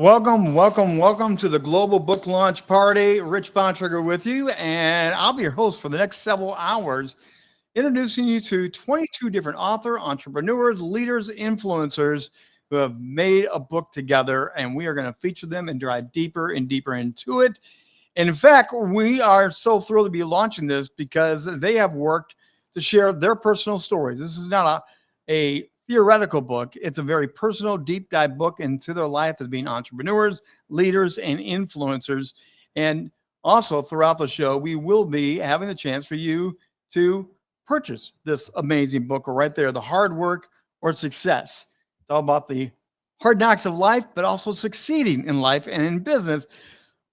Welcome to the Global Book Launch Party. Rich Bontrager with you, and I'll be your host for the next several hours, introducing you to 22 different entrepreneurs, leaders, influencers who have made a book together, and we are going to feature them and dive deeper and deeper into it. And in fact, we are so thrilled to be launching this because they have worked to share their personal stories. This is not a theoretical book. It's a very personal, deep dive book into their life as being entrepreneurs, leaders, and influencers. And also throughout the show, we will be having the chance for you to purchase this amazing book right there, The Hard Work or Success. It's all about the hard knocks of life, but also succeeding in life and in business.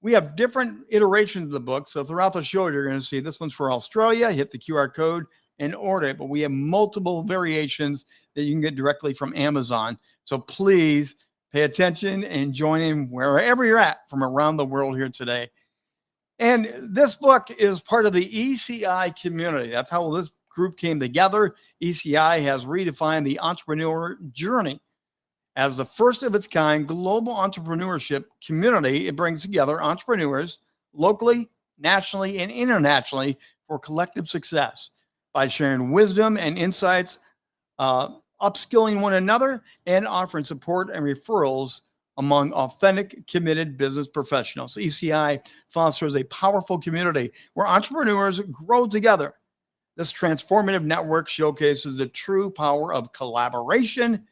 We have different iterations of the book. So throughout the show, you're going to see this one's for Australia. Hit the QR code and order it. But we have multiple variations that you can get directly from Amazon. So please pay attention and join in wherever you're at from around the world here today. And this book is part of the ECI community. That's how this group came together. ECI has redefined the entrepreneur journey as the first of its kind global entrepreneurship community. It brings together entrepreneurs locally, nationally, and internationally for collective success by sharing wisdom and insights, upskilling one another, and offering support and referrals among authentic, committed business professionals. ECI fosters a powerful community where entrepreneurs grow together. This transformative network showcases the true power of collaboration,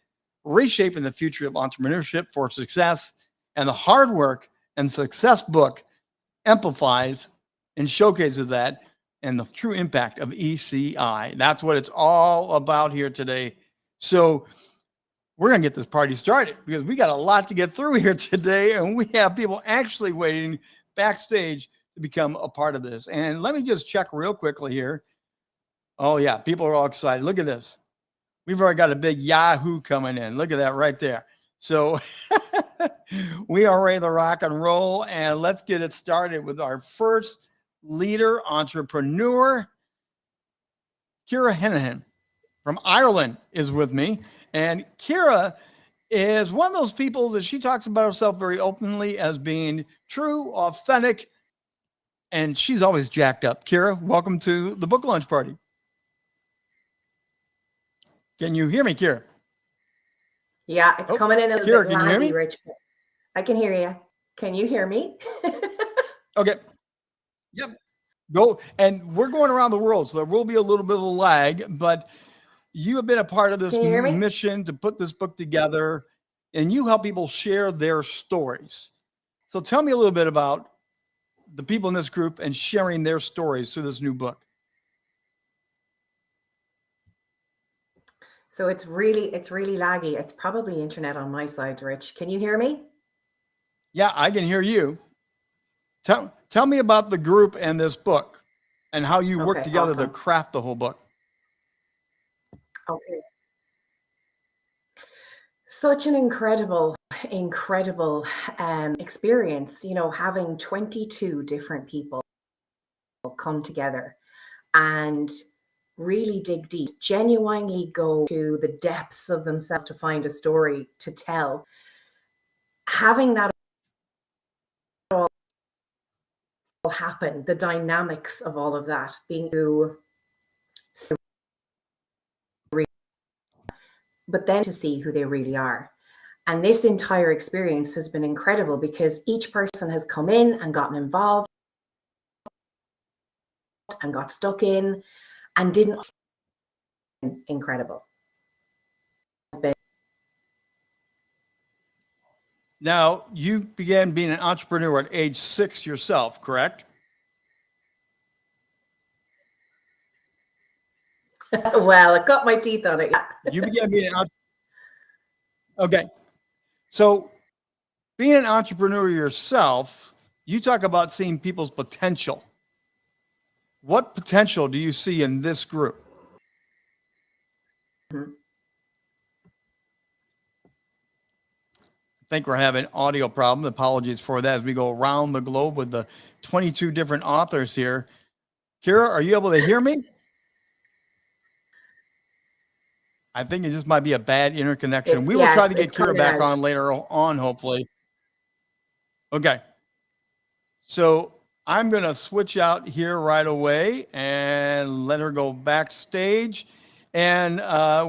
reshaping the future of entrepreneurship for success. And the Hard Work and Success book amplifies and showcases that and the true impact of ECI. That's what it's all about here today. So we're going to get this party started because we got a lot to get through here today, and we have people actually waiting backstage to become a part of this. And let me just check real quickly here. Oh, yeah, people are all excited. Look at this. We've already got a big Yahoo coming in. Look at that right there. So we are ready to rock and roll, and let's get it started with our first leader entrepreneur. Kira Hennihan from Ireland is with me. And Kira is one of those people that she talks about herself very openly as being true, authentic, and she's always jacked up. Kira, welcome to the book launch party. Can you hear me, Kira? Yeah, it's coming in a little bit laggy, Rich. I can hear you. Can you hear me? Okay. Yep. Go. And we're going around the world, so there will be a little bit of a lag, but you have been a part of this mission to put this book together, and you help people share their stories. So tell me a little bit about the people in this group and sharing their stories through this new book. So it's really laggy. It's probably internet on my side, Rich. Can you hear me? Yeah, I can hear you. Tell me about the group and this book and how you work together to craft the whole book. Okay. Such an incredible experience, having 22 different people come together and really dig deep, genuinely go to the depths of themselves to find a story to tell. Having that all happen, the dynamics of all of that being but then to see who they really are. And this entire experience has been incredible because each person has come in and gotten involved and got stuck in and didn't. Incredible. Now, you began being an entrepreneur at age 6 yourself, correct? Well, I got my teeth on it. Yeah. You began being an Okay. So being an entrepreneur yourself, you talk about seeing people's potential. What potential do you see in this group? Mm-hmm. I think we're having audio problem. Apologies for that as we go around the globe with the 22 different authors here. Kira, are you able to hear me? I think it just might be a bad interconnection. We will try to get Kira back on later on, hopefully. Okay. So I'm going to switch out here right away and let her go backstage. And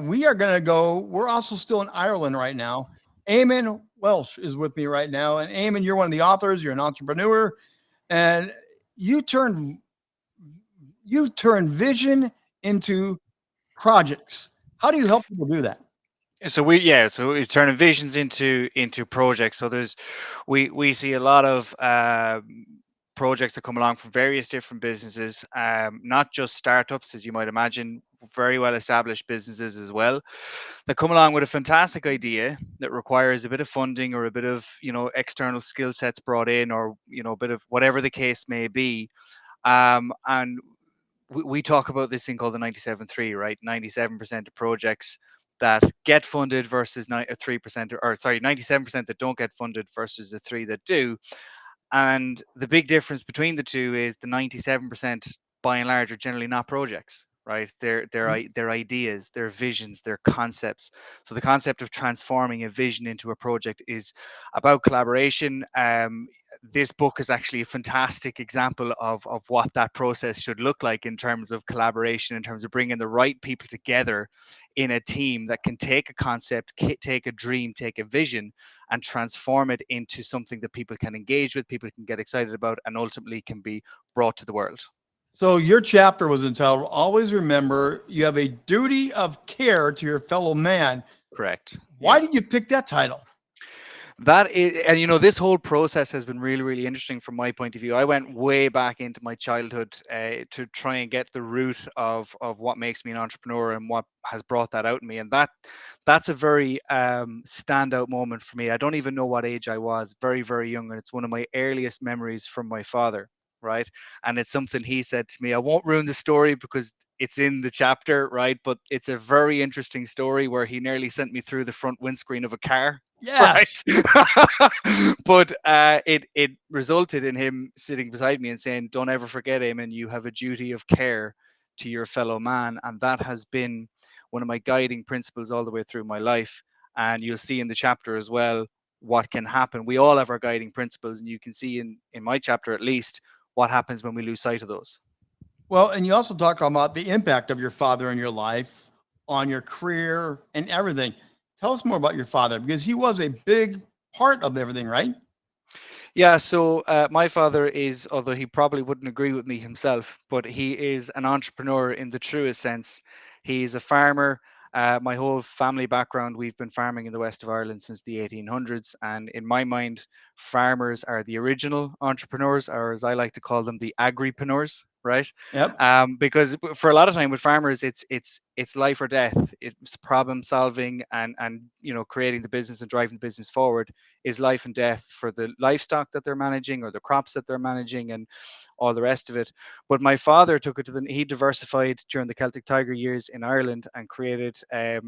we are going to go, we're also still in Ireland right now. Eamon Welsh is with me right now. And Eamon, you're one of the authors, you're an entrepreneur, and you turn vision into projects. How do you help people do that? So we turn visions into projects. So we see a lot of projects that come along from various different businesses, not just startups, as you might imagine, very well established businesses as well, that come along with a fantastic idea that requires a bit of funding or a bit of external skill sets brought in, or a bit of whatever the case may be. And we talk about this thing called the 97-3, right? 97% of projects that get funded versus 3%, or sorry, 97% that don't get funded versus the 3 that do. And the big difference between the two is the 97%, by and large, are generally not projects, right? They're ideas, they're visions, they're concepts. So the concept of transforming a vision into a project is about collaboration. This book is actually a fantastic example of what that process should look like in terms of collaboration, in terms of bringing the right people together in a team that can take a concept, take a dream, take a vision, and transform it into something that people can engage with, people can get excited about, and ultimately can be brought to the world. So your chapter was entitled, Always Remember You Have a Duty of Care to Your Fellow Man. Correct. Why Yeah. did you pick that title? That is, and this whole process has been really, really interesting from my point of view. I went way back into my childhood to try and get the root of what makes me an entrepreneur and what has brought that out in me. And that's a very standout moment for me. I don't even know what age I was, very, very young, and it's one of my earliest memories from my father. Right, and it's something he said to me. I won't ruin the story because it's in the chapter, right? But it's a very interesting story where he nearly sent me through the front windscreen of a car. Yes. Right. But it resulted in him sitting beside me and saying, "Don't ever forget, Eamon, you have a duty of care to your fellow man." And that has been one of my guiding principles all the way through my life. And you'll see in the chapter as well what can happen. We all have our guiding principles, and you can see in my chapter at least what happens when we lose sight of those. Well, and you also talk about the impact of your father in your life, on your career and everything. Tell us more about your father, because he was a big part of everything, right? Yeah, so my father is, although he probably wouldn't agree with me himself, but he is an entrepreneur in the truest sense. He's a farmer. My whole family background, we've been farming in the west of Ireland since the 1800s. And in my mind, farmers are the original entrepreneurs, or as I like to call them, the agripreneurs, right? Yep. Because for a lot of time with farmers, it's life or death. It's problem solving and creating the business and driving the business forward is life and death for the livestock that they're managing or the crops that they're managing and all the rest of it. But my father took it he diversified during the Celtic Tiger years in Ireland and created a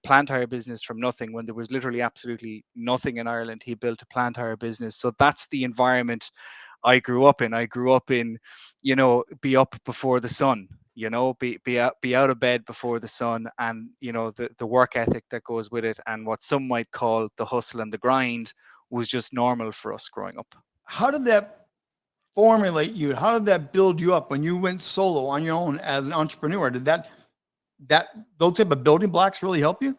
plant hire business from nothing when there was literally absolutely nothing in Ireland. He built a plant hire business. So that's the environment I grew up in. I grew up in, be up before the sun, be out of bed before the sun, and the work ethic that goes with it, and what some might call the hustle and the grind was just normal for us growing up. How did that formulate you? How did that build you up when you went solo on your own as an entrepreneur? Did that those type of building blocks really help you?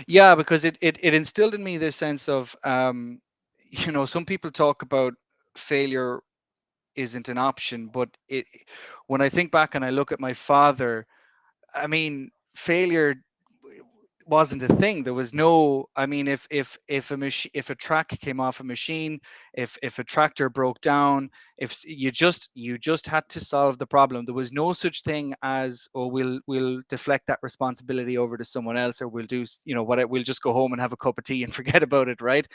Yeah, because it instilled in me this sense of some people talk about failure isn't an option, but when I think back and I look at my father, I mean, failure wasn't a thing. There was no, I mean, if a track came off a machine, if a tractor broke down, if you just had to solve the problem. There was no such thing as, oh, we'll deflect that responsibility over to someone else, or we'll do what, we'll just go home and have a cup of tea and forget about it, right?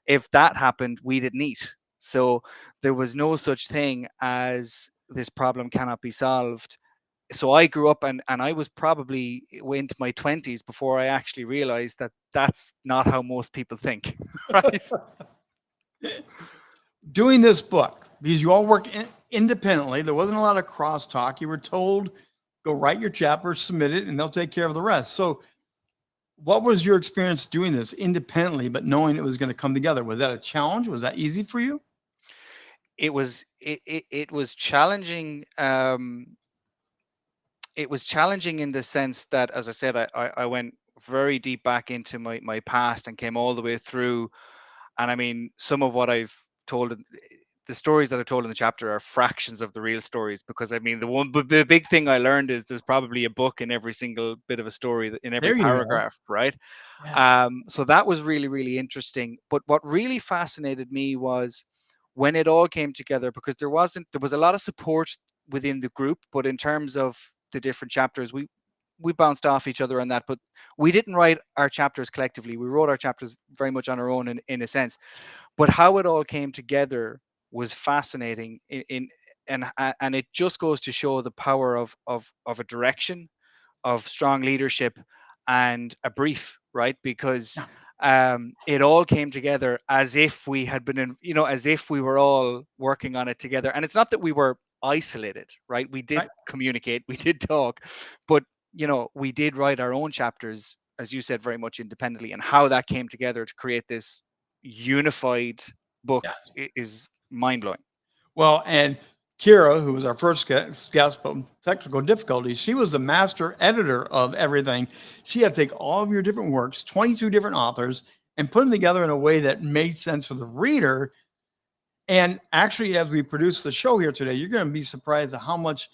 If that happened, we didn't eat. So there was no such thing as this problem cannot be solved. So I grew up and I was probably into my 20s before I actually realized that that's not how most people think, right? Doing this book, because you all work independently, there wasn't a lot of crosstalk. You were told, go write your chapter, submit it, and they'll take care of the rest. So what was your experience doing this independently, but knowing it was going to come together? Was that a challenge? Was that easy for you? it was challenging. It was challenging in the sense that, as I said, I went very deep back into my past and came all the way through. And I mean, some of what I've told, the stories that I told in the chapter are fractions of the real stories, because I mean, the big thing I learned is there's probably a book in every single bit of a story, in every There you go. paragraph, right? Yeah. So that was really, really interesting. But what really fascinated me was when it all came together, because there was a lot of support within the group, but in terms of the different chapters, we bounced off each other on that, but we didn't write our chapters collectively. We wrote our chapters very much on our own in a sense. But how it all came together was fascinating and it just goes to show the power of a direction, of strong leadership, and a brief, right? Because Yeah. it all came together as if we had been in, as if we were all working on it together. And it's not that we were isolated, right? We did Right. communicate, we did talk, but we did write our own chapters, as you said, very much independently. And how that came together to create this unified book Yeah. is mind blowing. Well, and Kira, who was our first guest, but technical difficulties, she was the master editor of everything. She had to take all of your different works, 22 different authors, and put them together in a way that made sense for the reader. And actually, as we produce the show here today, you're going to be surprised at how much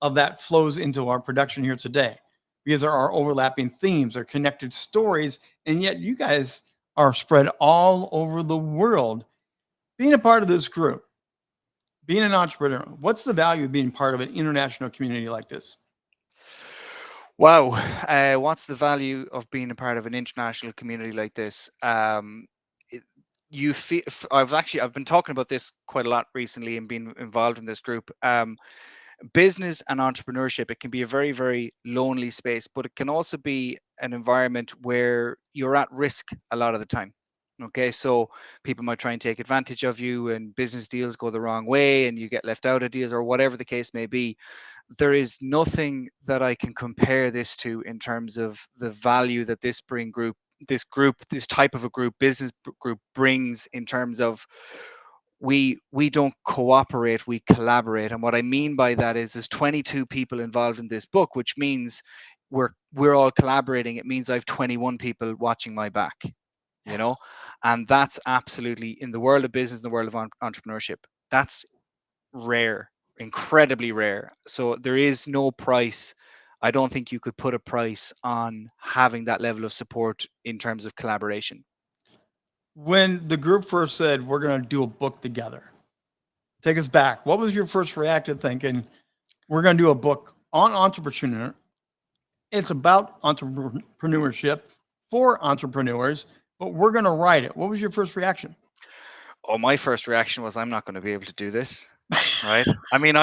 of that flows into our production here today, because there are overlapping themes, there are connected stories, and yet you guys are spread all over the world. Being a part of this group, being an entrepreneur, what's the value of being part of an international community like this? Wow. What's the value of being a part of an international community like this? It, you feel, I've been talking about this quite a lot recently and been involved in this group. Business and entrepreneurship, it can be a very, very lonely space, but it can also be an environment where you're at risk a lot of the time. Okay, so people might try and take advantage of you, and business deals go the wrong way, and you get left out of deals, or whatever the case may be. There is nothing that I can compare this to in terms of the value that this type of a group, business group, brings, in terms of we don't cooperate, we collaborate. And what I mean by that is there's 22 people involved in this book, which means we're all collaborating. It means I've 21 people watching my back, you Yes. know and that's absolutely, in the world of business, in the world of entrepreneurship, that's rare, incredibly rare. So there is no price. I don't think you could put a price on having that level of support in terms of collaboration. When the group first said, we're going to do a book together, take us back. What was your first reaction thinking, we're going to do a book on entrepreneur? It's about entrepreneurship for entrepreneurs, but we're going to write it. What was your first reaction? Oh, my first reaction was, I'm not going to be able to do this. Right. I mean,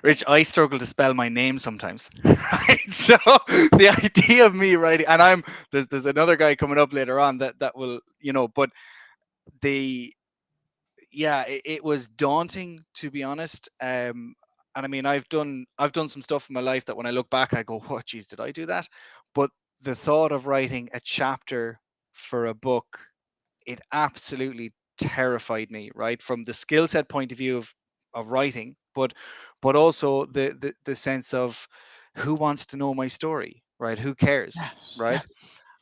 Rich, I struggle to spell my name sometimes. Right. So the idea of me writing, and there's another guy coming up later on that will, but the yeah, it was daunting, to be honest. And I mean, I've done some stuff in my life that when I look back, I go, "What, geez, did I do that?" But the thought of writing a chapter for a book, it absolutely terrified me, right? From the skill set point of view of writing, but also the sense of, who wants to know my story, right? Who cares, Yes. right?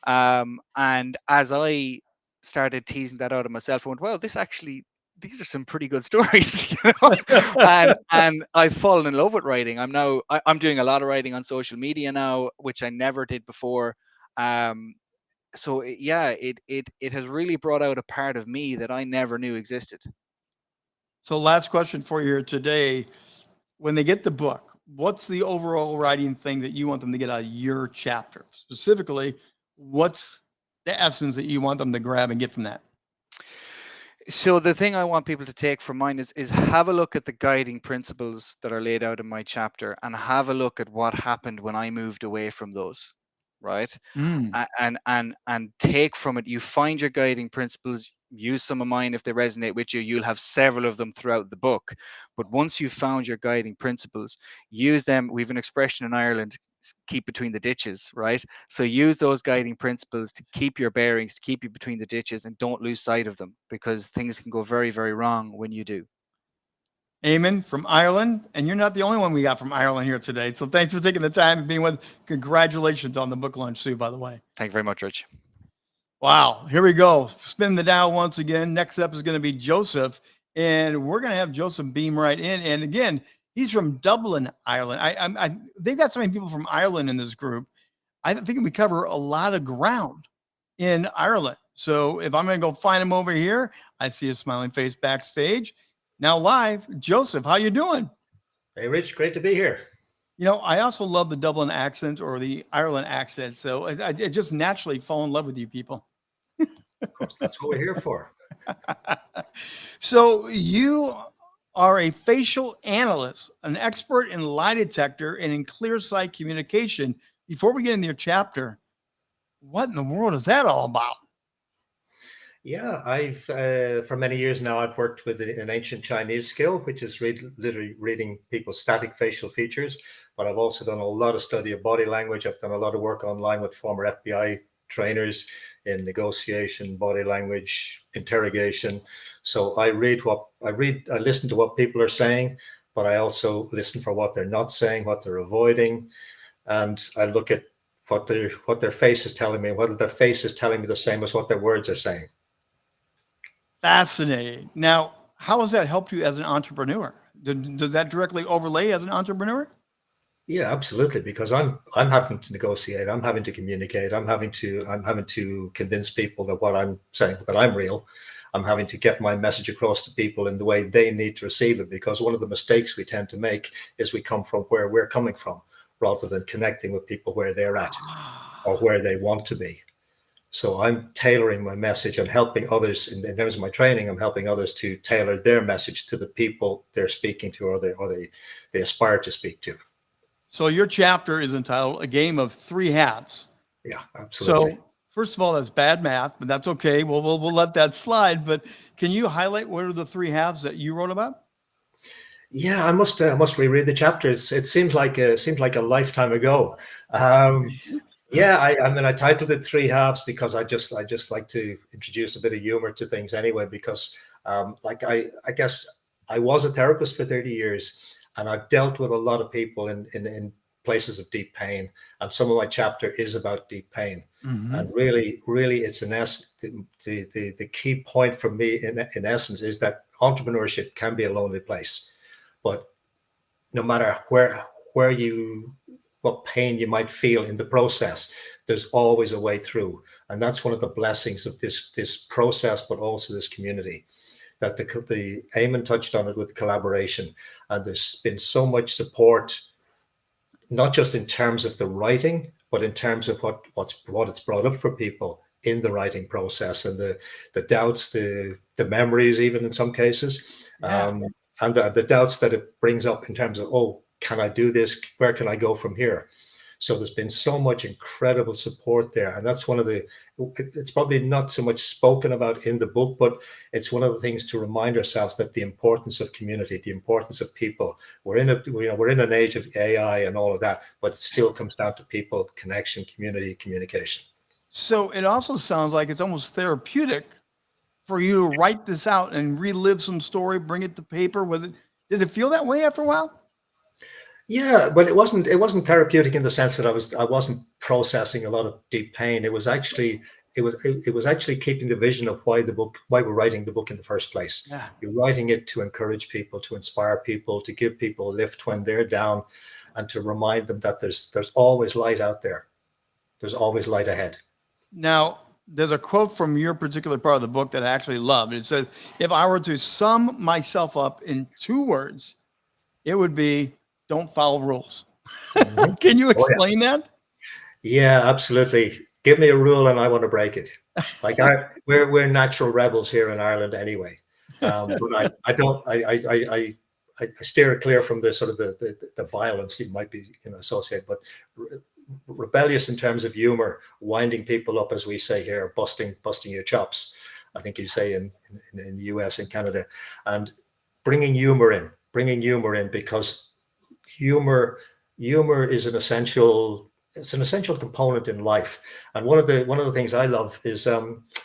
Yes. And as I started teasing that out of myself, I went, well, these are some pretty good stories, and I've fallen in love with writing. I'm doing a lot of writing on social media now, which I never did before. So yeah, it has really brought out a part of me that I never knew existed. So, last question for you here today. When they get the book, what's the overall writing thing that you want them to get out of your chapter? Specifically, what's the essence that you want them to grab and get from that? So the thing I want people to take from mine is have a look at the guiding principles that are laid out in my chapter, and have a look at what happened when I moved away from those, right? Mm. And take from it. You find your guiding principles, use some of mine if they resonate with you. You'll have several of them throughout the book, but once you've found your guiding principles, use them. We've an expression in Ireland, keep between the ditches, right? So use those guiding principles to keep your bearings, to keep you between the ditches, and don't lose sight of them, because things can go very, very wrong when you do. Eamon from Ireland, and you're not the only one we got from Ireland here today. So thanks for taking the time and being with. Congratulations on the book launch, Sue, by the way. Thank you very much, Rich. Wow, here we go. Spin the dial once again. Next up is going to be Joseph, and we're going to have Joseph beam right in. And again, he's from Dublin, Ireland. They've got so many people from Ireland in this group. I think we cover a lot of ground in Ireland. So if I'm going to go find him over here, I see a smiling face backstage. Now live, Joseph, how you doing? Hey, Rich, great to be here. You know, I also love the Dublin accent or the Ireland accent. So I just naturally fall in love with you people. Of course, that's what we're here for. So you are a facial analyst, an expert in lie detector and in clear sight communication. Before we get into your chapter, what in the world is that all about? Yeah, I've for many years now, I've worked with an ancient Chinese skill, which is literally reading people's static facial features. But I've also done a lot of study of body language. I've done a lot of work online with former FBI trainers in negotiation, body language, interrogation. So I listen to what people are saying, but I also listen for what they're not saying, what they're avoiding, and I look at what their face is telling me, whether their face is telling me the same as what their words are saying. Fascinating. Now, how has that helped you as an entrepreneur? Does that directly overlay as an entrepreneur? Yeah, absolutely. Because I'm having to negotiate. I'm having to communicate. I'm having to convince people that what I'm saying, that I'm real. I'm having to get my message across to people in the way they need to receive it. Because one of the mistakes we tend to make is we come from where we're coming from, rather than connecting with people where they're at or where they want to be. So I'm tailoring my message and helping others in terms of my training. I'm helping others to tailor their message to the people they're speaking to, or they aspire to speak to. So your chapter is entitled "A Game of Three Halves." Yeah, absolutely. So first of all, that's bad math, but that's okay. We'll let that slide. But can you highlight what are the three halves that you wrote about? Yeah, I must reread the chapters. It seems like a lifetime ago. Yeah, I mean, I titled it Three Halves because I just like to introduce a bit of humor to things anyway. Because I guess I was a therapist for 30 years, and I've dealt with a lot of people in places of deep pain, and some of my chapter is about deep pain. Mm-hmm. And really, it's the key point for me in essence is that entrepreneurship can be a lonely place. But no matter what pain you might feel in the process, there's always a way through. And that's one of the blessings of this process, but also this community, that the Eamon touched on it with collaboration. And there's been so much support, not just in terms of the writing, but in terms of what it's brought up for people in the writing process, and the doubts, the memories, even in some cases. Yeah. And the doubts that it brings up in terms of, oh, can I do this? Where can I go from here? So there's been so much incredible support there. And that's it's probably not so much spoken about in the book, but it's one of the things to remind ourselves that the importance of community, the importance of people. We're in an age of AI and all of that, but it still comes down to people, connection, community, communication. So it also sounds like it's almost therapeutic for you to write this out and relive some story, bring it to paper with it. Did it feel that way after a while? Yeah, but it wasn't therapeutic in the sense that I wasn't processing a lot of deep pain. It was actually keeping the vision of why we're writing the book in the first place. Yeah. You're writing it to encourage people, to inspire people, to give people a lift when they're down, and to remind them that there's always light out there. There's always light ahead. Now, there's a quote from your particular part of the book that I actually loved. It says, if I were to sum myself up in 2 words, it would be, don't follow rules. Mm-hmm. Can you explain that? Yeah, absolutely. Give me a rule and I want to break it. Like we're natural rebels here in Ireland anyway. But I steer clear from the sort of the violence that might be associated, but rebellious in terms of humor, winding people up, as we say here, busting your chops, I think you say in the US and Canada, and bringing humor in because humor is an essential component in life. And one of the things I love is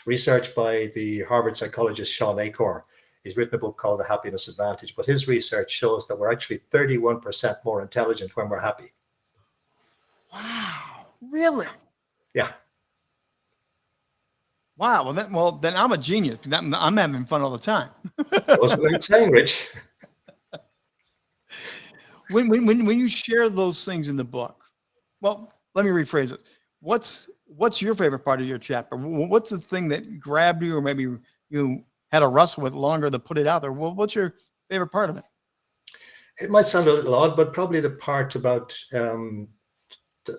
research by the Harvard psychologist Sean Achor. He's written a book called The Happiness Advantage, but his research shows that we're actually 31% more intelligent when we're happy. Wow. Really? Yeah. Wow. Well, then I'm a genius. I'm having fun all the time. That was what I was saying, Rich. When you share those things in the book, well, let me rephrase it. What's your favorite part of your chapter? What's the thing that grabbed you, or maybe you had to wrestle with longer to put it out there? Well, what's your favorite part of it? It might sound a little odd, but probably the part about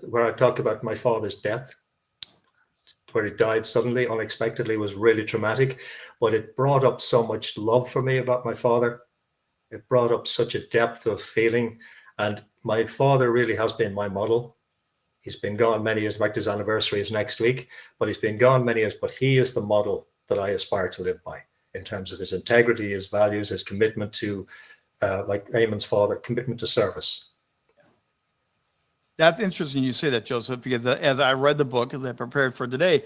where I talk about my father's death, where he died suddenly, unexpectedly, was really traumatic. But it brought up so much love for me about my father. It brought up such a depth of feeling. And my father really has been my model. He's been gone many years. In fact, his anniversary is next week, but he's been gone many years. But he is the model that I aspire to live by in terms of his integrity, his values, his commitment to, like Eamon's father, commitment to service. That's interesting you say that, Joseph, because as I read the book, as I prepared for today,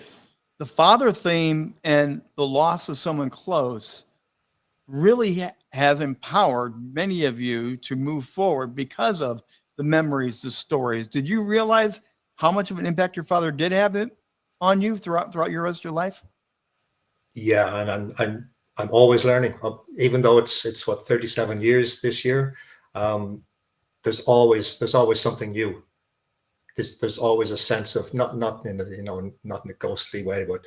the father theme and the loss of someone close really has empowered many of you to move forward because of the memories, the stories. Did you realize how much of an impact your father did have on you throughout your rest of your life? Yeah, and I'm always learning. Even though it's what, 37 years this year, there's always something new. There's always a sense of not in a ghostly way, but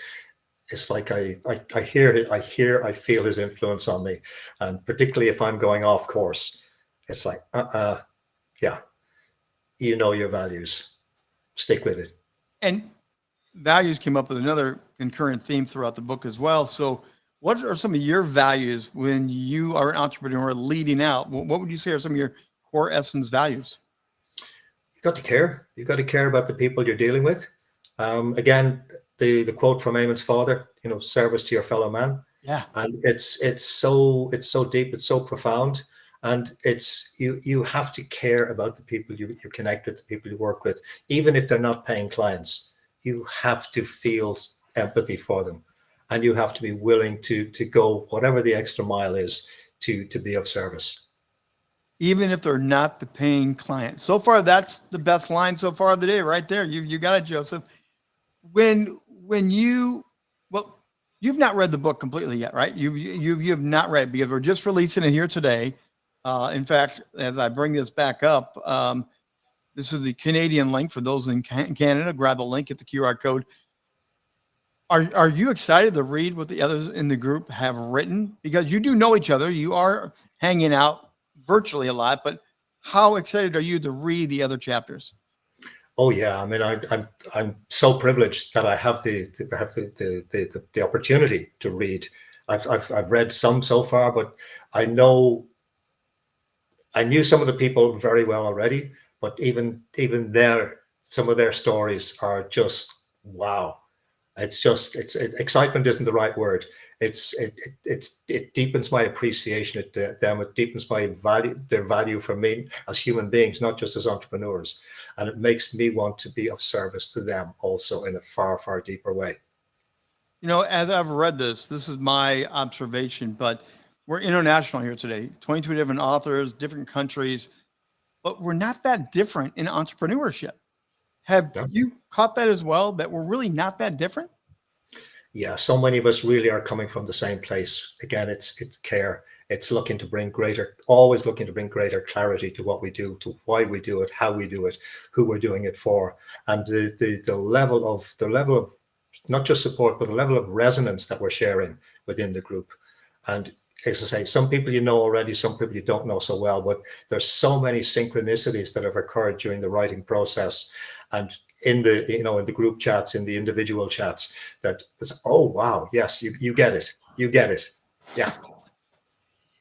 it's like I hear it, I feel his influence on me, and particularly if I'm going off course, it's like yeah, you know your values, stick with it. And values came up with another concurrent theme throughout the book as well. So what are some of your values when you are an entrepreneur leading out? What would you say are some of your core essence values? You got to care. You got to care about the people you're dealing with. Again, the quote from Eamon's father, service to your fellow man. Yeah. And it's so deep, it's so profound. And it's you have to care about the people you connect with, the people you work with, even if they're not paying clients. You have to feel empathy for them, and you have to be willing to go whatever the extra mile is to be of service. Even if they're not the paying client. So far, that's the best line so far of the day, right there. You got it, Joseph. When you've not read the book completely yet, right? You have not read, because we're just releasing it here today. In fact, as I bring this back up, this is the Canadian link for those in Canada. Grab the link at the QR code. Are you excited to read what the others in the group have written? Because you do know each other. You are hanging out virtually a lot, but how excited are you to read the other chapters? Oh yeah, I mean, I'm so privileged that I have the opportunity to read. I've read some so far, but I knew some of the people very well already. But even some of their stories are just wow. Excitement isn't the right word. It deepens my appreciation of them. It deepens their value for me as human beings, not just as entrepreneurs. And it makes me want to be of service to them also in a far, far deeper way. As I've read this is my observation, but we're international here today, 22 different authors, different countries, but we're not that different in entrepreneurship. Have you caught that as well, that we're really not that different? Yeah, so many of us really are coming from the same place. Again, it's care. It's always looking to bring greater clarity to what we do, to why we do it, how we do it, who we're doing it for, and the level of not just support, but the level of resonance that we're sharing within the group. And as I say, some people you know already, some people you don't know so well, but there's so many synchronicities that have occurred during the writing process and in the group chats, in the individual chats, that it's, oh wow, yes, you get it, yeah.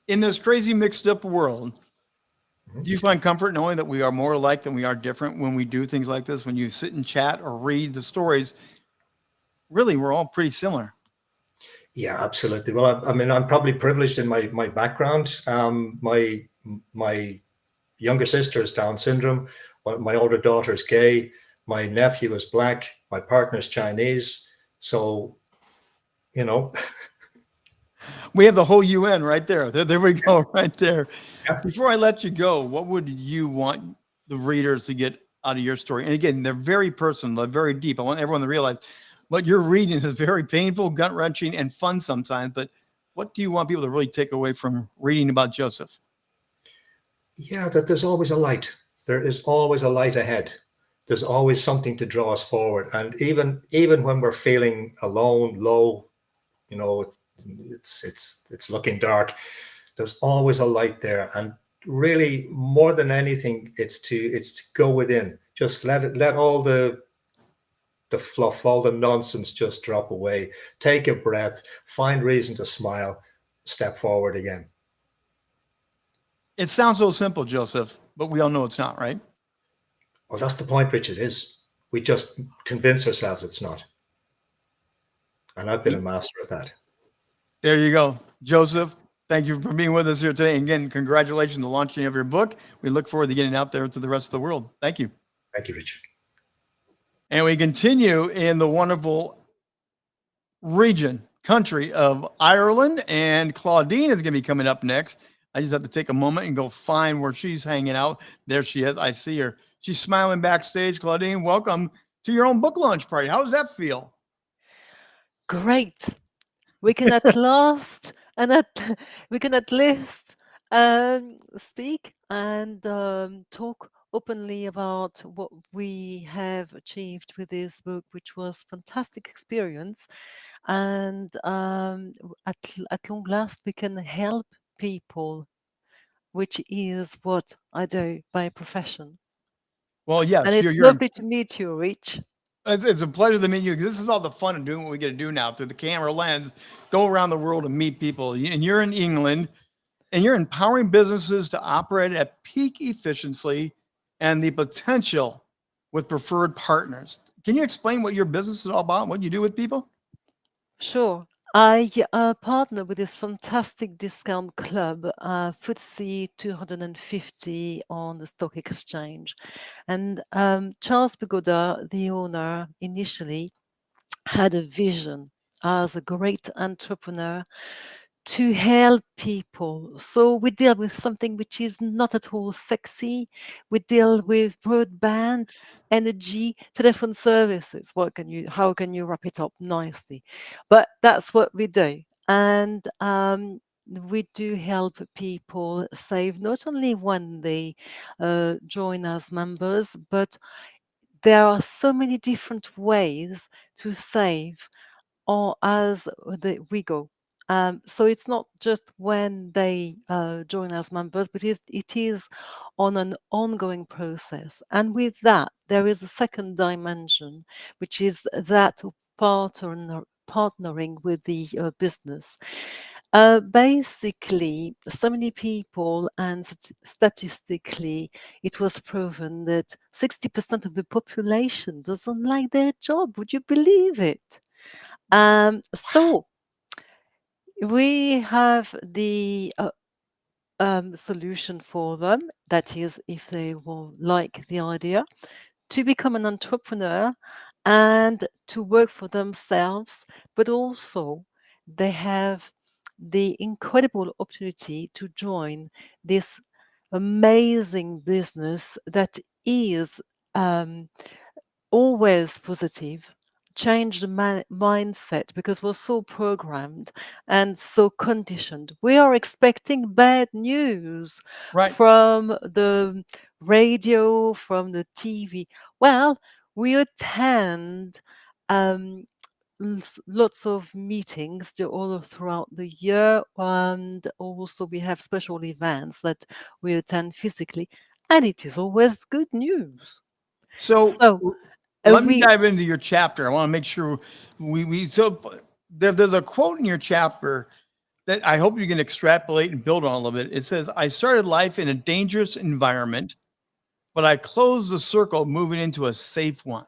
In this crazy mixed up world, do you find comfort knowing that we are more alike than we are different when we do things like this? When you sit and chat or read the stories, really, we're all pretty similar. Yeah, absolutely. Well, I mean, I'm probably privileged in my background. My younger sister is Down syndrome. My older daughter is gay. My nephew is black. My partner is Chinese. So, We have the whole UN right there. There we go, right there. Yeah. Before I let you go, what would you want the readers to get out of your story? And again, they're very personal, they're very deep. I want everyone to realize what you're reading is very painful, gut wrenching, and fun sometimes. But what do you want people to really take away from reading about Joseph? Yeah, that there's always a light. There is always a light ahead. There's always something to draw us forward. And even when we're feeling alone, low, you know, it's looking dark, there's always a light there. And really, more than anything, it's to go within. Just let all the fluff, all the nonsense just drop away. Take a breath, find reason to smile, step forward again. It sounds so simple, Joseph, but we all know it's not, right? Well, that's the point, Richard, is we just convince ourselves it's not. And I've been a master at that. There you go. Joseph, thank you for being with us here today. And again, congratulations on the launching of your book. We look forward to getting out there to the rest of the world. Thank you. Thank you, Richard. And we continue in the wonderful country of Ireland. And Claudine is going to be coming up next. I just have to take a moment and go find where she's hanging out. There she is. I see her. She's smiling backstage. Claudine, welcome to your own book launch party. How does that feel? Great. We can at last we can at least speak and talk openly about what we have achieved with this book, which was fantastic experience. And at long last, we can help people, which is what I do by profession. Well, yes, And it's you're lovely to meet you, Rich. It's a pleasure to meet you. This is all the fun of doing what we get to do now through the camera lens, go around the world and meet people. And you're in England, and you're empowering businesses to operate at peak efficiency and the potential with preferred partners. Can you explain what your business is all about, what you do with people? Sure. I partner with this fantastic discount club, FTSE 250 on the stock exchange. And Charles Pagoda, the owner, initially had a vision as a great entrepreneur to help people. So we deal with something which is not at all sexy. We deal with broadband, energy, telephone services. How can you wrap it up nicely? But that's what we do. And we do help people save not only when they join as members, but there are so many different ways to save or as we go. So it's not just when they join as members, but it is on an ongoing process. And with that, there is a second dimension, which is that of partnering with the business. Basically, so many people, and statistically, it was proven that 60% of the population doesn't like their job. Would you believe it? So we have the solution for them. That is, if they will like the idea, to become an entrepreneur and to work for themselves, but also they have the incredible opportunity to join this amazing business that is always positive, change the mindset, because we're so programmed and so conditioned. We are expecting bad news Right. from the radio, from the TV. Well, we attend lots of meetings all throughout the year, and also we have special events that we attend physically, and it is always good news. So So let me we dive into your chapter. I want to make sure there's a quote in your chapter that I hope you can extrapolate and build on a little bit. It says, I started life in a dangerous environment, but I closed the circle moving into a safe one.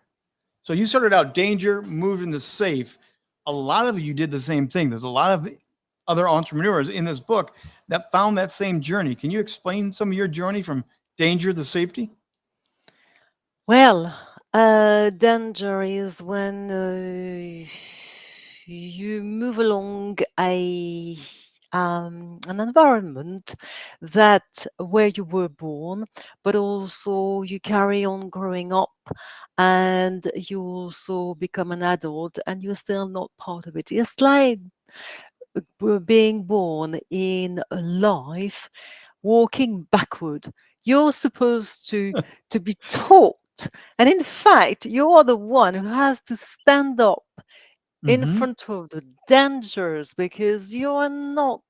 So you started out danger, moved into safe. A lot of you did the same thing. There's a lot of other entrepreneurs in this book that found that same journey. Can you explain some of your journey from danger to safety? Well, danger is when you move along an environment that where you were born, but also you carry on growing up, and you also become an adult, and you're still not part of it. It's like we're being born in a life walking backward. You're supposed to be taught, and in fact, you are the one who has to stand up in Mm-hmm. front of the dangers, because you are not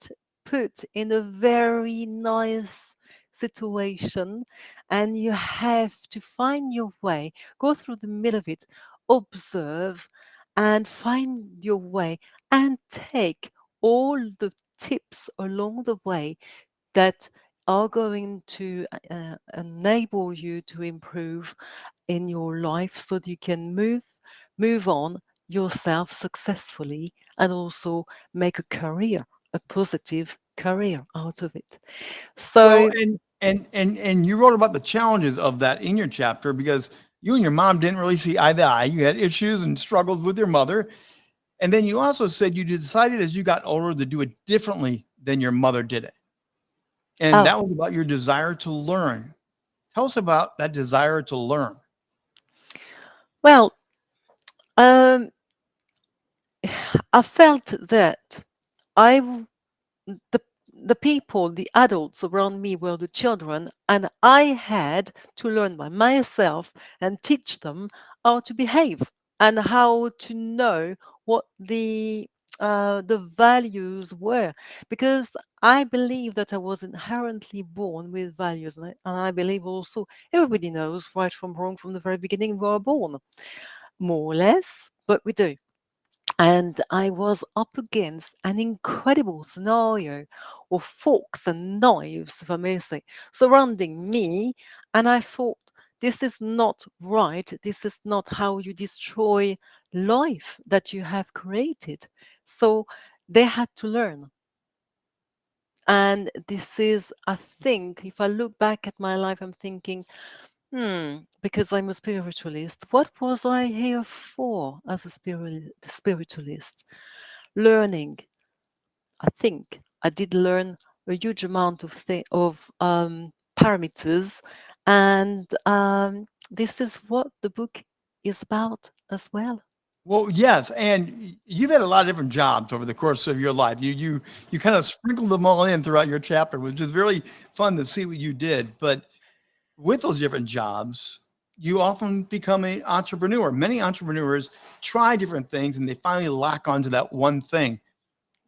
put in a very nice situation, and you have to find your way, go through the middle of it, observe, and find your way, and take all the tips along the way that are going to enable you to improve in your life, so that you can move on yourself successfully, and also make a career, a positive career out of it. Well, So, and you wrote about the challenges of that in your chapter because you and your mom didn't really see eye to eye. You had issues and struggles with your mother. And then you also said you decided as you got older to do it differently than your mother did it. And oh, that was about your desire to learn. Tell us about that desire to learn. well, um, I felt that I w- the the people, the adults around me were the children, and I had to learn by myself and teach them how to behave, and how to know what the values were, because I believe that I was inherently born with values, and I believe also everybody knows right from wrong from the very beginning. We are born, more or less, but we do. And I was up against an incredible scenario of forks and knives, if I may say, surrounding me. And I thought, this is not right. This is not how you destroy life that you have created. So they had to learn. And this is, I think, if I look back at my life, I'm thinking, because I'm a spiritualist, what was I here for as a spiritualist? Learning. I think I did learn a huge amount of parameters, and this is what the book is about as well. Well, yes, and you've had a lot of different jobs over the course of your life. You kind of sprinkled them all in throughout your chapter, which is really fun to see what you did. But with those different jobs, you often become an entrepreneur. Many entrepreneurs try different things and they finally lock onto that one thing.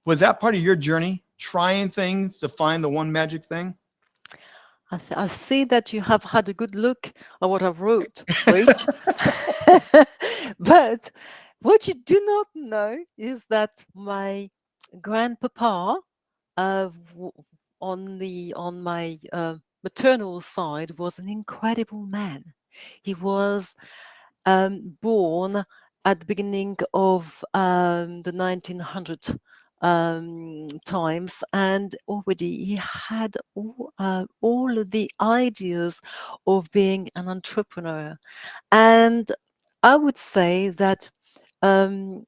Was that part of your journey, trying things to find the one magic thing? I see that you have had a good look at what I've wrote, Rich. But what you do not know is that my grandpapa, w- on my maternal side, was an incredible man. He was born at the beginning of the 1900 times, and already he had all of the ideas of being an entrepreneur. And I would say that um,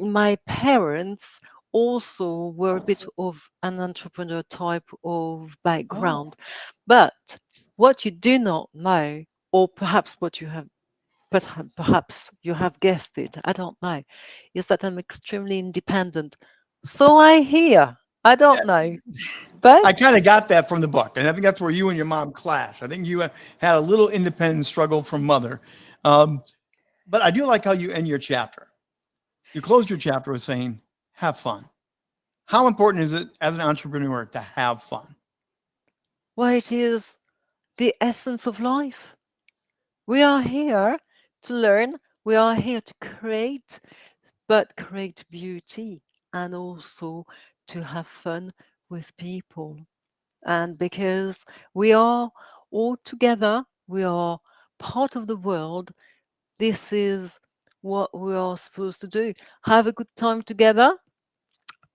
my parents also were a bit of an entrepreneur type of Oh, background. But what you do not know, or perhaps what you have, but perhaps you have guessed it, I don't know, is that I'm extremely independent. So I hear, I yeah. don't know, I but kind of got that from the book, and I think that's where you and your mom clash. I think you had a little independent struggle from mother, um, but I do like how you end your chapter. You closed your chapter with saying, "Have fun." How important is it as an entrepreneur to have fun? well, it is the essence of life. We are here to learn, we are here to create, but create beauty, and also to have fun with people. And because we are all together, we are part of the world, this is what we are supposed to do. Have a good time together,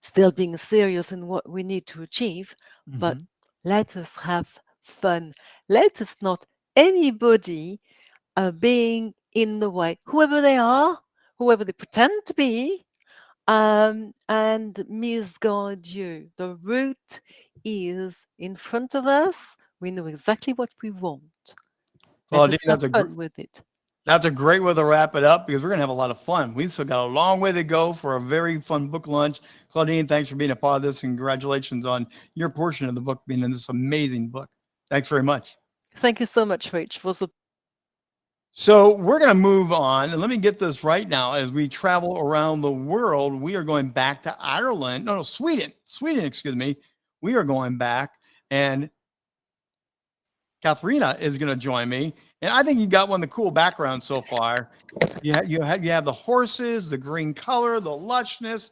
still being serious in what we need to achieve, but Mhm. let us have fun. Let us not anybody being in the way, whoever they are, whoever they pretend to be, and misguide you. The route is in front of us. We know exactly what we want. Let Claudine, us have fun with it. that's a great way to wrap it up because we're going to have a lot of fun. We've still got a long way to go for a very fun book launch. Claudine, thanks for being a part of this, and congratulations on your portion of the book being in this amazing book. Thanks very much. Thank you so much, Rich. It was a So we're going to move on, and let me get this right now. As we travel around the world, we are going back to Ireland. No, Sweden. Sweden, excuse me. We are going back, and Katharina is going to join me. And I think you got one of the cool backgrounds so far. You have the horses, the green color, the lushness.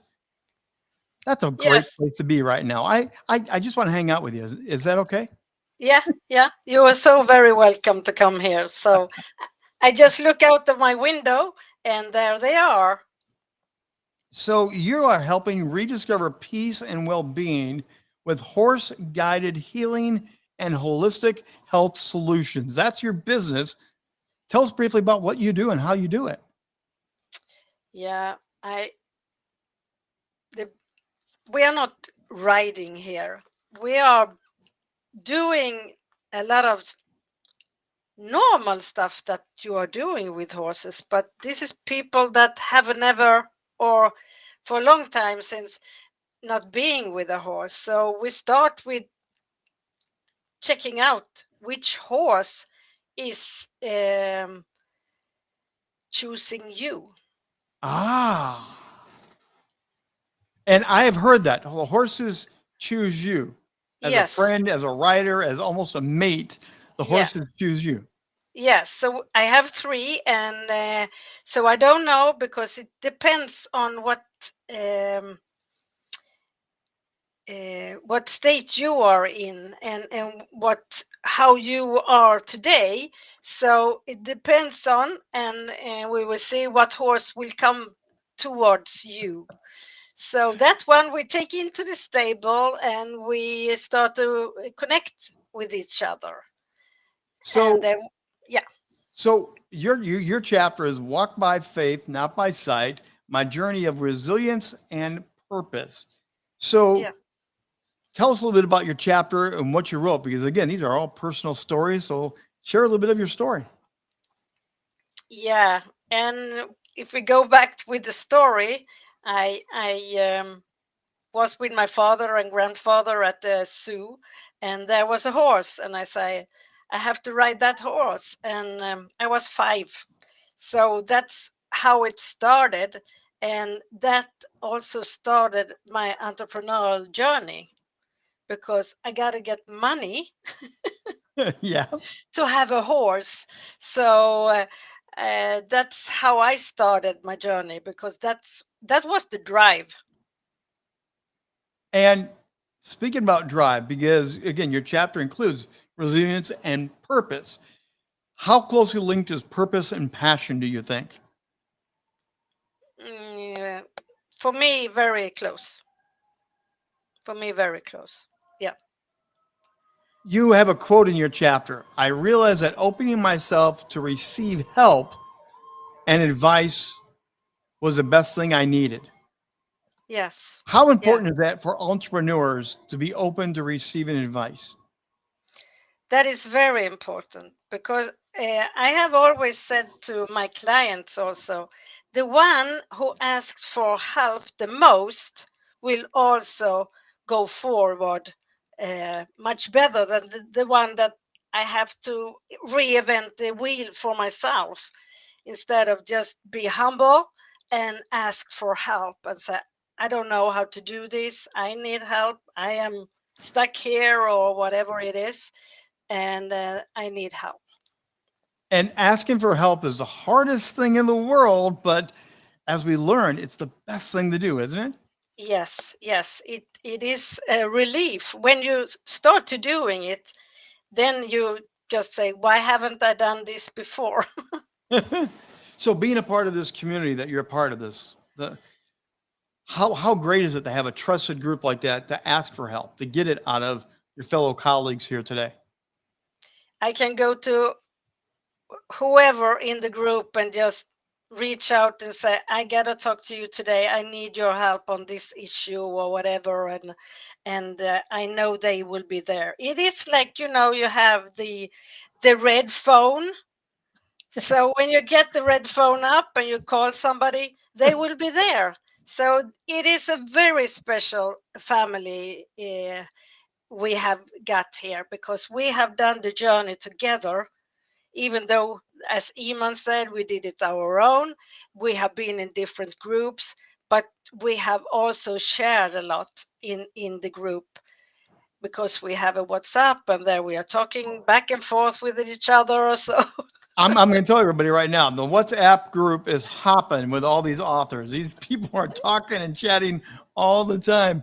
That's a great Yes. place to be right now. I just want to hang out with you. Is that okay? Yeah. You are so very welcome to come here. So I just look out of my window and there they are. So you are helping rediscover peace and well-being with horse-guided healing and holistic health solutions. That's your business. Tell us briefly about what you do and how you do it. Yeah. We are not riding here. We are doing a lot of normal stuff that you are doing with horses, but this is people that have never or for a long time since not being with a horse. So we start with checking out which horse is choosing you. Ah. And I have heard that the horses choose you as a Yes. friend, as a rider, as almost a mate. The Yeah. horses choose you. Yes, so I have three, and so I don't know because it depends on what state you are in and how you are today. So it depends on, and we will see what horse will come towards you. So that one we take into the stable and we start to connect with each other. So, And then, yeah. so your chapter is Walk by Faith, Not by Sight, My Journey of Resilience and Purpose. So Yeah. tell us a little bit about your chapter and what you wrote, because again, these are all personal stories. So share a little bit of your story. Yeah, and if we go back with the story, I was with my father and grandfather at the zoo, and there was a horse, and I say, I have to ride that horse, and I was 5, so that's how it started, and that also started my entrepreneurial journey because I got to get money Yeah. to have a horse. So that's how I started my journey because that was the drive. And speaking about drive, because again, your chapter includes resilience and purpose. How closely linked is purpose and passion, do you think? Yeah. For me, very close. For me, very close. Yeah. You have a quote in your chapter. I realized that opening myself to receive help and advice was the best thing I needed. Yes. How Yeah. important is that for entrepreneurs to be open to receiving advice? That is very important because I have always said to my clients also, the one who asks for help the most will also go forward much better than the one that I have to reinvent the wheel for myself instead of just be humble and ask for help and say, I don't know how to do this. I need help. I am stuck here or whatever it is and I need help. And asking for help is the hardest thing in the world, but as we learn, it's the best thing to do, isn't Yes, it is a relief when you start to doing it. Then you just say, "Why haven't I done this before?" it? So being a part of this community that you're a part of this, how great is it to have a trusted group like that to ask for help, to get it out of your fellow colleagues here today? I can go to whoever in the group and just reach out and say, I gotta talk to you today. I need your help on this issue or whatever, and I know they will be there. It is like, you know, you have the red phone. So when you get the red phone up and you call somebody, they will be there. So it is a very special family we have got here, because we have done the journey together. Even though, as Iman said, we did it our own, we have been in different groups, but we have also shared a lot in the group, because we have a WhatsApp and there we are talking back and forth with each other. So I'm going to tell everybody right now, the WhatsApp group is hopping with all these authors. These people are talking and chatting all the time.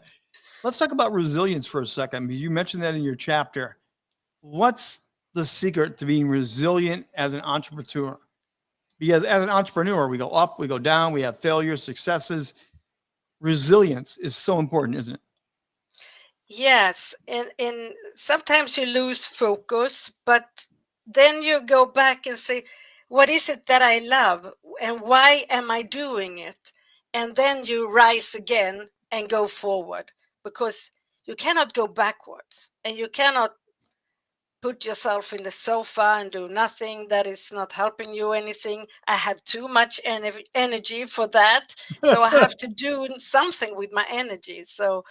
Let's talk about resilience for a second, because you mentioned that in your chapter. What's the secret to being resilient as an entrepreneur? Because as an entrepreneur, we go up, we go down, we have failures, successes. Resilience is so important, isn't it? yes, and sometimes you lose focus, but then you go back and say, what is it that I love and why am I doing it? And then you rise again and go forward, because you cannot go backwards, and you cannot put yourself in the sofa and do nothing. That is not helping you anything. I have too much energy for that, so I have to do something with my energy. So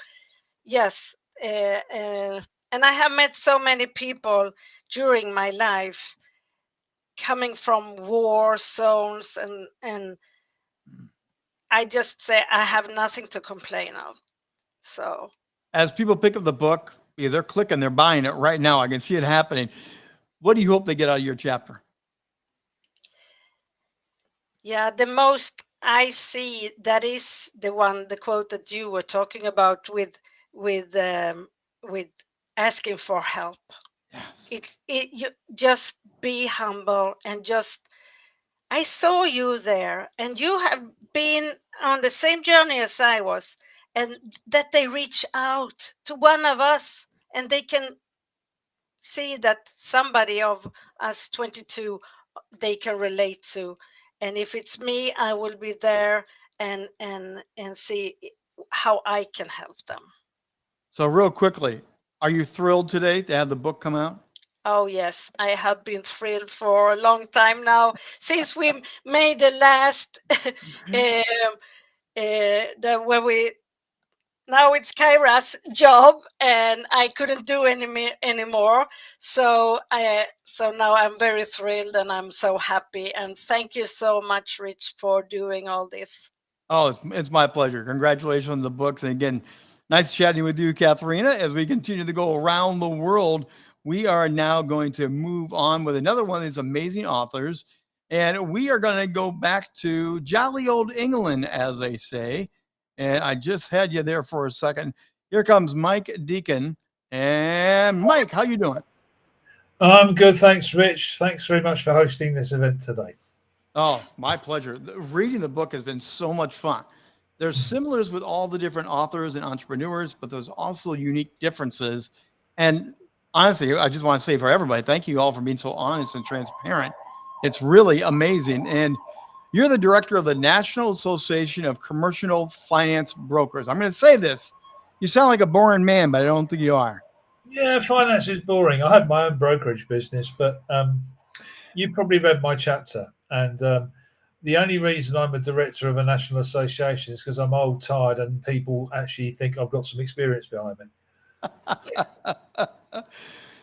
yes, and I have met so many people during my life coming from war zones, and I just say I have nothing to complain of. So As people pick up the book, because they're clicking, they're buying it right now. I can see it happening. What do you hope they get out of your chapter? yeah, the most I see, that is the quote that you were talking about with with asking for help. Yes. It you just be humble and just, I saw you there and you have been on the same journey as I was, and that they reach out to one of us and they can see that somebody of us 22 they can relate to. And if it's me, I will be there and see how I can help them. So real quickly, are you thrilled today to have the book come out? Oh yes, I have been thrilled for a long time now, since we made the last where we, now it's Kyra's job and I couldn't do anymore. So now I'm very thrilled and I'm so happy, and thank you so much, Rich, for doing all this. Oh, it's my pleasure. Congratulations on the books. And again, nice chatting with you, Katharina. As we continue to go around the world, we are now going to move on with another one of these amazing authors. And we are going to go back to jolly old England, as they say. And I just had you there for a second. Here comes Mike Deacon. And Mike, how you doing? I'm good, thanks, Rich. Thanks very much for hosting this event today. Oh, my pleasure. Reading the book has been so much fun. There's similars with all the different authors and entrepreneurs, but there's also unique differences. And honestly, I just want to say for everybody, thank you all for being so honest and transparent. It's really amazing. And you're the director of the National Association of Commercial Finance Brokers. I'm going to say this. You sound like a boring man, but I don't think you are. Yeah, finance is boring. I had my own brokerage business, but you probably read my chapter. And the only reason I'm a director of a national association is because I'm old, tired, and people actually think I've got some experience behind me.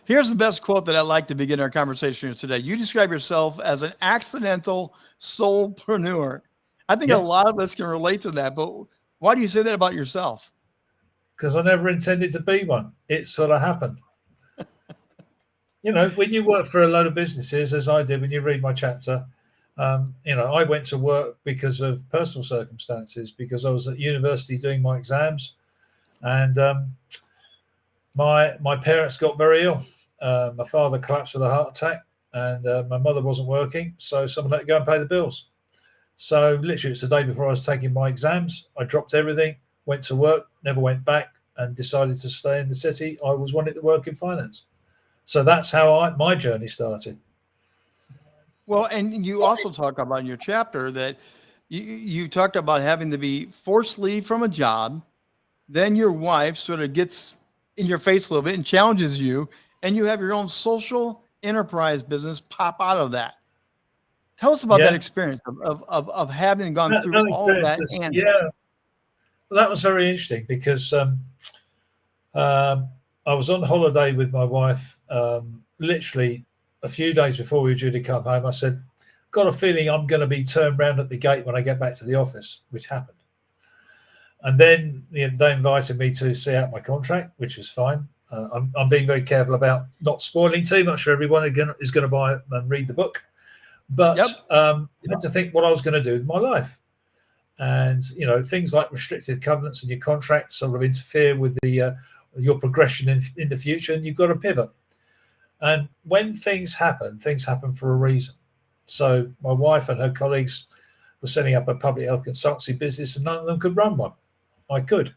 Here's the best quote that I'd like to begin our conversation today. You describe yourself as an accidental soulpreneur. I think a lot of us can relate to that, but why do you say that about yourself? Because I never intended to be one. It sort of happened. You know, when you work for a load of businesses, as I did when you read my chapter, you know, I went to work because of personal circumstances, because I was at university doing my exams, and my parents got very ill. My father collapsed with a heart attack, and my mother wasn't working, so someone had to go and pay the bills. So literally, it's the day before I was taking my exams. I dropped everything, went to work, never went back, and decided to stay in the city. I was wanting to work in finance. So that's how my journey started. Well, and you also talk about in your chapter that you talked about having to be forced leave from a job. Then your wife sort of gets in your face a little bit and challenges you, and you have your own social enterprise business pop out of that. Tell us about that Yeah, experience of having gone through that all of experience that. is, And yeah, well, that was very interesting because I was on holiday with my wife literally a few days before we were due to come home. I said, got a feeling I'm going to be turned round at the gate when I get back to the office, which happened. And then they invited me to see out my contract, which was fine. I'm being very careful about not spoiling too much for everyone who is going to buy it and read the book. But Yep. I had to think what I was going to do with my life. And, things like restrictive covenants in your contract sort of interfere with your progression in the future, and you've got to pivot. And when things happen for a reason. So my wife and her colleagues were setting up a public health consultancy business, and none of them could run one. I could.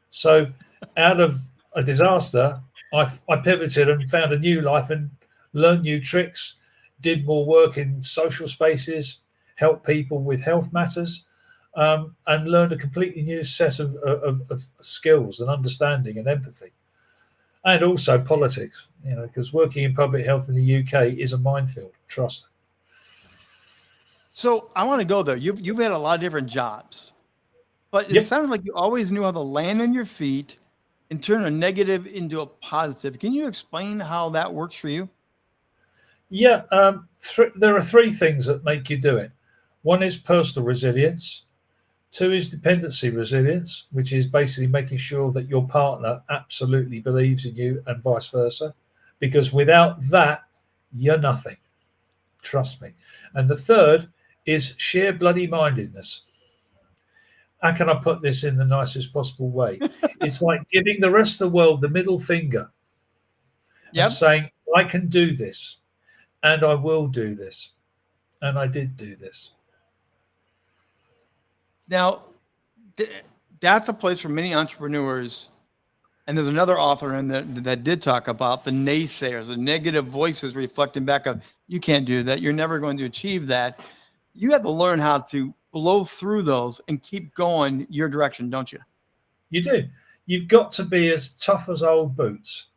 So out of a disaster, I pivoted and found a new life and learned new tricks, did more work in social spaces, helped people with health matters, and learned a completely new set of skills and understanding and empathy. And also politics, because working in public health in the UK is a minefield, trust. so I want to go there. You've had a lot of different jobs, but it Yep. sounds like you always knew how to land on your feet and turn a negative into a positive. Can you explain how that works for you? Yeah, there are three things that make you do it. One is personal resilience. Two is dependency resilience, which is basically making sure that your partner absolutely believes in you and vice versa. Because without that, you're nothing. Trust me. And the third is sheer bloody mindedness. How can I put this in the nicest possible way? It's like giving the rest of the world the middle finger and Yep. saying, I can do this and I will do this. And I did do this. Now, that's a place for many entrepreneurs. And there's another author in that did talk about the naysayers, the negative voices reflecting back of, you can't do that. You're never going to achieve that. You have to learn how to blow through those and keep going your direction, don't you? You do. You've got to be as tough as old boots.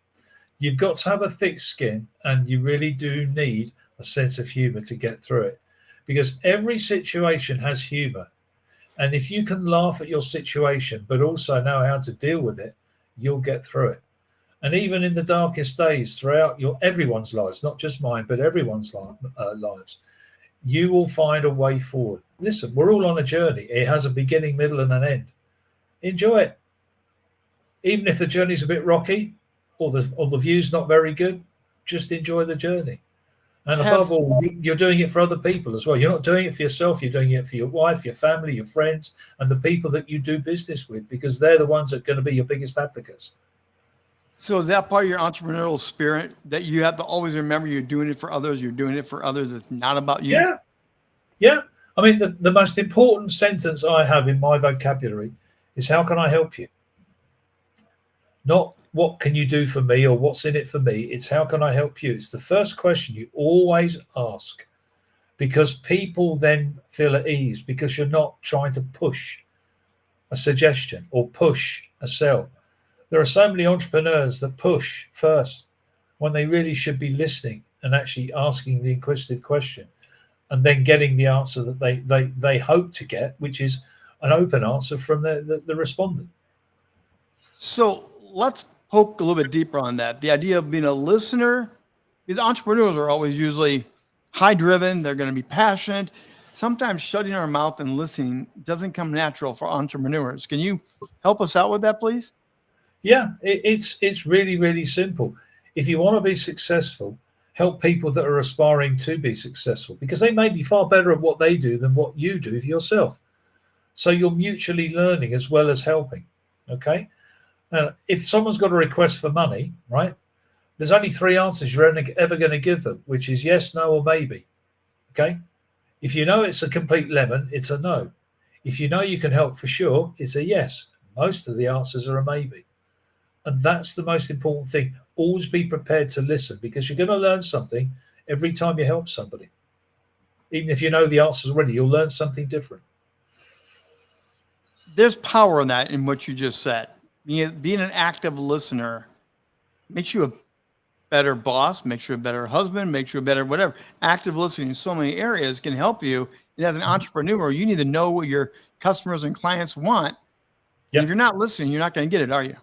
You've got to have a thick skin, and you really do need a sense of humor to get through it, because every situation has humor. And if you can laugh at your situation, but also know how to deal with it, you'll get through it. And even in the darkest days throughout everyone's lives, not just mine, but everyone's lives, you will find a way forward. Listen, we're all on a journey. It has a beginning, middle, and an end. Enjoy it. Even if the journey's a bit rocky or the view's not very good, just enjoy the journey. And above all, you're doing it for other people as well. You're not doing it for yourself. You're doing it for your wife, your family, your friends, and the people that you do business with, because they're the ones that are going to be your biggest advocates. So is that part of your entrepreneurial spirit that you have to always remember you're doing it for others? You're doing it for others. It's not about you. Yeah. Yeah. I mean, the most important sentence I have in my vocabulary is, how can I help you? Not what can you do for me or what's in it for me. It's how can I help you? It's the first question you always ask, because people then feel at ease, because you're not trying to push a suggestion or push a sell. There are so many entrepreneurs that push first when they really should be listening and actually asking the inquisitive question, and then getting the answer that they hope to get, which is an open answer from the respondent. So let's poke a little bit deeper on that. The idea of being a listener, because entrepreneurs are always usually high driven. They're going to be passionate. Sometimes shutting our mouth and listening doesn't come natural for entrepreneurs. Can you help us out with that, please? Yeah, it's really, really simple. If you want to be successful, help people that are aspiring to be successful, because they may be far better at what they do than what you do for yourself. So you're mutually learning as well as helping. Okay. Now, if someone's got a request for money, right, there's only three answers you're ever going to give them, which is yes, no, or maybe. Okay. If you know it's a complete lemon, it's a no. If you know you can help for sure, it's a yes. Most of the answers are a maybe. And that's the most important thing. Always be prepared to listen, because you're going to learn something every time you help somebody. Even if you know the answers already, you'll learn something different. There's power in that, in what you just said. Being an active listener makes you a better boss, makes you a better husband, makes you a better whatever. Active listening in so many areas can help you. And as an entrepreneur, you need to know what your customers and clients want. And if you're not listening, you're not going to get it, are you?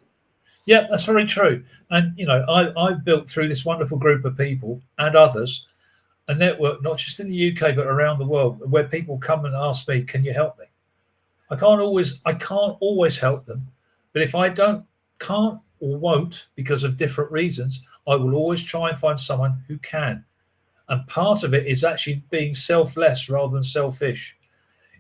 Yeah, that's very true. And, you know, I've built through this wonderful group of people and others a network, not just in the UK, but around the world, where people come and ask me, can you help me? I can't always help them. But if I can't or won't because of different reasons, I will always try and find someone who can. And part of it is actually being selfless rather than selfish.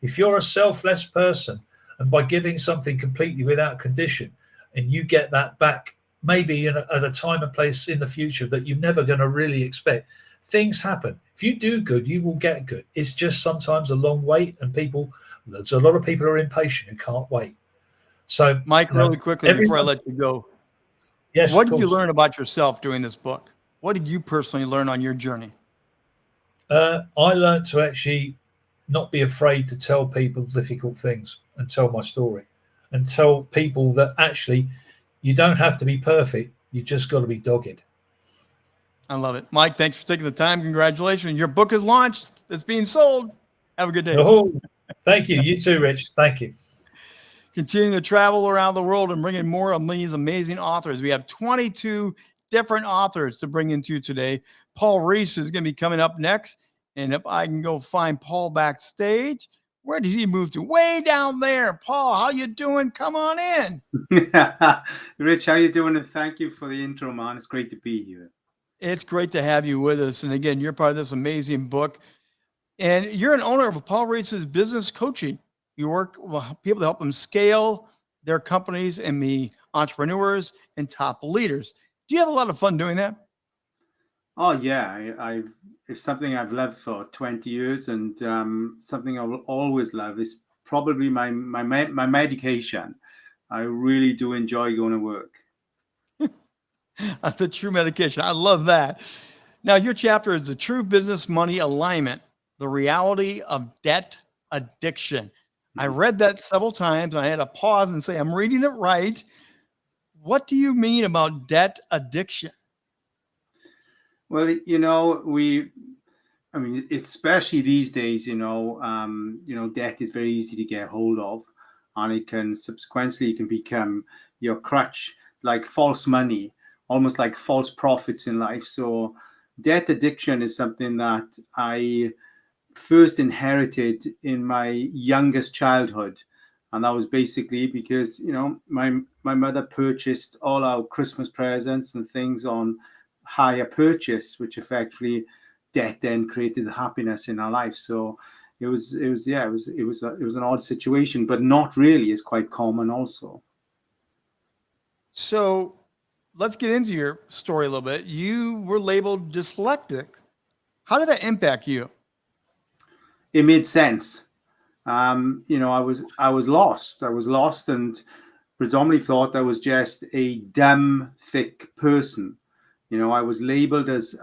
If you're a selfless person, and by giving something completely without condition, and you get that back, maybe at a time and place in the future that you're never going to really expect, things happen. If you do good, you will get good. It's just sometimes a long wait, and there's a lot of people who are impatient who can't wait. So, Mike, really quickly before I let you go, yes, what did you learn about yourself doing this book? What did you personally learn on your journey? I learned to actually not be afraid to tell people difficult things and tell my story, and tell people that actually you don't have to be perfect. You just got to be dogged. I love it. Mike, thanks for taking the time. Congratulations. Your book is launched. It's being sold. Have a good day. Oh, thank you. You too, Rich. Thank you. Continuing to travel around the world and bringing more of these amazing authors. We have 22 different authors to bring into today. Paul Reese is going to be coming up next. And if I can go find Paul backstage, where did he move to? Way down there. Paul, how you doing? Come on in. Rich, how you doing? And thank you for the intro, man. It's great to be here. It's great to have you with us. And again, you're part of this amazing book. And you're an owner of Paul Reese's Business Coaching. You work with people to help them scale their companies and be entrepreneurs and top leaders. Do you have a lot of fun doing that? Oh yeah, it's something I've loved for 20 years, and something I will always love is probably my medication. I really do enjoy going to work. The true medication. I love that. Now, your chapter is the true business money alignment, the reality of debt addiction. I read that several times. And I had to pause and say, I'm reading it right. What do you mean about debt addiction? Well, especially these days, debt is very easy to get hold of, and it can become your crutch, like false money, almost like false profits in life. So debt addiction is something that I first inherited in my youngest childhood. And that was basically because, my mother purchased all our Christmas presents and things on hire purchase, which effectively debt then created the happiness in our life. So it was an odd situation, but not really. It's quite common also. So let's get into your story a little bit. You were labeled dyslexic. How did that impact you? It made sense. I was lost. I was lost and predominantly thought I was just a dumb, thick person. I was labeled as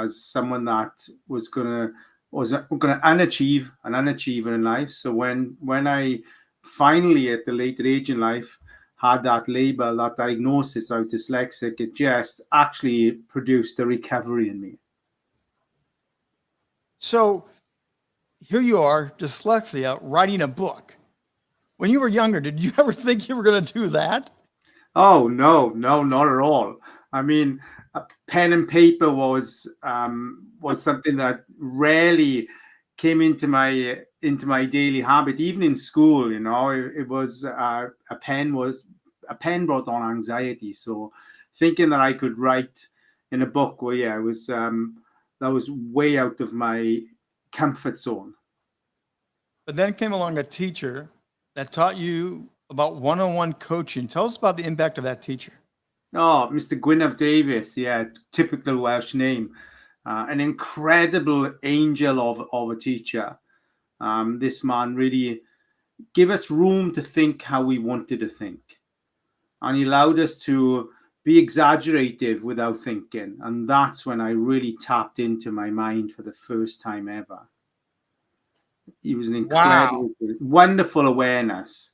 someone that was gonna an unachiever in life. So when I finally, at the later age in life, had that label, that diagnosis, I was dyslexic, it just actually produced a recovery in me. So here you are, dyslexia, writing a book. When you were younger, did you ever think you were going to do that? Oh, no, not at all. I mean, pen and paper was something that rarely came into my daily habit. Even in school, it was a pen brought on anxiety. So thinking that I could write in a book, well, yeah, it was that was way out of my comfort zone. But then came along a teacher that taught you about one-on-one coaching. Tell us about the impact of that teacher. Oh, Mr. Gwyneth Davis, yeah, typical Welsh name. An incredible angel of a teacher. This man really gave us room to think how we wanted to think. And he allowed us to be exaggerative without thinking. And that's when I really tapped into my mind for the first time ever. He was an incredible, wonderful awareness.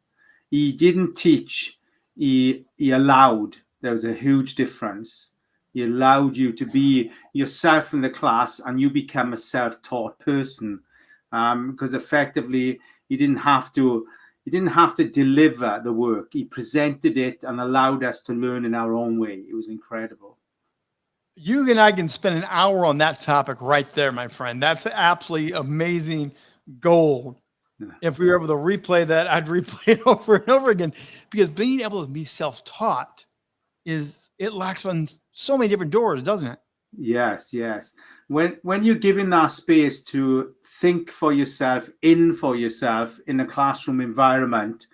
He didn't teach, he allowed. There was a huge difference. He allowed you to be yourself in the class, and you become a self-taught person, because effectively he didn't have to deliver the work. He presented it and allowed us to learn in our own way. It was incredible. You and I can spend an hour on that topic right there, my friend. That's absolutely amazing gold. Yeah. If we were able to replay that, I'd replay it over and over again, because being able to be self-taught it locks on so many different doors, doesn't it? Yes. When you're given that space to think for yourself in a classroom environment,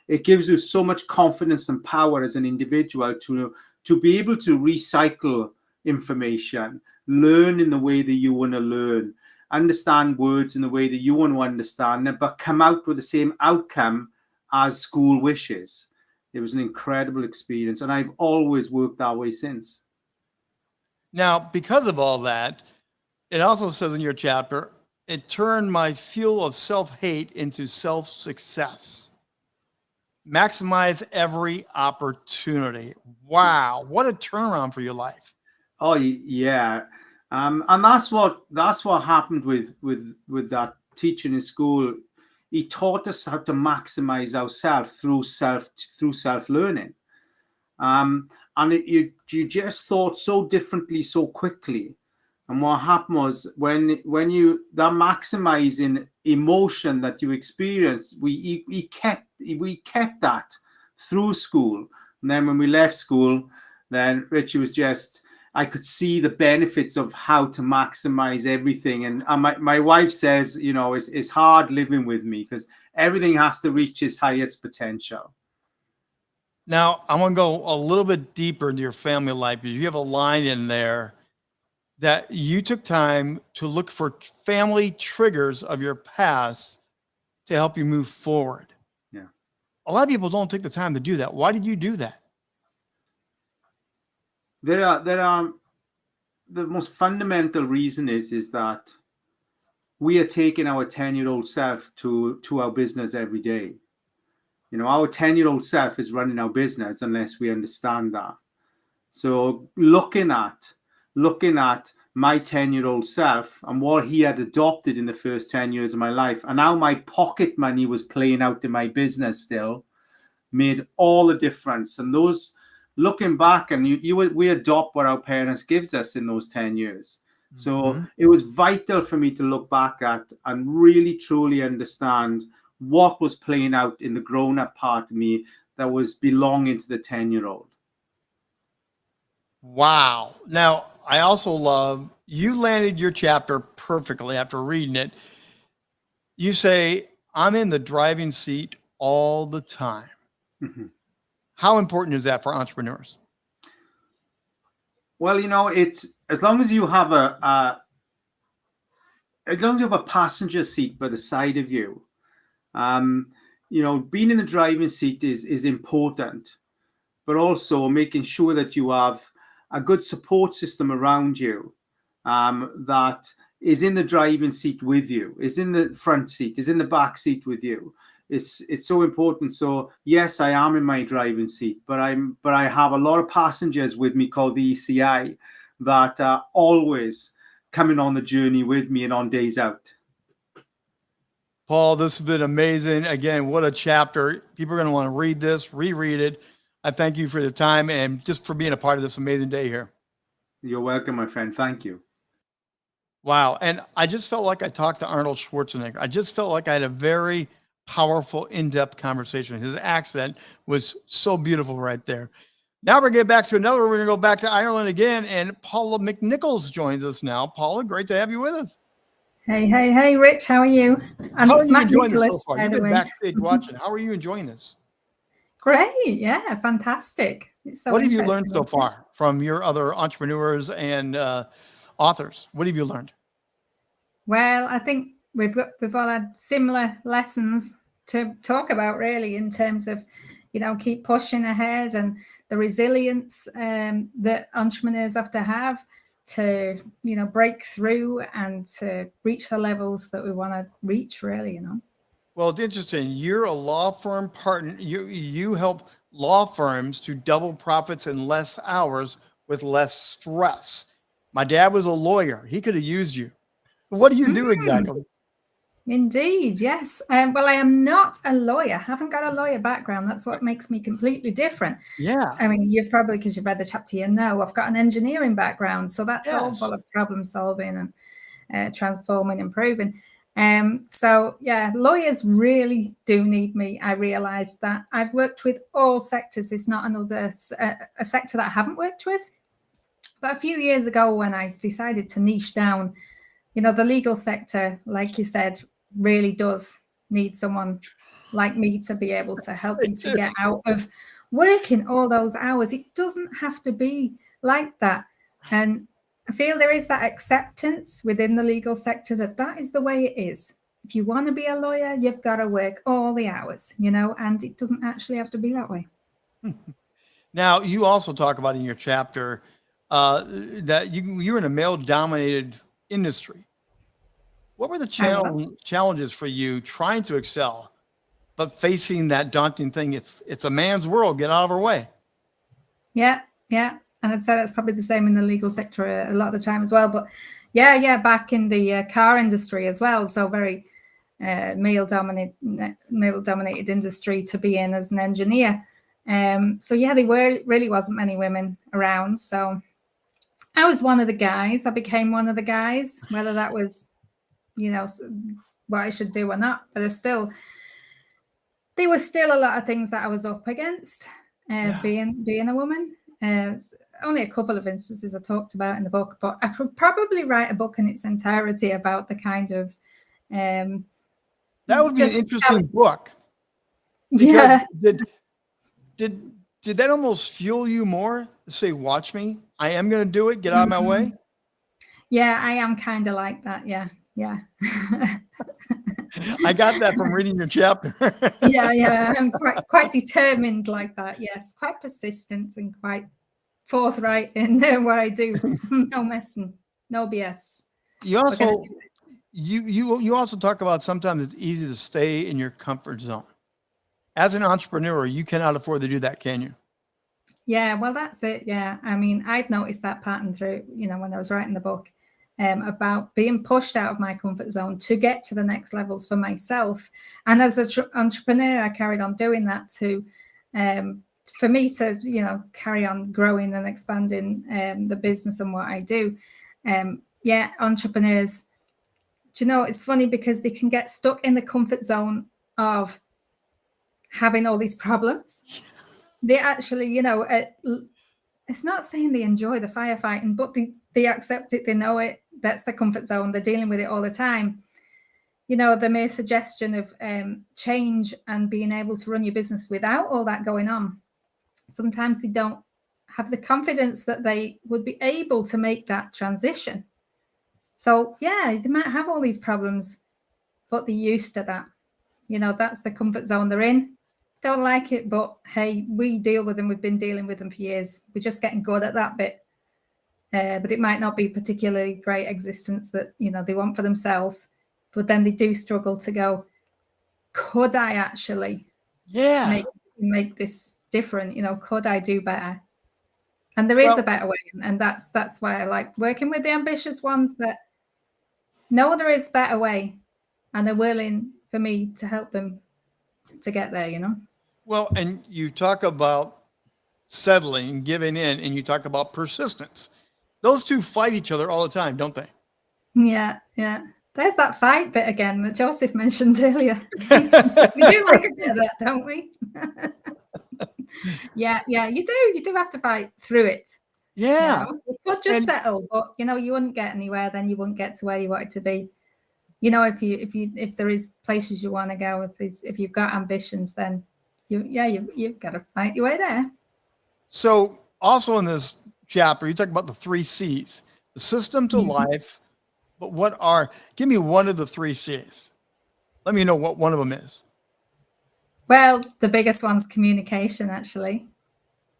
it gives you so much confidence and power as an individual to be able to recycle information, learn in the way that you want to learn, understand words in the way that you want to understand them, but come out with the same outcome as school wishes. It was an incredible experience, and I've always worked that way since. Now, because of all that, it also says in your chapter, it turned my fuel of self-hate into self-success. Maximize every opportunity. Wow, what a turnaround for your life. Oh yeah, and that's what happened with that teacher in school. He taught us how to maximize ourselves through self-learning, and you just thought so differently so quickly. And what happened was when you that maximizing emotion that you experienced, we kept that through school. And then when we left school, then Richie was just, I could see the benefits of how to maximize everything. And my wife says, it's hard living with me because everything has to reach its highest potential. Now, I want to go a little bit deeper into your family life, because you have a line in there that you took time to look for family triggers of your past to help you move forward. Yeah. A lot of people don't take the time to do that. Why did you do that? There are the most fundamental reason is that we are taking our 10-year-old self to our business every day. Our 10-year-old self is running our business unless we understand that. So looking at my 10-year-old self and what he had adopted in the first 10 years of my life, and how my pocket money was playing out in my business still, made all the difference. And those, looking back, and we adopt what our parents gives us in those 10 years. So it was vital for me to look back at and really truly understand what was playing out in the grown-up part of me that was belonging to the 10-year-old. Wow. Now, I also love, you landed your chapter perfectly after reading it. You say, I'm in the driving seat all the time. Mm-hmm. How important is that for entrepreneurs? Well, it's as long as you have a passenger seat by the side of you, being in the driving seat is important, but also making sure that you have a good support system around you, that is in the driving seat with you, is in the front seat, is in the back seat with you. It's so important. So yes, I am in my driving seat, but I have a lot of passengers with me called the ECI that are always coming on the journey with me and on days out. Paul, this has been amazing. Again, what a chapter. People are going to want to read this, reread it. I thank you for your time and just for being a part of this amazing day here. You're welcome, my friend. Thank you. Wow. And I just felt like I talked to Arnold Schwarzenegger. I just felt like I had a very powerful, in-depth conversation. His accent was so beautiful right there. Now we're going to get back to another. We're going to go back to Ireland again. And Paula McNichols joins us now. Paula, great to have you with us. Hey, Rich, how are you? And how it's are you Matt enjoying Nicholas, this so far? by You've the been way. backstage watching. How are you enjoying this? Great, yeah, fantastic. It's so what have you learned interesting, so far from your other entrepreneurs and authors? What have you learned? Well, I think we've all had similar lessons to talk about, really, in terms of, keep pushing ahead and the resilience that entrepreneurs have to have. to, break through and to reach the levels that we want to reach, really, Well, it's interesting. You're a law firm partner. You help law firms to double profits in less hours with less stress. My dad was a lawyer. He could have used you. What do you do exactly? Indeed, yes. Well, I am not a lawyer. I haven't got a lawyer background. That's what makes me completely different. Yeah. I mean, you've probably, because you've read the chapter, I've got an engineering background. So that's all Yes. full of problem solving and transforming, improving. So yeah, lawyers really do need me. I realized that I've worked with all sectors. There's not another a sector that I haven't worked with. But a few years ago, when I decided to niche down, the legal sector, like you said, really does need someone like me to be able to help me to get out of working all those hours. It doesn't have to be like that. And I feel there is that acceptance within the legal sector that is the way it is. If you want to be a lawyer, you've got to work all the hours, and it doesn't actually have to be that way. Now, you also talk about in your chapter that you're in a male-dominated industry. What were the challenges for you trying to excel, but facing that daunting thing? It's a man's world. Get out of our way. Yeah. And I'd say that's probably the same in the legal sector a lot of the time as well. But back in the car industry as well. So very male-dominated industry to be in as an engineer. So there really wasn't many women around. So I was one of the guys. I became one of the guys, whether that was, what I should do or not. But there was still a lot of things that I was up against being a woman. Only a couple of instances I talked about in the book, but I could probably write a book in its entirety about the kind of that would be an interesting book. Yeah. Did that almost fuel you more to say, watch me, I am going to do it, get out of my way? Yeah, I am kind of like that. Yeah. I got that from reading your chapter. Yeah, I'm quite determined like that. Yes, quite persistent and quite forthright in what I do. No messing, no BS. You also talk about sometimes it's easy to stay in your comfort zone. As an entrepreneur, you cannot afford to do that, can you? Yeah, well, that's it. Yeah, I mean, I'd noticed that pattern through, when I was writing the book. About being pushed out of my comfort zone to get to the next levels for myself. And as an entrepreneur, I carried on doing that too. For me to, carry on growing and expanding the business and what I do. Entrepreneurs, it's funny because they can get stuck in the comfort zone of having all these problems. They actually, it's not saying they enjoy the firefighting, but they accept it, they know it, that's the comfort zone, they're dealing with it all the time. The mere suggestion of change and being able to run your business without all that going on, sometimes they don't have the confidence that they would be able to make that transition. So they might have all these problems, but they're used to that. That's the comfort zone they're in. Don't like it, but hey, we deal with them. We've been dealing with them for years. We're just getting good at that bit. But it might not be particularly great existence that, they want for themselves. But then they do struggle to go, could I actually make this different? Could I do better? And there is a better way. And that's why I like working with the ambitious ones that know there is a better way. And they're willing for me to help them to get there, Well, and you talk about settling, giving in, and you talk about persistence. Those two fight each other all the time, don't they? Yeah. There's that fight bit again that Joseph mentioned earlier. We do like a bit of that, don't we? Yeah, you do. You do have to fight through it. Yeah. You could just settle, but you wouldn't get anywhere. Then you wouldn't get to where you wanted to be. If there is places you want to go, if you've got ambitions, then you've got to fight your way there. So also in this chapter, you talk about the 3 C's, the system to life. But give me one of the 3 C's. Let me know what one of them is. Well, the biggest one's communication, actually.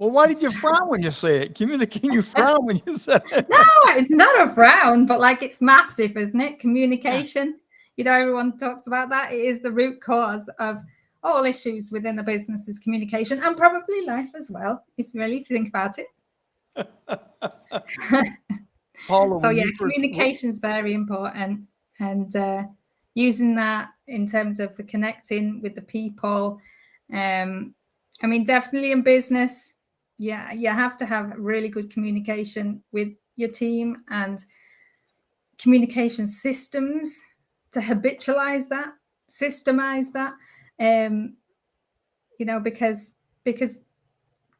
Well, why did you frown when you say it? Communicating, you frown when you said it. No, it's not a frown, but like it's massive, isn't it? Communication. You know, everyone talks about that. It is the root cause of all issues within the business is communication, and probably life as well, if you really think about it. Paula, So when yeah, you first- communication is very important, and using that in terms of the connecting with the people. I mean, definitely in business, yeah, you have to have really good communication with your team and communication systems to habitualize that, systemize that. You know, because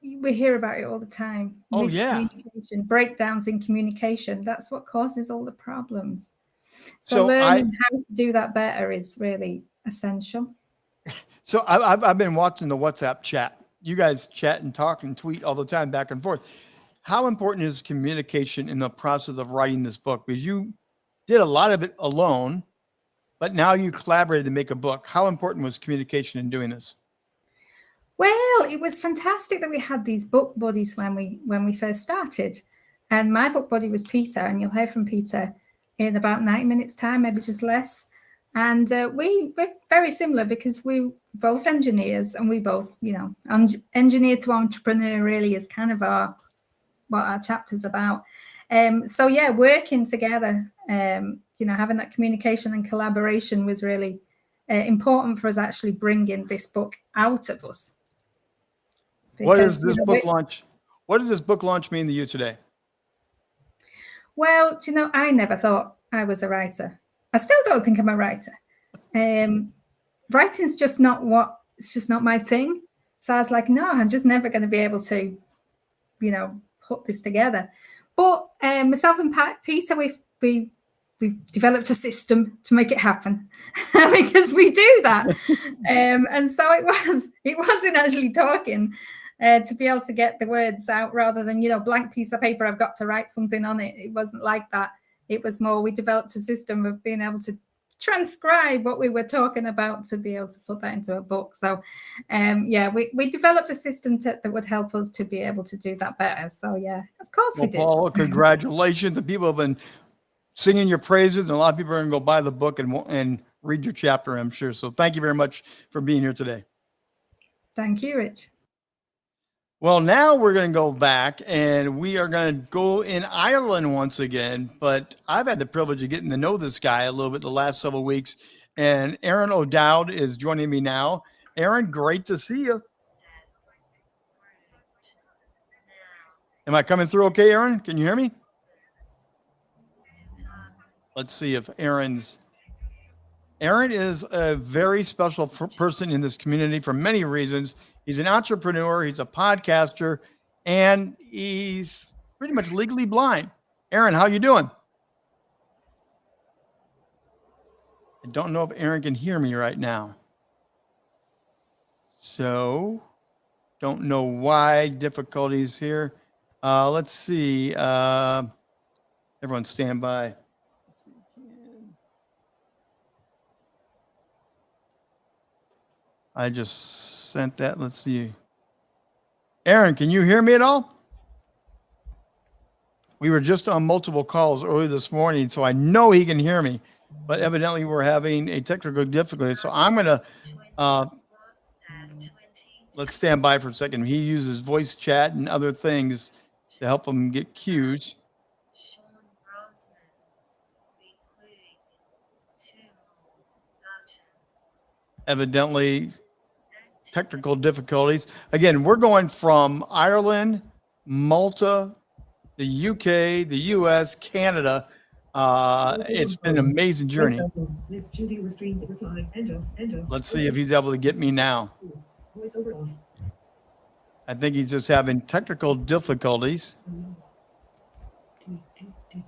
we hear about it all the time. Oh, yeah. Miscommunication, breakdowns in communication. That's what causes all the problems. So So learning how to do that better is really essential. So I've been watching the WhatsApp chat. You guys chat and talk and tweet all the time back and forth. How important is communication in the process of writing this book? Because you did a lot of it alone, but now you collaborated to make a book. How important was communication in doing this? Well, it was fantastic that we had these book buddies when we first started. And my book buddy was Peter, and you'll hear from Peter in about 90 minutes time, maybe just less. And we're very similar because we're both engineers, and we both, you know, engineer to entrepreneur really is kind of what our chapter's about. So yeah, working together, you know, having that communication and collaboration was really important for us actually bringing this book out of us. What does Because, this book launch? What does this book launch mean to you today? Well, you know, I never thought I was a writer. I still don't think I'm a writer. Writing's just not it's just not my thing. So I was like, no, I'm just never going to be able to, you know, put this together. But myself and Peter, we've developed a system to make it happen because we do that. And so it wasn't actually talking to be able to get the words out rather than, you know, blank piece of paper, I've got to write something on it. It wasn't like that. It was more, we developed a system of being able to transcribe what we were talking about to be able to put that into a book. So yeah, we developed a system that would help us to be able to do that better. So yeah, of course we did. Paula, congratulations. The people have been singing your praises, and a lot of people are going to go buy the book and read your chapter, I'm sure. So thank you very much for being here today. Thank you, Rich. Well, now we're going to go back, and we are going to go in Ireland once again. But I've had the privilege of getting to know this guy a little bit the last several weeks. And Aaron O'Dowd is joining me now. Aaron, great to see you. Am I coming through okay, Aaron? Can you hear me? Let's see if Aaron is a very special person in this community for many reasons. He's an entrepreneur, he's a podcaster, and he's pretty much legally blind. Aaron, how you doing? I don't know if Aaron can hear me right now. So, don't know why, difficulties here. Let's see. Everyone stand by. I just sent that. Let's see. Aaron, can you hear me at all? We were just on multiple calls early this morning, so I know he can hear me, but evidently we're having a technical difficulty. So I'm going to, let's stand by for a second. He uses voice chat and other things to help him get cues. Evidently, technical difficulties. Again, we're going from Ireland, Malta, the UK, the US, Canada. It's been an amazing journey. Let's see if he's able to get me now. I think he's just having technical difficulties.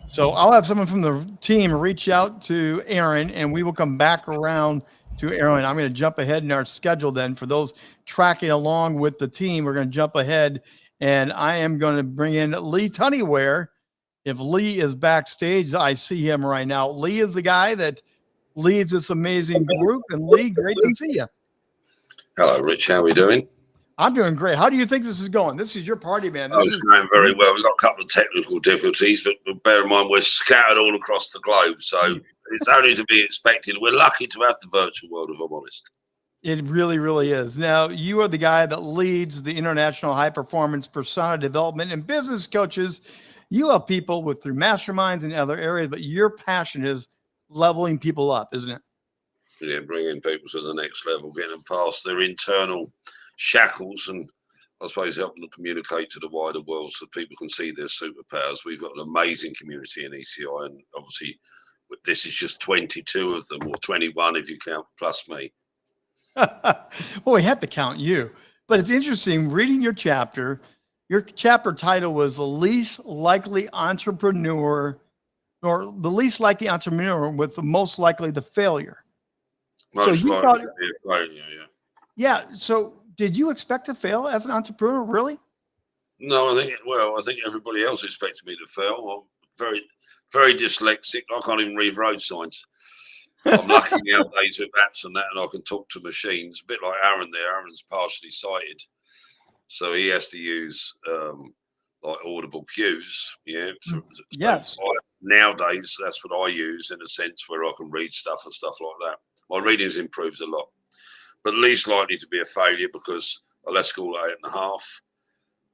So I'll have someone from the team reach out to Aaron, and we will come back around to Aaron. I'm going to jump ahead in our schedule then. For those tracking along with the team, we're going to jump ahead, and I am going to bring in Lee Tunnyware. If Lee is backstage, I see him right now. Lee is the guy that leads this amazing group. And Lee, great to see you. Hello, Rich. How are we doing? I'm doing great. How do you think this is going? This is your party, man. This It's is going very well. We've got a couple of technical difficulties, but bear in mind we're scattered all across the globe, so it's only to be expected. We're lucky to have the virtual world, if I'm honest. It really, really is. Now, you are the guy that leads the International High Performance Persona Development and Business Coaches. You have people through masterminds and other areas, but your passion is leveling people up, isn't it? Yeah, bringing people to the next level, getting them past their internal shackles, and I suppose helping them communicate to the wider world so people can see their superpowers. We've got an amazing community in ECI, and obviously this is just 22 of them, or 21 if you count plus me. Well, we have to count you. But it's interesting reading your chapter. Your chapter title was The Least Likely Entrepreneur, or The Least Likely Entrepreneur with the Most Likely the Failure. Most you likely thought, to be a failure, yeah. Yeah. So did you expect to fail as an entrepreneur, really? No, I think everybody else expected me to fail. I'm very, very dyslexic. I can't even read road signs. I'm lucky nowadays with apps and that, and I can talk to machines. A bit like Aaron there. Aaron's partially sighted, so he has to use like audible cues. Yeah. Yes. Nowadays, that's what I use in a sense where I can read stuff and stuff like that. My reading's improved a lot, but least likely to be a failure because I left school at 8.5.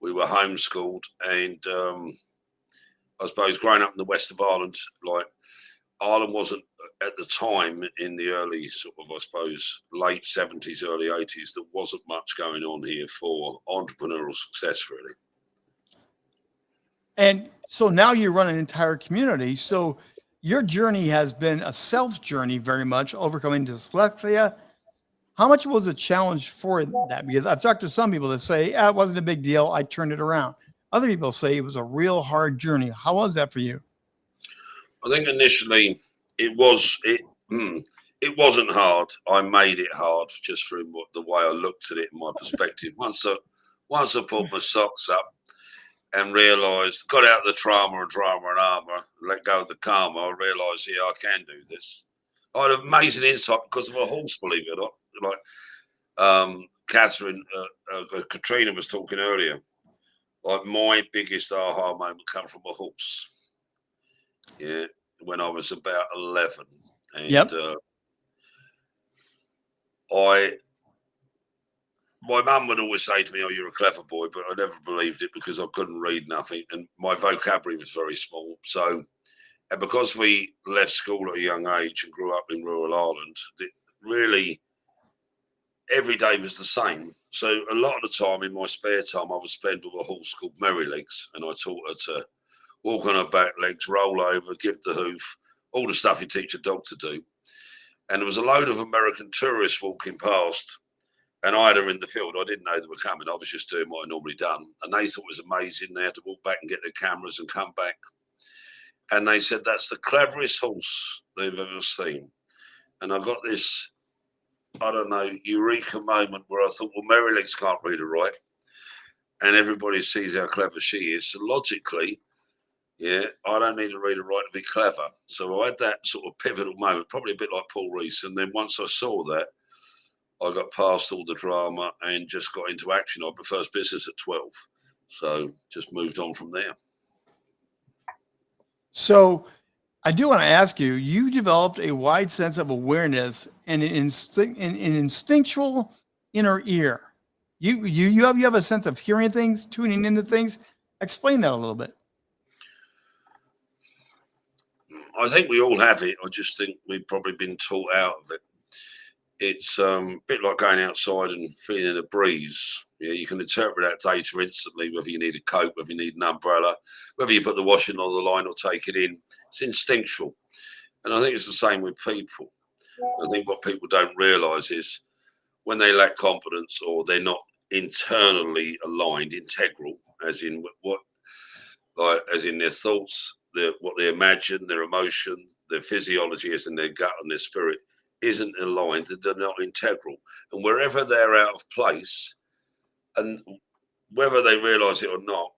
We were homeschooled, and I suppose growing up in the west of Ireland, like Ireland wasn't at the time in the early sort of, I suppose, late 70s, early 80s, there wasn't much going on here for entrepreneurial success, really. And so now you run an entire community. So your journey has been a self journey, very much overcoming dyslexia. How much was a challenge for that? Because I've talked to some people that say, it wasn't a big deal, I turned it around. Other people say it was a real hard journey. How was that for you? I think initially it wasn't hard. I made it hard just from the way I looked at it and my perspective. Once I pulled my socks up and realised, got out of the drama and armour, let go of the karma, I realised, yeah, I can do this. I had amazing insight because of a horse, believe it or not. Like Katrina was talking earlier. Like my biggest aha moment came from a horse. Yeah, when I was about 11, and my mum would always say to me, "Oh, you're a clever boy," but I never believed it because I couldn't read nothing, and my vocabulary was very small. So, and because we left school at a young age and grew up in rural Ireland, really every day was the same. So a lot of the time in my spare time, I would spend with a horse called Merrylegs, and I taught her to walk on her back legs, roll over, give the hoof, all the stuff you teach a dog to do. And there was a load of American tourists walking past, and I had her in the field. I didn't know they were coming. I was just doing what I normally done. And they thought it was amazing. They had to walk back and get their cameras and come back. And they said, that's the cleverest horse they've ever seen. And I got this, I don't know, eureka moment where I thought, well, Merrylegs can't read or write. And everybody sees how clever she is. So logically, yeah, I don't need to read or write to be clever. So I had that sort of pivotal moment, probably a bit like Paul Rees. And then once I saw that, I got past all the drama and just got into action. I had my first business at 12. So just moved on from there. So I do want to ask you, you developed a wide sense of awareness and an instinctual inner ear. You have a sense of hearing things, tuning into things. Explain that a little bit. I think we all have it. I just think we've probably been taught out of it. It's a bit like going outside and feeling a breeze. Yeah, you can interpret that data instantly, whether you need a coat, whether you need an umbrella, whether you put the washing on the line or take it in. It's instinctual. And I think it's the same with people. I think what people don't realise is when they lack confidence or they're not internally aligned, integral, as in as in their thoughts, what they imagine, their emotion, their physiology is in their gut and their spirit isn't aligned, that they're not integral. And wherever they're out of place, and whether they realise it or not,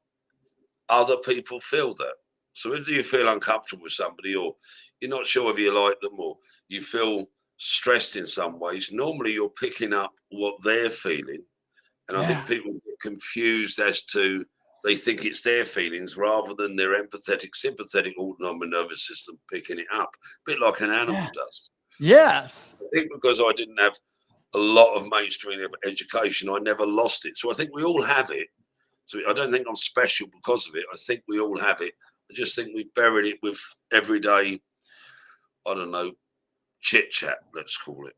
other people feel that. So if you feel uncomfortable with somebody, or you're not sure if you like them, or you feel stressed in some ways, normally you're picking up what they're feeling And I think people get confused as to, they think it's their feelings rather than their empathetic, sympathetic autonomic nervous system picking it up, a bit like an animal does. Yes. I think because I didn't have a lot of mainstream education, I never lost it. So I think we all have it. So I don't think I'm special because of it. I think we all have it. I just think we buried it with everyday, I don't know, chit chat, let's call it.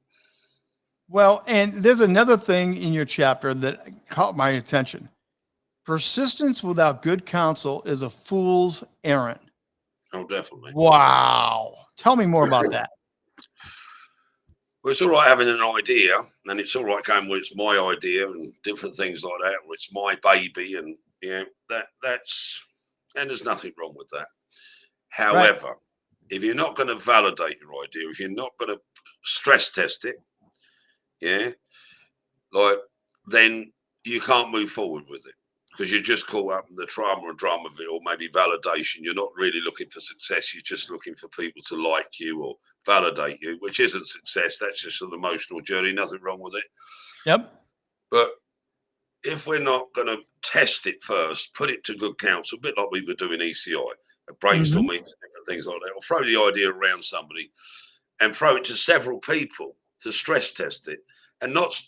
Well, and there's another thing in your chapter that caught my attention. Persistence without good counsel is a fool's errand. Oh, definitely. Wow. Tell me more about that. Well, it's all right having an idea, and it's all right going, well, it's my idea and different things like that, or it's my baby, and that's, and there's nothing wrong with that. However, if you're not going to validate your idea, if you're not going to stress test it, then you can't move forward with it, because you're just caught up in the trauma and drama of it, or maybe validation. You're not really looking for success. You're just looking for people to like you or validate you, which isn't success. That's just an emotional journey. Nothing wrong with it. Yep. But if we're not going to test it first, put it to good counsel, a bit like we were doing ECI, brainstorming, different things like that, or throw the idea around somebody and throw it to several people to stress test it, and not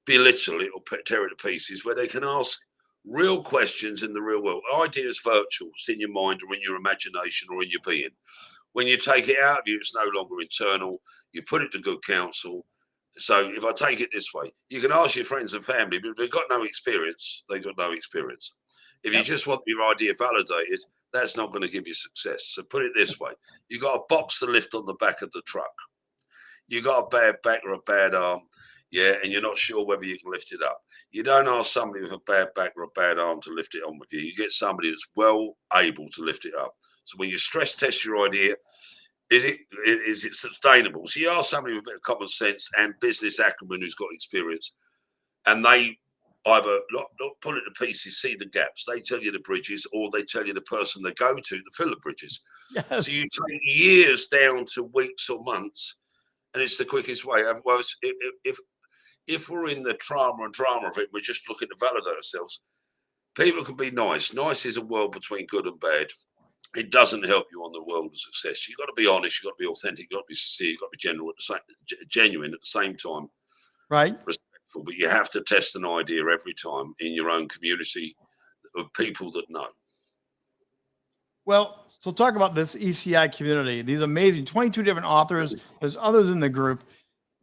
belittle it or tear it to pieces, where they can ask real questions in the real world. Ideas virtual, it's in your mind or in your imagination or in your being. When you take it out of you, it's no longer internal. You put it to good counsel. So if I take it this way, you can ask your friends and family, but if they've got no experience, they've got no experience. If you just want your idea validated, that's not going to give you success. So put it this way, you got a box to lift on the back of the truck. You got a bad back or a bad arm, and you're not sure whether you can lift it up. You don't ask somebody with a bad back or a bad arm to lift it on with you. You get somebody that's well able to lift it up. So when you stress test your idea, is it sustainable? So you ask somebody with a bit of common sense and business acumen who's got experience, and they either not pull it to pieces, see the gaps. They tell you the bridges, or they tell you the person they go to fill the bridges. Yes. So you take years down to weeks or months, and it's the quickest way. Otherwise, if we're in the trauma and drama of it, we're just looking to validate ourselves. People can be nice. Nice is a world between good and bad. It doesn't help you on the world of success. You've got to be honest. You've got to be authentic. You've got to be sincere. You've got to be genuine at the same time. Right. Respectful. But you have to test an idea every time in your own community of people that know. Well, so talk about this ECI community. These amazing 22 different authors. There's others in the group.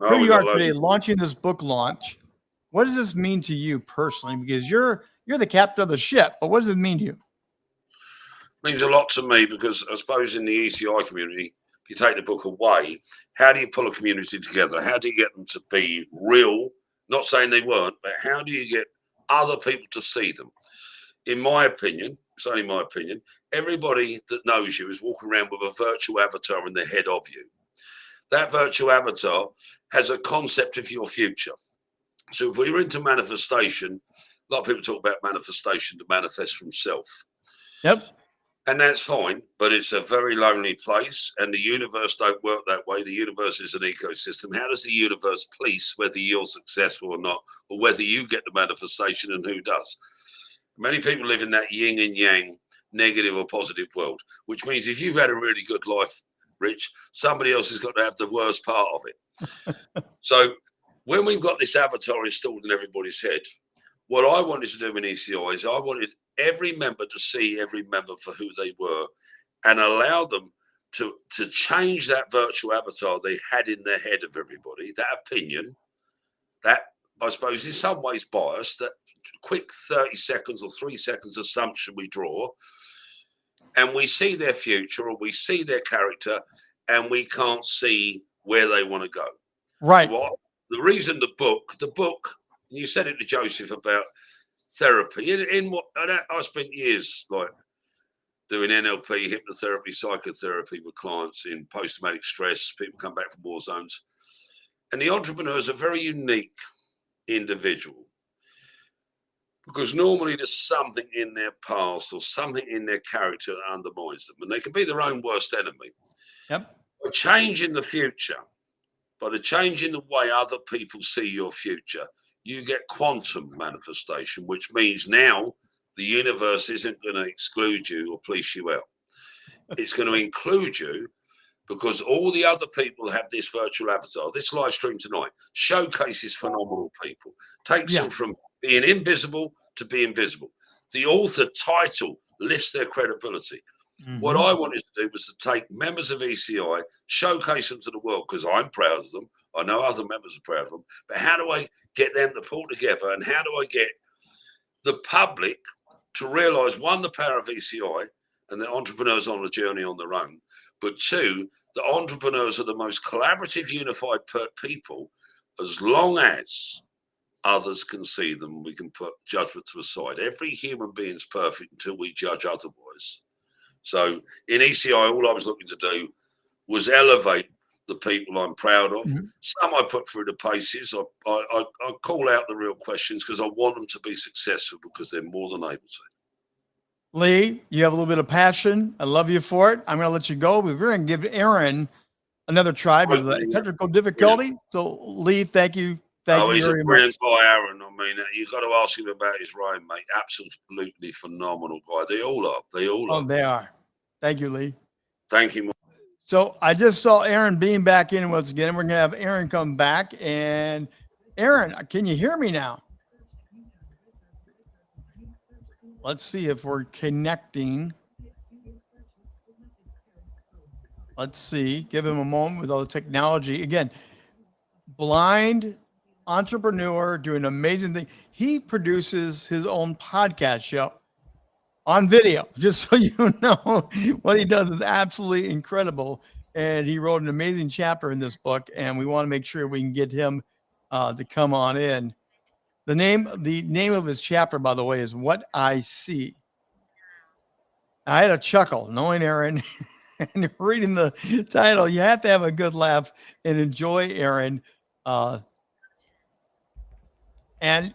Here you are today launching this book launch. What does this mean to you personally? Because you're the captain of the ship, but what does it mean to you? It means a lot to me, because I suppose in the ECI community, if you take the book away, how do you pull a community together? How do you get them to be real? Not saying they weren't, but how do you get other people to see them? In my opinion, it's only my opinion, everybody that knows you is walking around with a virtual avatar in the head of you. That virtual avatar has a concept of your future. So if we're into manifestation, a lot of people talk about manifestation to manifest from self. Yep. And that's fine, but it's a very lonely place, and the universe don't work that way. The universe is an ecosystem. How does the universe police whether you're successful or not, or whether you get the manifestation, and who does? Many people live in that yin and yang, negative or positive world, which means if you've had a really good life, Rich, somebody else has got to have the worst part of it. So when we've got this avatar installed in everybody's head, what I wanted to do in ECI is I wanted every member to see every member for who they were, and allow them to change that virtual avatar they had in their head of everybody, that opinion, that I suppose in some ways biased, that quick 30 seconds or 3 seconds assumption we draw, and we see their future or we see their character, and we can't see where they want to go. Right. So the reason the book, you said it to Joseph about therapy. In what I spent years like doing NLP, hypnotherapy, psychotherapy with clients in post-traumatic stress. People come back from war zones, and the entrepreneur is a very unique individual, because normally there's something in their past or something in their character that undermines them, and they can be their own worst enemy. Yep. A change in the future by the change in the way other people see your future, you get quantum manifestation, which means now the universe isn't going to exclude you or police you out. It's going to include you, because all the other people have this virtual avatar. This live stream tonight showcases phenomenal people, takes them from being invisible to being visible. The author title lifts their credibility. What I wanted to do was to take members of ECI, showcase them to the world, because I'm proud of them. I know other members are proud of them. But how do I get them to pull together, and how do I get the public to realise, one, the power of ECI and that entrepreneurs on a journey on their own, but two, that entrepreneurs are the most collaborative, unified people, as long as others can see them. We can put judgment to a side. Every human being's perfect until we judge otherwise. So in ECI, all I was looking to do was elevate the people I'm proud of. Some I put through the paces. I call out the real questions because I want them to be successful, because they're more than able to. Lee, you have a little bit of passion. I love you for it. I'm going to let you go, but we're going to give Aaron another try because of the technical difficulty. So, Lee, thank you. Thank you he's very a brilliant much. guy, Aaron. I mean, you've got to ask him about his reign, mate. Absolutely phenomenal guy. They all are. They all are. They are. Thank you, Lee. Thank you. So I just saw Aaron beam back in once again. We're going to have Aaron come back. And Aaron, can you hear me now? Let's see if we're connecting. Let's see. Give him a moment with all the technology. Again, blind entrepreneur doing amazing thing. He produces his own podcast show on video, just so you know. What he does is absolutely incredible. And he wrote an amazing chapter in this book, and we want to make sure we can get him to come on in. The name of his chapter, by the way, is What I See. I had a chuckle knowing Aaron and reading the title. You have to have a good laugh and enjoy Aaron. And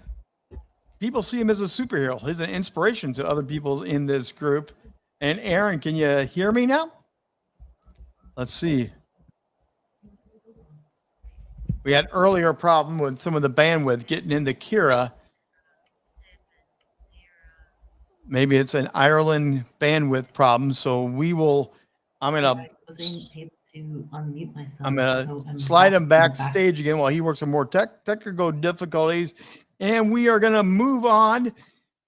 people see him as a superhero. He's an inspiration to other people in this group. And Aaron, can you hear me now? Let's see. We had earlier problem with some of the bandwidth getting into Kira. Maybe it's an Ireland bandwidth problem. So we will, I'm going to slide him backstage again while he works on more technical difficulties. And we are going to move on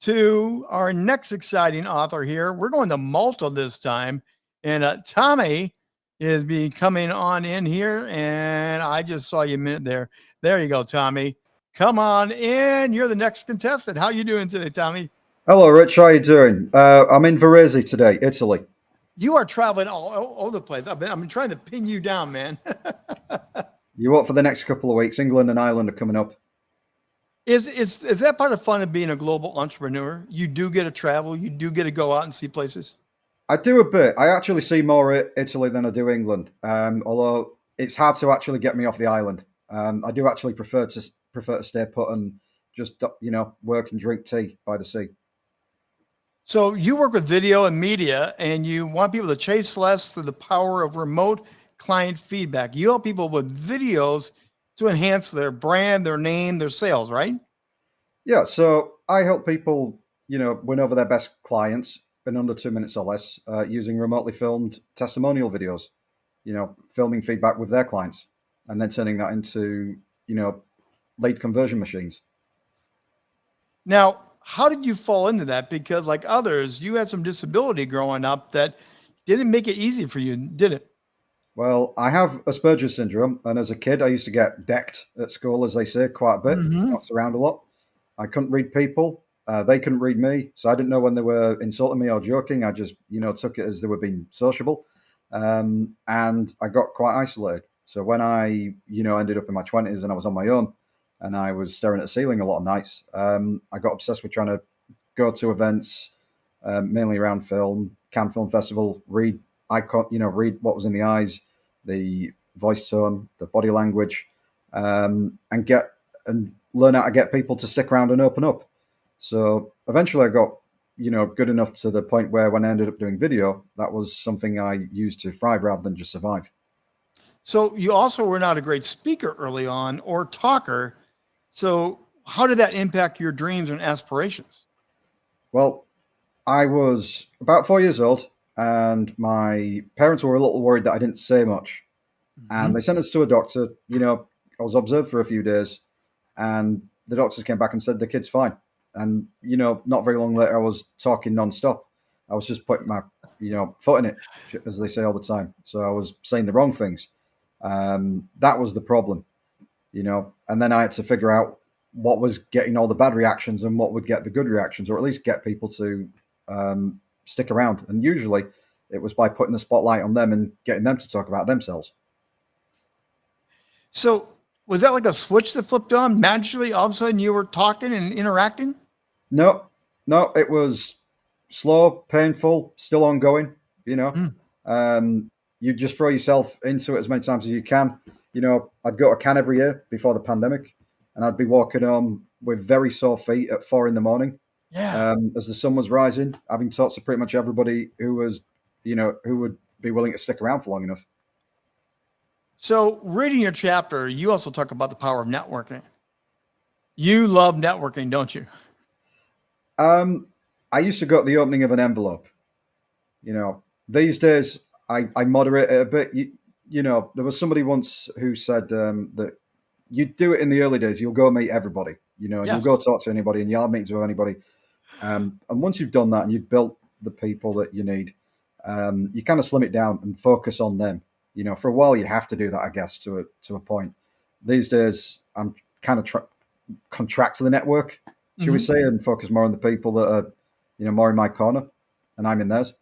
to our next exciting author here. We're going to Malta this time. And Tommy is coming on in here. And I just saw you a minute there. There you go, Tommy. Come on in. You're the next contestant. How you doing today, Tommy? Hello, Rich. How are you doing? I'm in Varese today, Italy. You are traveling all over the place. I've been trying to pin you down, man. You what for the next couple of weeks? England and Ireland are coming up. Is that part of fun of being a global entrepreneur? You do get to travel. You do get to go out and see places. I do a bit. I actually see more Italy than I do England. Although it's hard to actually get me off the island. I do actually prefer to stay put and just work and drink tea by the sea. So you work with video and media, and you want people to chase less through the power of remote client feedback. You help people with videos to enhance their brand, their name, their sales, right? Yeah. So I help people, win over their best clients in under 2 minutes or less using remotely filmed testimonial videos, filming feedback with their clients and then turning that into, lead conversion machines. Now, how did you fall into that? Because like others, you had some disability growing up that didn't make it easy for you, did it? Well, I have Asperger's syndrome, and as a kid, I used to get decked at school, as they say, quite a bit, knocked around a lot. I couldn't read people. They couldn't read me, so I didn't know when they were insulting me or joking. I just, took it as they were being sociable, and I got quite isolated. So when I, ended up in my 20s and I was on my own, and I was staring at the ceiling a lot of nights, I got obsessed with trying to go to events, mainly around film, Cannes Film Festival, read what was in the eyes, the voice tone, the body language, and learn how to get people to stick around and open up. So eventually I got, good enough to the point where when I ended up doing video, that was something I used to thrive rather than just survive. So you also were not a great speaker early on or talker. So how did that impact your dreams and aspirations? Well, I was about 4 years old, and my parents were a little worried that I didn't say much. And they sent us to a doctor. I was observed for a few days, and the doctors came back and said the kid's fine. And not very long later, I was talking nonstop. I was just putting my foot in it, as they say all the time. So I was saying the wrong things. That was the problem, And then I had to figure out what was getting all the bad reactions and what would get the good reactions, or at least get people to stick around. And usually, it was by putting the spotlight on them and getting them to talk about themselves. So was that like a switch that flipped on magically? All of a sudden you were talking and interacting? No, it was slow, painful, still ongoing. You just throw yourself into it as many times as you can. I'd go to Cannes every year before the pandemic, and I'd be walking home with very sore feet at 4 a.m. Yeah. As the sun was rising, having talked to pretty much everybody who would be willing to stick around for long enough. So reading your chapter, you also talk about the power of networking. You love networking, don't you? I used to go at the opening of an envelope. These days I moderate it a bit. There was somebody once who said that you do it in the early days. You'll go meet everybody. You'll go talk to anybody, and you'll have meetings with anybody. And once you've done that and you've built the people that you need, you kind of slim it down and focus on them. For a while you have to do that, I guess, to a point. These days I'm kind of contract to the network, should we say, and focus more on the people that are, more in my corner, and I'm in theirs.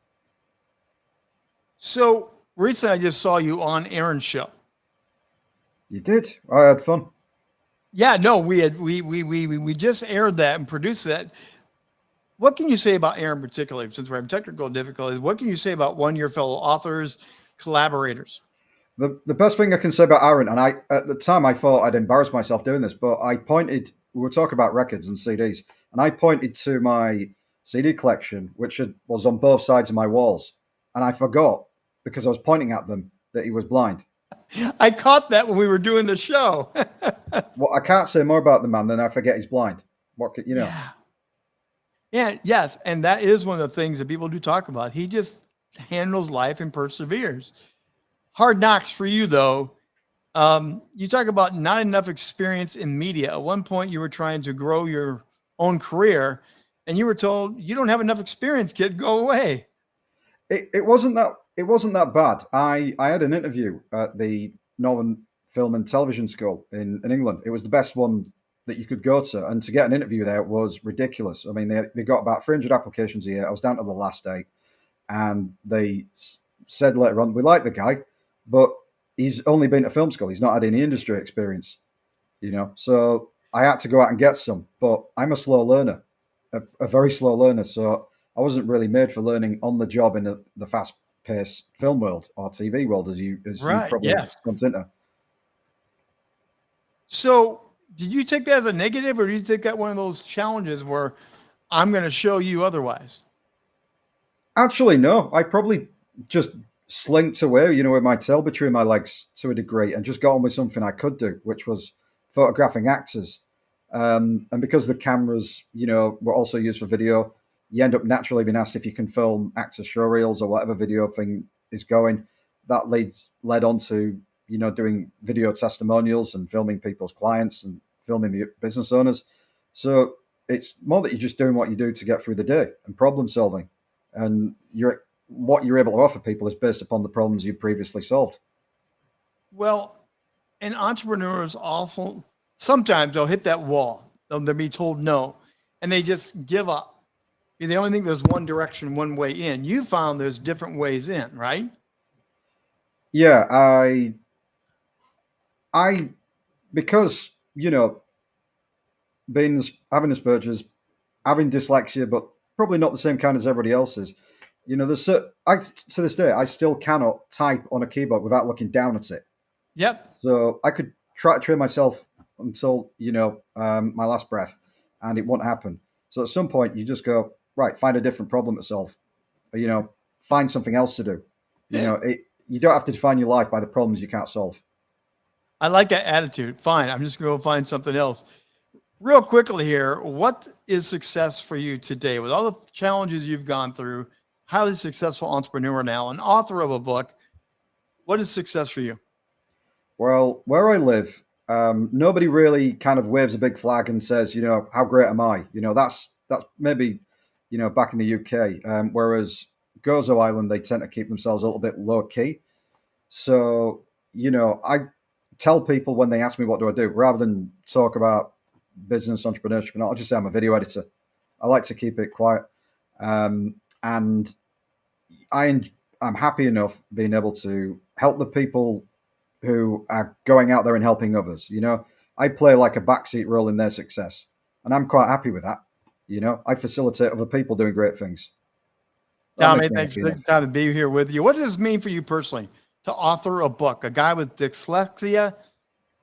So recently I just saw you on Aaron's show. You did? I had fun. Yeah, no, we just aired that and produced that. What can you say about Aaron particularly, since we're having technical difficulties? What can you say about one of your fellow authors, collaborators? The best thing I can say about Aaron, and at the time I thought I'd embarrass myself doing this, but we were talking about records and CDs, and I pointed to my CD collection, which was on both sides of my walls, and I forgot, because I was pointing at them, that he was blind. I caught that when we were doing the show. Well, I can't say more about the man than I forget he's blind. Yeah, yes, and that is one of the things that people do talk about. He just handles life and perseveres. Hard knocks for you, though. You talk about not enough experience in media. At one point, you were trying to grow your own career, and you were told, "You don't have enough experience, kid. Go away." It wasn't that bad. I had an interview at the Northern Film and Television School in England. It was the best one that you could go to, and to get an interview there was ridiculous. I mean, they got about 300 applications a year. I was down to the last day, and they said later on, "We like the guy, but he's only been to film school. He's not had any industry experience." So I had to go out and get some. But I'm a slow learner, a very slow learner. So I wasn't really made for learning on the job in the fast-paced film world or TV world, as you probably jumped into. So did you take that as a negative, or did you take that one of those challenges where I'm going to show you otherwise? Actually, no. I probably just slinked away, with my tail between my legs to a degree, and just got on with something I could do, which was photographing actors. And because the cameras, were also used for video, you end up naturally being asked if you can film actor show reels or whatever video thing is going. That led on to, doing video testimonials and filming people's clients and filming the business owners. So it's more that you're just doing what you do to get through the day and problem solving. And what you're able to offer people is based upon the problems you previously solved. Well, and entrepreneurs also, sometimes they'll hit that wall. They'll be told no, and they just give up. They only think there's one direction, one way in. You found there's different ways in, right? Yeah, because, having Asperger's, having dyslexia, but probably not the same kind as everybody else's. To this day, I still cannot type on a keyboard without looking down at it. Yep. So I could try to train myself until, my last breath, and it won't happen. So at some point, you just go, right, find a different problem to solve. Or, find something else to do. you don't have to define your life by the problems you can't solve. I like that attitude. Fine, I'm just going to go find something else. Real quickly here, what is success for you today with all the challenges you've gone through? Highly successful entrepreneur now, an author of a book. What is success for you? Well, where I live, nobody really kind of waves a big flag and says, you know, how great am I? You know, that's maybe, you know, back in the UK. Whereas Gozo Island, they tend to keep themselves a little bit low key. So, you know, I tell people when they ask me what do I do, rather than talk about business entrepreneurship, and I'll just say I'm a video editor. I like to keep it quiet, and I'm happy enough being able to help the people who are going out there and helping others. You know, I play like a backseat role in their success, and I'm quite happy with that. You know, I facilitate other people doing great things. Tommy, thanks for taking time to be here with you. What does this mean for you personally to author a book? A guy with dyslexia,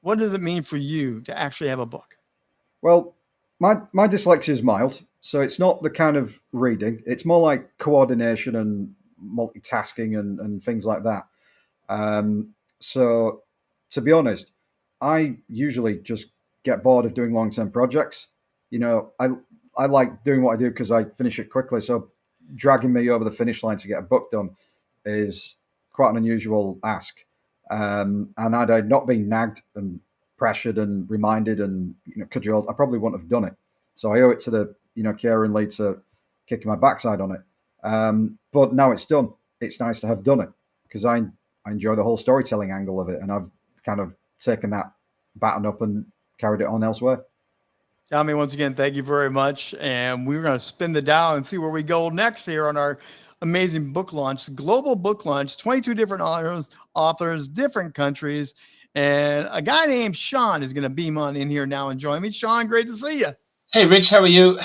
what does it mean for you to actually have a book? Well, my dyslexia is mild, so it's not the kind of reading. It's more like coordination and multitasking and things like that. So, to be honest, I usually just get bored of doing long-term projects. You know, I like doing what I do because I finish it quickly. So, dragging me over the finish line to get a book done is quite an unusual ask. And had I not been nagged and pressured and reminded and, you know, cajoled, I probably wouldn't have done it. So I owe it to the, you know, Kiera and Lee to kicking my backside on it. But now it's done. It's nice to have done it because I enjoy the whole storytelling angle of it, and I've kind of taken that baton up and carried it on elsewhere. Tommy, once again, thank you very much. And we're going to spin the dial and see where we go next here on our amazing book launch, global book launch, 22 different authors, different countries. And a guy named Sean is going to beam on in here now and join me. Sean, great to see you. Hey, Rich, how are you?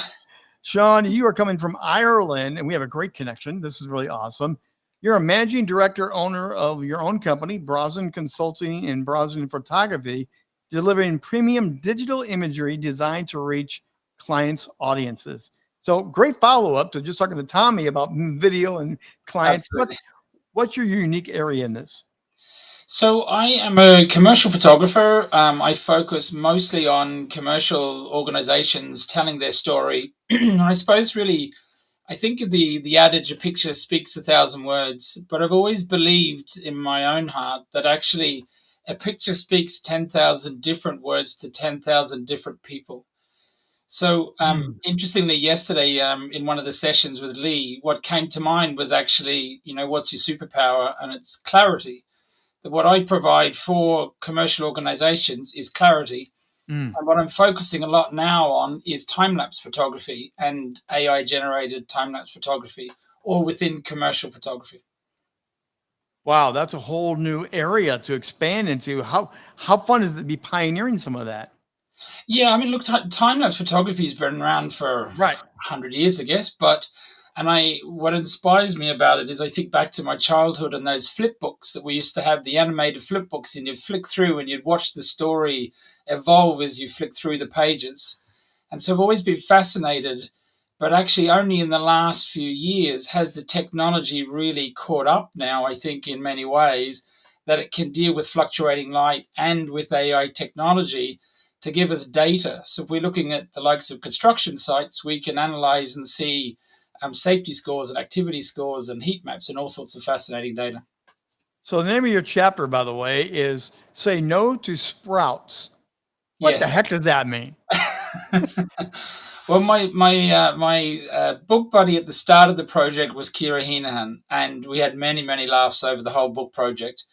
Sean, you are coming from Ireland, and we have a great connection. This is really awesome. You're a managing director, owner of your own company, Brosnan Consulting and Brosnan Photography, delivering premium digital imagery designed to reach clients' audiences. So great follow-up to just talking to Tommy about video and clients. What's your unique area in this? So I am a commercial photographer. I focus mostly on commercial organizations telling their story. I suppose really, I think of the adage, a picture speaks 1,000 words, but I've always believed in my own heart that actually a picture speaks 10,000 different words to 10,000 different people. So interestingly, yesterday in one of the sessions with Lee, what came to mind was actually, you know, what's your superpower? And it's clarity. That what I provide for commercial organizations is clarity. And what I'm focusing a lot now on is time-lapse photography and AI-generated time-lapse photography, all within commercial photography. Wow, that's a whole new area to expand into. How fun is it to be pioneering some of that? Yeah, I mean, look, time-lapse photography has been around for 100 years, I guess. What inspires me about it is I think back to my childhood and those flip books that we used to have, the animated flip books, and you'd flick through and you'd watch the story evolve as you flick through the pages. And so I've always been fascinated, but actually only in the last few years has the technology really caught up now, I think, in many ways, that it can deal with fluctuating light and with AI technology to give us data. So if we're looking at the likes of construction sites, we can analyze and see safety scores and activity scores and heat maps and all sorts of fascinating data. So the name of your chapter, by the way, is Say No to Sprouts. What the heck does that mean? Well, my book buddy at the start of the project was Kira Heenahan, and we had many, many laughs over the whole book project.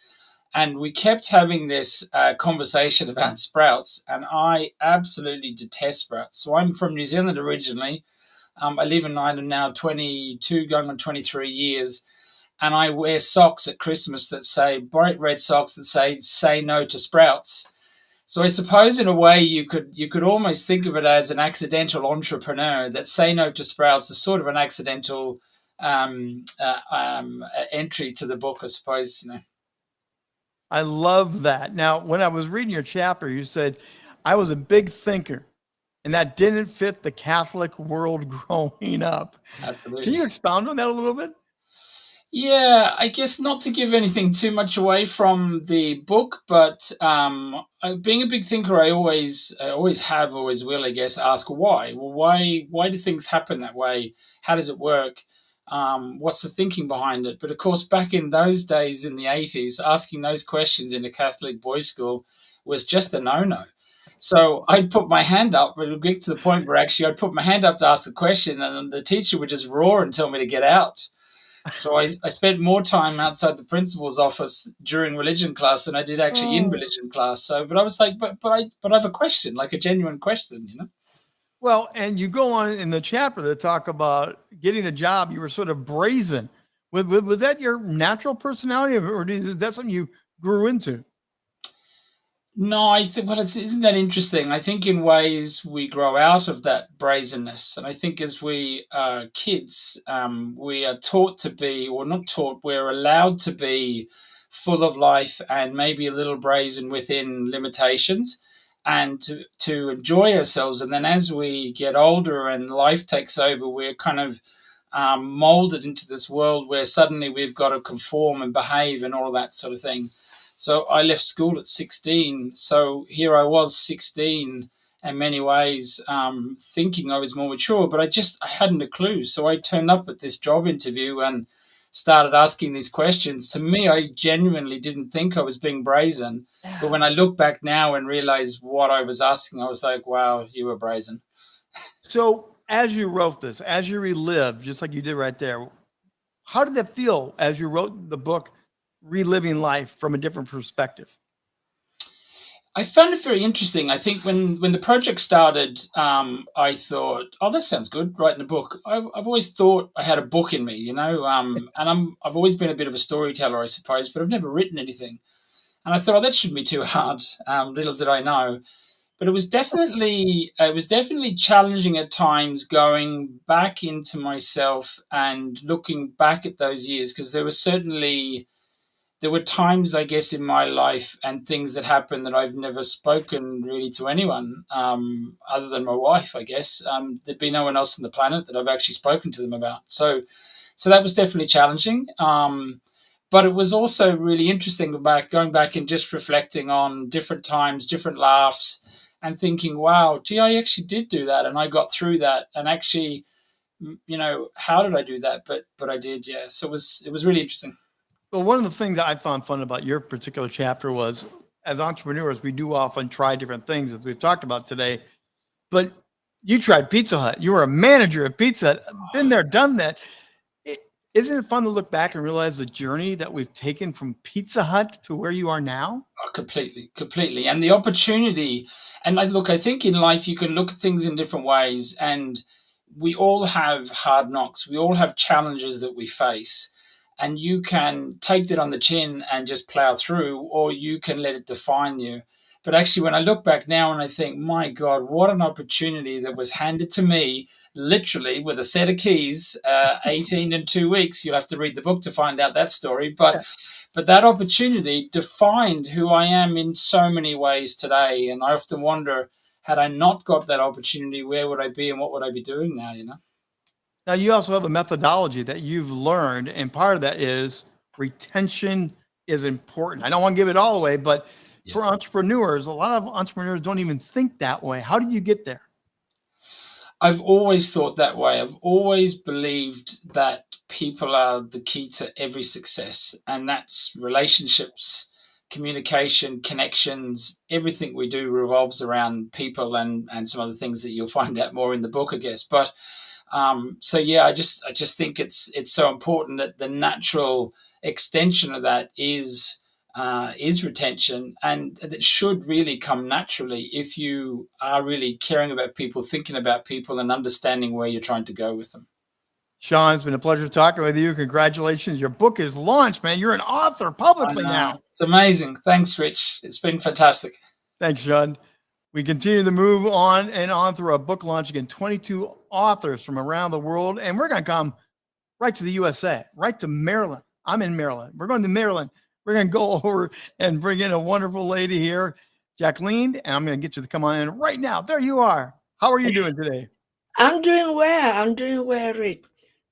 And we kept having this conversation about sprouts, and I absolutely detest sprouts. So I'm from New Zealand originally. I live in Ireland now 22, going on 23 years. And I wear socks at Christmas that say, bright red socks that say no to sprouts. So I suppose in a way you could almost think of it as an accidental entrepreneur, that say no to sprouts is sort of an accidental entry to the book, I suppose, you know. I love that. Now, when I was reading your chapter, you said, I was a big thinker, and that didn't fit the Catholic world growing up. Absolutely. Can you expound on that a little bit? Yeah, I guess not to give anything too much away from the book, but being a big thinker, I always have, always will, I guess, ask why. Well, why do things happen that way? How does it work? What's the thinking behind it? But of course, back in those days in the 80s, asking those questions in a Catholic boys' school was just a no-no. So I'd put my hand up, but it would get to the point where actually I'd put my hand up to ask the question, and the teacher would just roar and tell me to get out. So I spent more time outside the principal's office during religion class than I did actually in religion class. So, but I was like, but I have a question, like a genuine question, you know? Well, and you go on in the chapter to talk about getting a job. You were sort of brazen. Was that your natural personality, or is that something you grew into? No, I think, well, isn't that interesting? I think in ways we grow out of that brazenness. And I think as we are kids, we are taught to be, or not taught, we're allowed to be full of life and maybe a little brazen within limitations and to enjoy ourselves. And then as we get older and life takes over, we're kind of molded into this world where suddenly we've got to conform and behave and all of that sort of thing. So I left school at 16. So here I was 16 in many ways, thinking I was more mature, but I hadn't a clue. So I turned up at this job interview and started asking these questions. To me, I genuinely didn't think I was being brazen. Yeah. But when I look back now and realize what I was asking, I was like, wow, you were brazen. So as you wrote this, as you relived, just like you did right there, how did that feel as you wrote the book, reliving life from a different perspective? I found it very interesting. I think when the project started, I thought, oh, that sounds good, writing a book. I've always thought I had a book in me, you know, and I've always been a bit of a storyteller, I suppose, but I've never written anything. And I thought, oh, that shouldn't be too hard. Little did I know. But it was definitely challenging at times, going back into myself and looking back at those years, because there were times, I guess, in my life and things that happened that I've never spoken really to anyone other than my wife, I guess. There'd be no one else on the planet that I've actually spoken to them about. So that was definitely challenging. But it was also really interesting going back and just reflecting on different times, different laughs, and thinking, wow, gee, I actually did do that, and I got through that, and actually, you know, how did I do that? But I did, yeah. So it was really interesting. Well, one of the things that I found fun about your particular chapter was, as entrepreneurs, we do often try different things, as we've talked about today. But you tried Pizza Hut. You were a manager at Pizza Hut. Been there, done that. Isn't it fun to look back and realize the journey that we've taken from Pizza Hut to where you are now? Oh, completely. And the opportunity. And I think in life you can look at things in different ways. And we all have hard knocks. We all have challenges that we face. And you can take that on the chin and just plow through, or you can let it define you. But actually, when I look back now and I think, my God, what an opportunity that was handed to me, literally with a set of keys, 18 in 2 weeks. You'll have to read the book to find out that story. But that opportunity defined who I am in so many ways today. And I often wonder, had I not got that opportunity, where would I be and what would I be doing now, you know? Now, you also have a methodology that you've learned, and part of that is retention is important. I don't want to give it all away, but for entrepreneurs, a lot of entrepreneurs don't even think that way. How did you get there? I've always thought that way. I've always believed that people are the key to every success, and that's relationships, communication, connections. Everything we do revolves around people and some other things that you'll find out more in the book, I guess. But so yeah, I just think it's so important that the natural extension of that is retention, and that should really come naturally if you are really caring about people, thinking about people, and understanding where you're trying to go with them. Sean, it's been a pleasure talking with you. Congratulations. Your book is launched, man. You're an author publicly now. It's amazing. Thanks, Rich. It's been fantastic. Thanks, Sean. We continue to move on and on through our book launch. Again, 22 authors from around the world. And we're going to come right to the USA, right to Maryland. I'm in Maryland. We're going to Maryland. We're going to go over and bring in a wonderful lady here, Jacqueline. And I'm going to get you to come on in right now. There you are. How are you doing today? I'm doing well. Rick.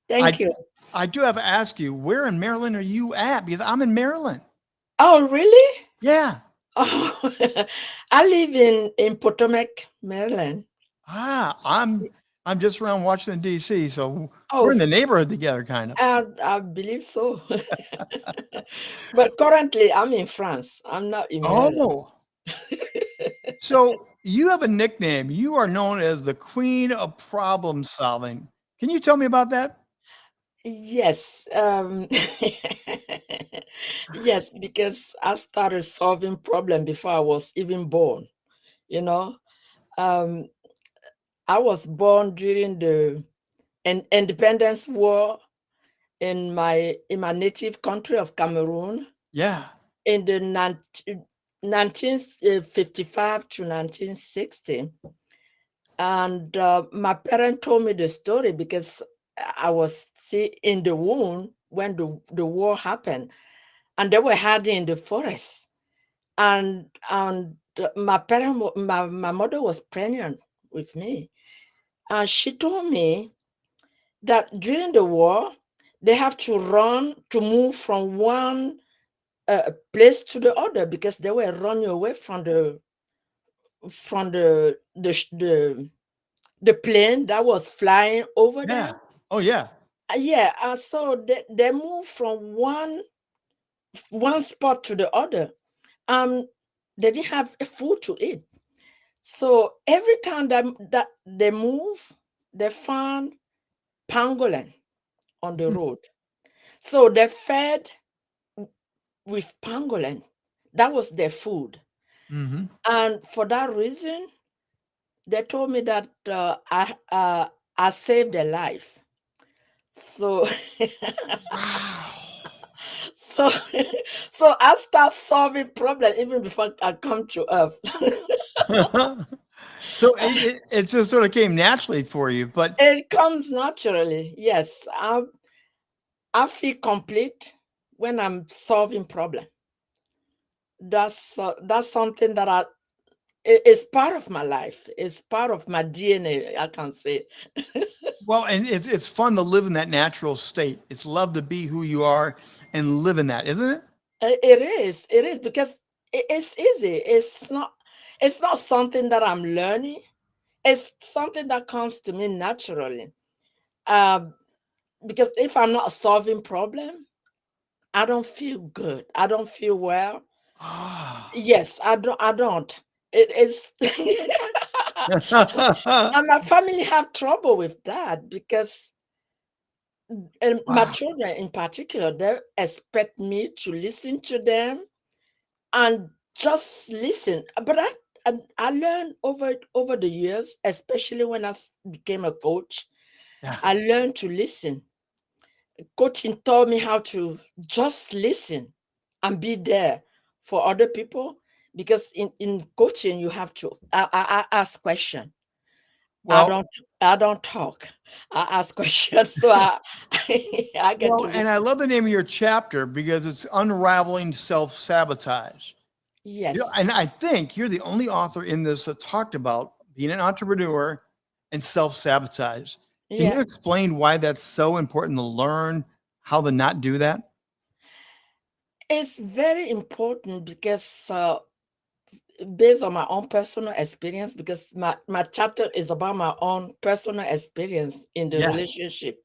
Thank you. I do have to ask you, where in Maryland are you at? Because I'm in Maryland. Oh, really? Yeah. Oh, I live in Potomac, Maryland. I'm just around Washington D.C., so we're Oh, in the neighborhood together, kind of. I believe so. But currently, I'm in France. I'm not in Maryland. Oh, so you have a nickname. You are known as the Queen of Problem Solving. Can you tell me about that? Yes. Yes, because I started solving problem before I was even born. You know, um, I was born during the independence war in my native country of Cameroon Yeah. in the 1955 to 1960. And my parents told me the story because I was still in the womb when the war happened, and they were hiding in the forest. And my mother was pregnant with me, and she told me that during the war they have to run to move from one place to the other because they were running away from the plane that was flying over Yeah. them. Oh, yeah. Yeah, so they moved from one spot to the other. They didn't have food to eat. So every time that they move, they found pangolin on the road. So they fed with pangolin. That was their food. Mm-hmm. And for that reason, they told me that I saved their life. So so so I start solving problem even before I come to Earth. So it just sort of came naturally for you, but It comes naturally. Yes, I feel complete when I'm solving problem. That's something that it's part of my life. It's part of my DNA, I can say. well, and it's fun to live in that natural state. It's love to be who you are and live in that, isn't it? It is because it's easy. It's not something that I'm learning. It's something that comes to me naturally. Um, because if I'm not solving problem, I don't feel good. I don't feel well. Yes, I don't. It is and my family have trouble with that because my Wow. children in particular, they expect me to listen to them and just listen. But I learned over the years, especially when became a coach, Yeah. I learned to listen. Coaching taught me how to just listen and be there for other people because in coaching you have to I ask questions. Well, I don't talk. I ask questions, so I get to well, and I listen. love the name of your chapter because it's unraveling self-sabotage. Yes. And I think you're the only author in this that talked about being an entrepreneur and self-sabotage. Can you Yeah. explain why that's so important to learn how to not do that? It's very important because based on my own personal experience, because my chapter is about my own personal experience in the Yes. relationship.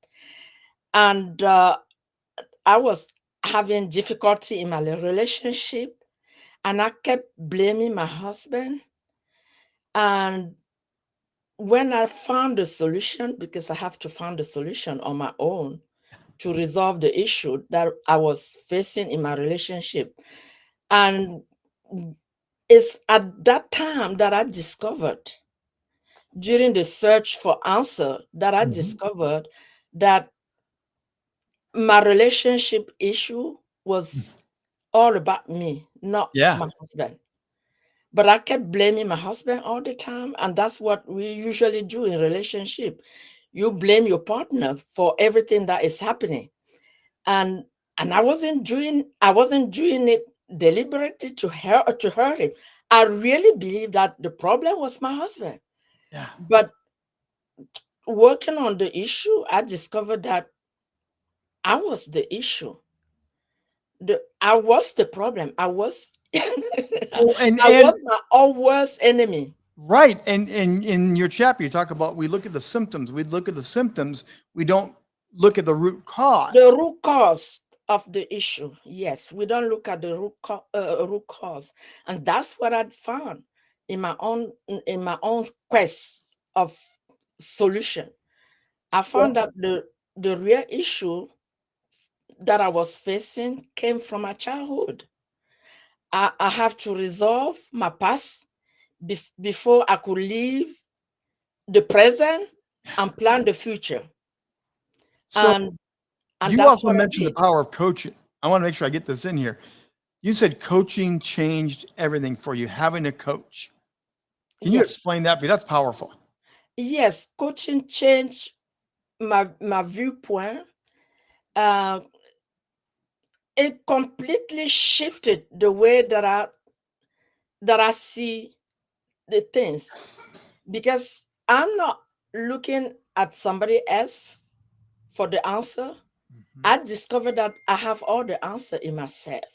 And I was having difficulty in my relationship, and I kept blaming my husband. And when I found the solution, because I have to find the solution on my own to resolve the issue that I was facing in my relationship. And it's at that time that I discovered, during the search for answer, that I Mhm. discovered that my relationship issue was all about me, not Yeah. my husband. But I kept blaming my husband all the time, and that's what we usually do in relationship. You blame your partner for everything that is happening, and I wasn't doing it deliberately to hurt him. I really believe that the problem was my husband. Yeah. But working on the issue, I discovered that I was the issue. I was the problem. I was Well, I was my own worst enemy. right. And in your chapter, you talk about we look at the symptoms. We look at the symptoms. We don't look at the root cause. The root cause of the issue. Yes, we don't look at the root cause, and that's what I found in my own quest of solution. I found that the real issue that I was facing came from my childhood. I have to resolve my past before I could live the present and plan the future. So And you that's also what I mentioned the did. power of coaching. I want to make sure I get this in here. You said coaching changed everything for you, having a coach. Can you Yes. explain that? Because that's powerful. Yes, coaching changed my viewpoint. It completely shifted the way that I see the things, because I'm not looking at somebody else for the answer. I discovered that I have all the answer in myself.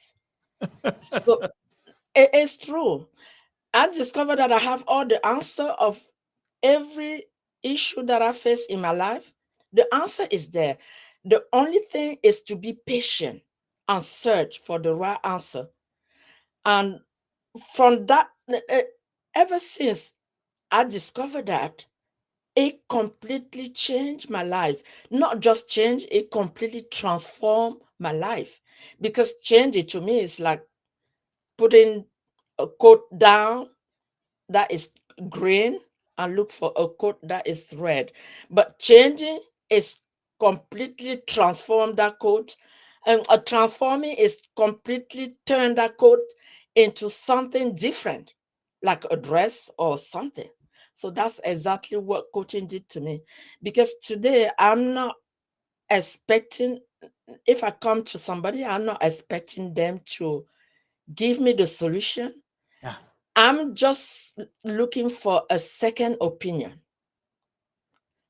So it is true. I discovered that I have all the answer of every issue that I face in my life. The answer is there. The only thing is to be patient and search for the right answer. And from that, ever since I discovered that, it completely changed my life. Not just change, it completely transformed my life. Because change it to me is like putting a coat down that is green and look for a coat that is red. But changing is completely transform that coat. And transforming is completely turn that coat into something different, like a dress or something. So that's exactly what coaching did to me. Because today I'm not expecting, if I come to somebody, I'm not expecting them to give me the solution. Yeah. I'm just looking for a second opinion.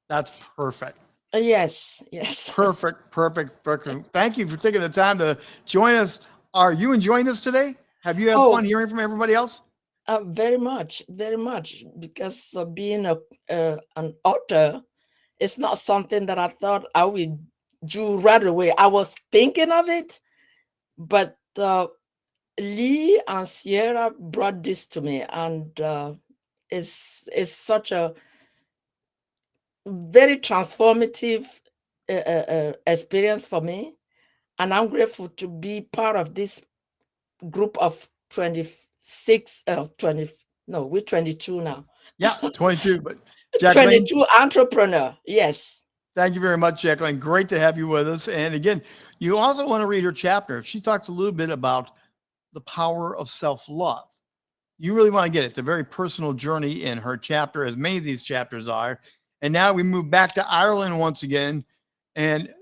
That's perfect. Yes, yes. Perfect. Thank you for taking the time to join us. Are you enjoying this today? Have you had fun hearing from everybody else? Very much, because being an author, it's not something that I thought I would do right away. I was thinking of it, but Lee and Sierra brought this to me, and it's such a very transformative experience for me, and I'm grateful to be part of this group of 26 20 no, we're 22 now. Yeah, 22, but Jacqueline, 22 entrepreneur. Yes. thank you very much, Jacqueline. Great to have you with us. And again, you also want to read her chapter. She talks a little bit about the power of self-love. You really want to get it. It's a very personal journey in her chapter, as many of these chapters are. And now we move back to Ireland once again. And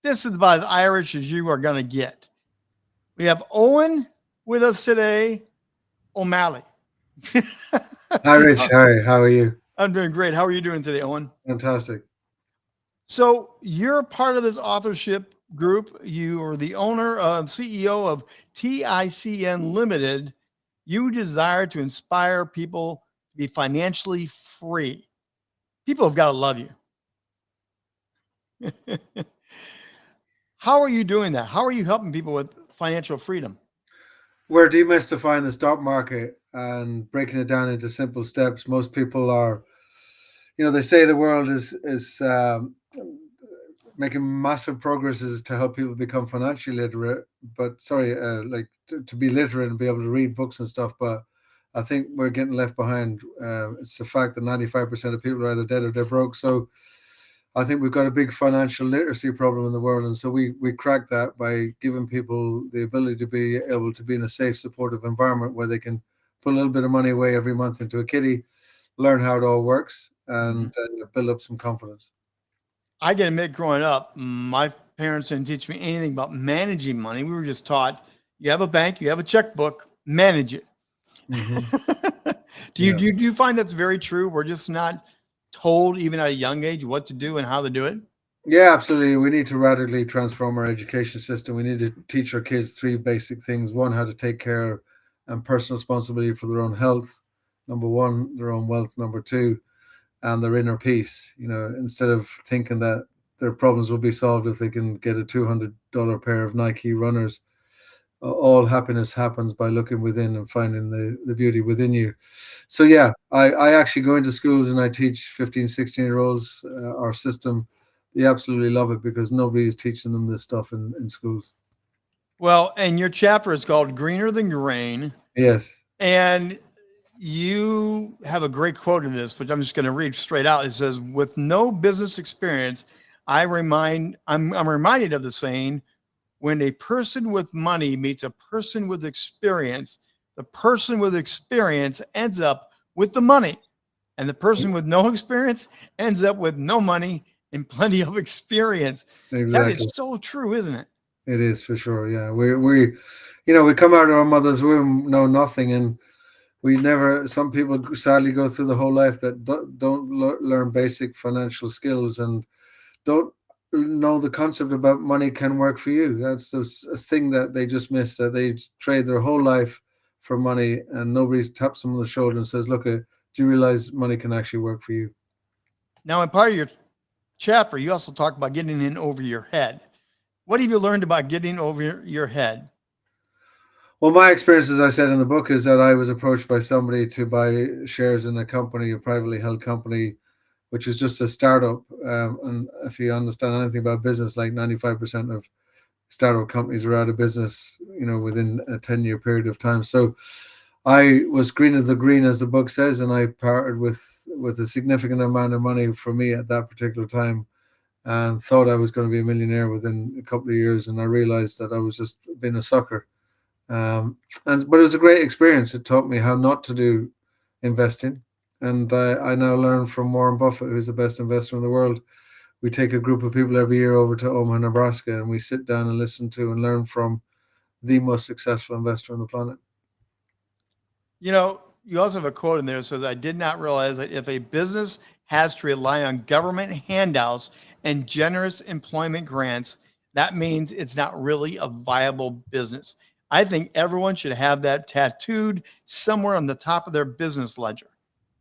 this is about as Irish as you are going to get. We have Owen with us today, O'Malley. Hi, Rich. Hi, how are you? I'm doing great. How are you doing today, Owen? Fantastic. So you're part of this authorship group. You are the owner and CEO of TICN Limited. You desire to inspire people to be financially free. People have got to love you. How are you doing that? How are you helping people with financial freedom? We're demystifying the stock market and breaking it down into simple steps. Most people are, they say the world is making massive progresses to help people become financially literate, but to be literate and be able to read books and stuff. But I think we're getting left behind. It's the fact that 95% of people are either dead or they're broke. So I think we've got a big financial literacy problem in the world. And so we crack that by giving people the ability to be able to be in a safe, supportive environment where they can put a little bit of money away every month into a kitty, learn how it all works, and build up some confidence. I can admit, growing up, my parents didn't teach me anything about managing money. We were just taught, you have a bank, you have a checkbook, manage it. Mm-hmm. Do you find that's very true? We're just not told, even at a young age, what to do and how to do it? Yeah, absolutely. We need to radically transform our education system. We need to teach our kids three basic things. One, how to take care and personal responsibility for their own health. Number one, their own wealth. Number two, and their inner peace. You know, instead of thinking that their problems will be solved if they can get a $200 pair of Nike runners. All happiness happens by looking within and finding the beauty within you. So yeah, I actually go into schools and I teach 15, 16-year-olds our system. They absolutely love it because nobody is teaching them this stuff in schools. Well, and your chapter is called Greener Than Grain. Yes. And you have a great quote in this, which I'm just going to read straight out. It says, with no business experience, I'm reminded of the saying, when a person with money meets a person with experience, the person with experience ends up with the money, and the person with no experience ends up with no money and plenty of experience. Exactly. That is so true, isn't it? It is, for sure. Yeah, we we come out of our mother's womb know nothing, and we never. Some people sadly go through the whole life that don't learn basic financial skills and don't know the concept about money can work for you. That's the thing that they just miss, that they trade their whole life for money, and nobody taps them on the shoulder and says, look, do you realize money can actually work for you? Now, in part of your chapter, you also talk about getting in over your head. What have you learned about getting over your head? Well, my experience, as I said in the book, is that I was approached by somebody to buy shares in a company, a privately held company, which is just a startup. And if you understand anything about business, like 95% of startup companies are out of business, within a 10-year period of time. So I was greener than green, as the book says, and I parted with a significant amount of money for me at that particular time, and thought I was going to be a millionaire within a couple of years. And I realized that I was just being a sucker. But it was a great experience. It taught me how not to do investing. And I now learn from Warren Buffett, who's the best investor in the world. We take a group of people every year over to Omaha, Nebraska, and we sit down and listen to and learn from the most successful investor on the planet. You also have a quote in there that says, I did not realize that if a business has to rely on government handouts and generous employment grants, that means it's not really a viable business. I think everyone should have that tattooed somewhere on the top of their business ledger.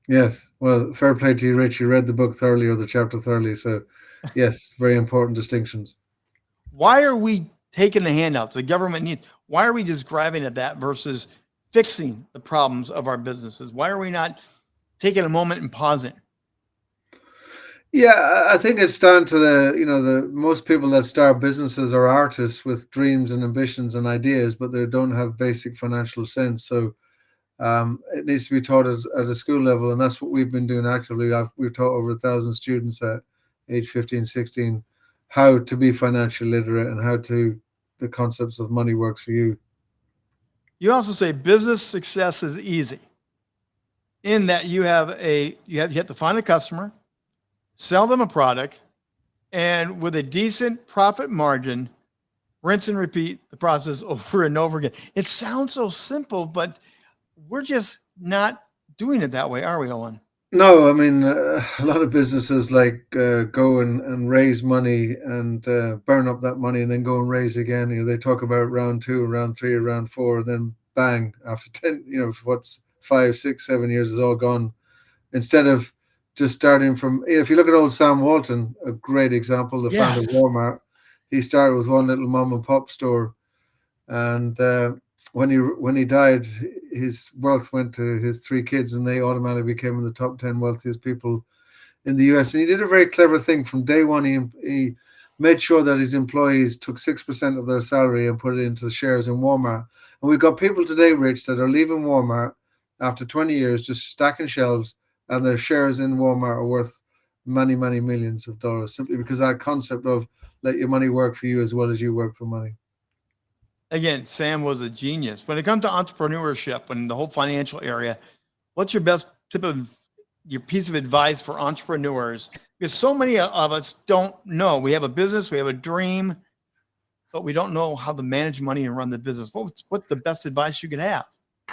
Yes. Well, fair play to you, Rich. You read the book thoroughly, or the chapter thoroughly. So, yes, very important distinctions. Why are we taking the handouts the government needs? Why are we just grabbing at that versus fixing the problems of our businesses? Why are we not taking a moment and pausing? Yeah, I think it's down to the most people that start businesses are artists with dreams and ambitions and ideas, but they don't have basic financial sense. So it needs to be taught at a school level, and that's what we've been doing actively. We've taught over 1,000 students at age 15, 16 how to be financially literate and how the concepts of money works for you. You also say business success is easy in that you have to find a customer, sell them a product, and with a decent profit margin, rinse and repeat the process over and over again. It sounds so simple, but we're just not doing it that way, are we, Owen? No, I mean, a lot of businesses go and raise money and burn up that money and then go and raise again. They talk about round 2, round 3, round 4, and then bang, after 10, what's 5, 6, 7 years is all gone. Instead of just starting from, if you look at old Sam Walton, a great example, the founder of Walmart, he started with one little mom and pop store, and when he died, his wealth went to his 3 kids, and they automatically became in the top 10 wealthiest people in the US. And he did a very clever thing from day one. He made sure that his employees took 6% of their salary and put it into shares in Walmart. And we've got people today, Rich, that are leaving Walmart after 20 years, just stacking shelves, and their shares in Walmart are worth many, many millions of dollars, simply because that concept of let your money work for you as well as you work for money. Again, Sam was a genius. When it comes to entrepreneurship and the whole financial area, what's your best your piece of advice for entrepreneurs? Because so many of us don't know. We have a business, we have a dream, but we don't know how to manage money and run the business. What's the best advice you could have?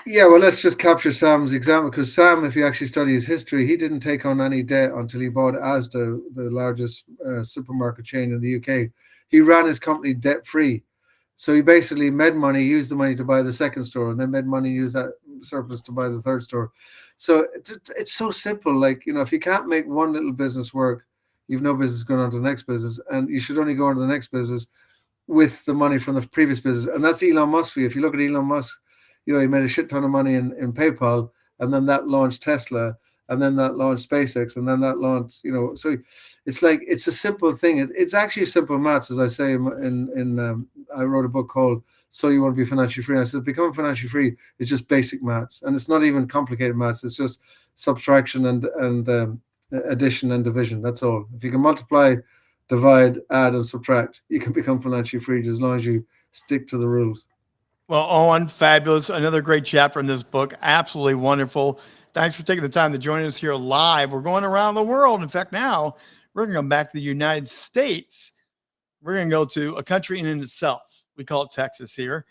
Yeah, well, let's just capture Sam's example, because Sam, if you actually study his history, he didn't take on any debt until he bought Asda, the largest supermarket chain in the UK. He ran his company debt free. So he basically made money, used the money to buy the second store, and then made money, used that surplus to buy the third store. So it's so simple. Like, you know, if you can't make one little business work, you've no business going on to the next business, and you should only go on to the next business with the money from the previous business. And that's Elon Musk for you. If you look at Elon Musk, you know, he made a shit ton of money in PayPal, and then that launched Tesla, and then that launched SpaceX, and then that launched, you know, so it's like, it's a simple thing. It's actually simple maths, as I say I wrote a book called So You Want to Be Financially Free. And I said, becoming financially free is just basic maths, and it's not even complicated maths. It's just subtraction and addition and division. That's all. If you can multiply, divide, add, and subtract, you can become financially free as long as you stick to the rules. Well, Owen, fabulous. Another great chapter in this book. Absolutely wonderful. Thanks for taking the time to join us here live. We're going around the world. In fact, now we're going to go back to the United States. We're going to go to a country in itself. We call it Texas here.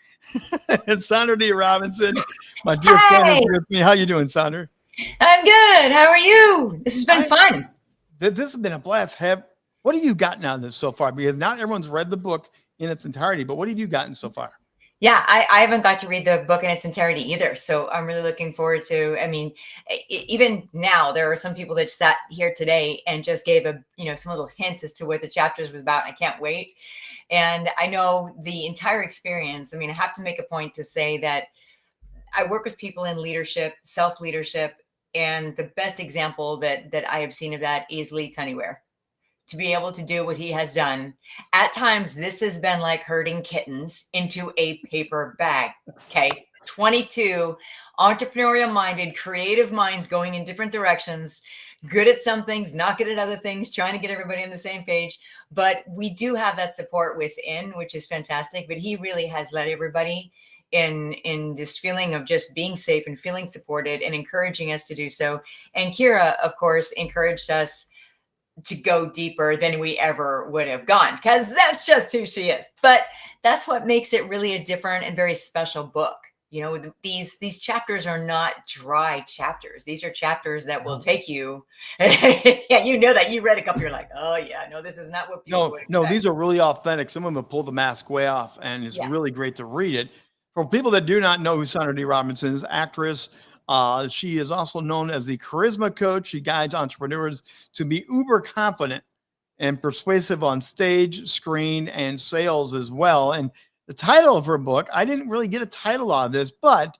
And Sandra D. Robinson, my dear friend, is with me. How you doing, Sandra? I'm good. How are you? This has been fun. This has been a blast. What have you gotten out of this so far? Because not everyone's read the book in its entirety, but what have you gotten so far? Yeah, I haven't got to read the book in its entirety either. So I'm really looking forward to, I mean, even now, there are some people that sat here today and just gave some little hints as to what the chapters was about. I can't wait. And I know the entire experience. I mean, I have to make a point to say that I work with people in leadership, self-leadership, and the best example that I have seen of that is Lee Anywhere. To be able to do what he has done. At times, this has been like herding kittens into a paper bag. Okay. 22 entrepreneurial minded, creative minds going in different directions, good at some things, not good at other things, trying to get everybody on the same page. But we do have that support within, which is fantastic. But he really has led everybody in this feeling of just being safe and feeling supported and encouraging us to do so. And Kira, of course, encouraged us to go deeper than we ever would have gone, because that's just who she is. But that's what makes it really a different and very special book. You know, these chapters are not dry chapters. These are chapters that will take you. Yeah, you know that you read a couple. You're like, oh yeah, no, this is not what people would expect. No, these are really authentic. Some of them pull the mask way off, and it's really great to read it. For people that do not know who Sandra D. Robinson is, actress. She is also known as the charisma coach. She guides entrepreneurs to be uber confident and persuasive on stage, screen, and sales as well. And the title of her book, I didn't really get a title out of this, but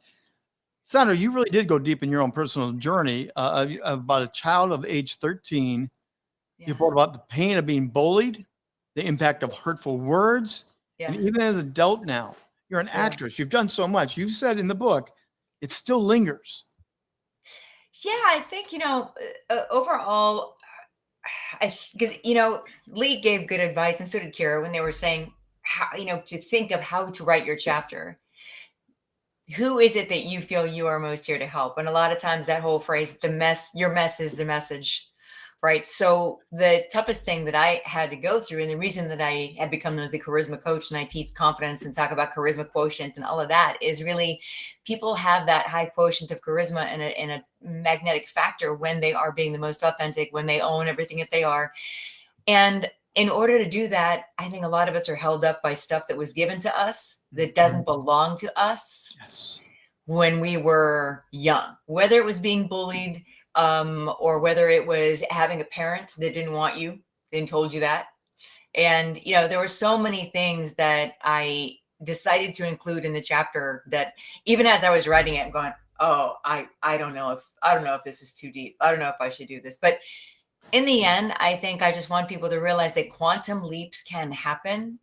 Sandra, you really did go deep in your own personal journey about a child of age 13. Yeah. You wrote about the pain of being bullied, the impact of hurtful words, and even as an adult now, you're an actress. You've done so much. You've said in the book, it still lingers. Yeah, I think, overall, because, Lee gave good advice, and so did Kira, when they were saying, how, to think of how to write your chapter. Who is it that you feel you are most here to help? And a lot of times that whole phrase, your mess is the message. Right. So the toughest thing that I had to go through, and the reason that I have become known as the charisma coach, and I teach confidence and talk about charisma quotient and all of that, is really people have that high quotient of charisma and a magnetic factor when they are being the most authentic, when they own everything that they are. And in order to do that, I think a lot of us are held up by stuff that was given to us that doesn't belong to us when we were young, whether it was being bullied, or whether it was having a parent that didn't want you, then told you that. And, there were so many things that I decided to include in the chapter that even as I was writing it, I'm going, oh, I don't know if this is too deep. I don't know if I should do this. But in the end, I think I just want people to realize that quantum leaps can happen.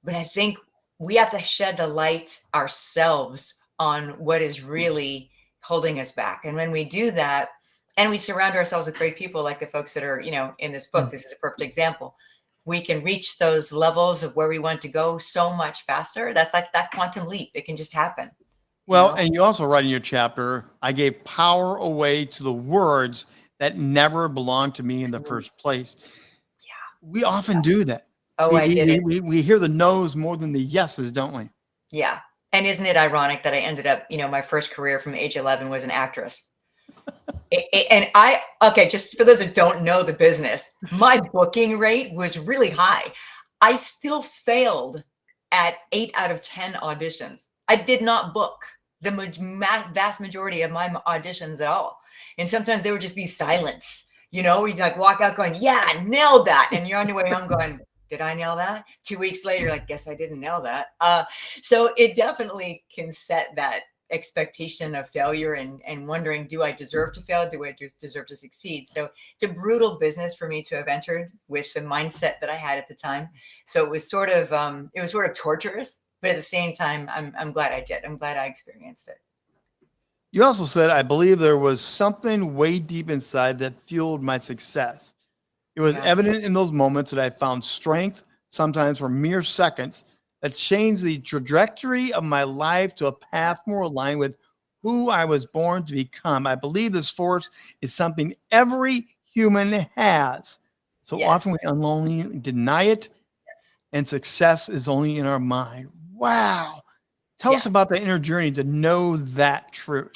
But I think we have to shed the light ourselves on what is really holding us back. And when we do that, and we surround ourselves with great people like the folks that are, in this book, this is a perfect example. We can reach those levels of where we want to go so much faster. That's like that quantum leap. It can just happen. Well, and you also write in your chapter, I gave power away to the words that never belonged to me in the first place. Yeah. We often do that. Oh, I did it. We hear the no's more than the yeses, don't we? Yeah. And isn't it ironic that I ended up, my first career from age 11 was an actress. Okay, just for those that don't know the business, my booking rate was really high. I still failed at 8 out of 10 auditions. I did not book the vast majority of my auditions at all. And sometimes there would just be silence. You'd like walk out going, yeah, I nailed that. And you're on your way home going, did I nail that? 2 weeks later, like, guess I didn't nail that. So it definitely can set that expectation of failure and wondering, do I deserve to fail? Do I deserve to succeed? So it's a brutal business for me to have entered with the mindset that I had at the time. So it was sort of torturous, but at the same time, I'm glad I did. I'm glad I experienced it. You also said, I believe there was something way deep inside that fueled my success. It was evident in those moments that I found strength, sometimes for mere seconds, that changed the trajectory of my life to a path more aligned with who I was born to become. I believe this force is something every human has. So often we unknowingly deny it, and success is only in our mind. Wow. Tell us about the inner journey to know that truth.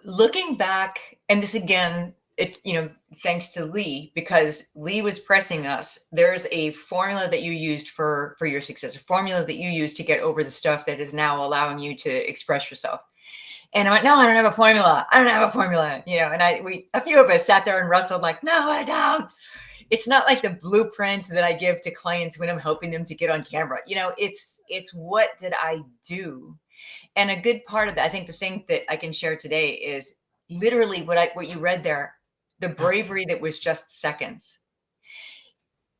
Looking back, and this again, thanks to Lee, because Lee was pressing us. There's a formula that you used for your success, a formula that you used to get over the stuff that is now allowing you to express yourself. And I went, no, I don't have a formula. I don't have a formula. And a few of us sat there and wrestled like, no, I don't. It's not like the blueprint that I give to clients when I'm helping them to get on camera. It's what did I do? And a good part of that, I think the thing that I can share today is literally what you read there, the bravery that was just seconds.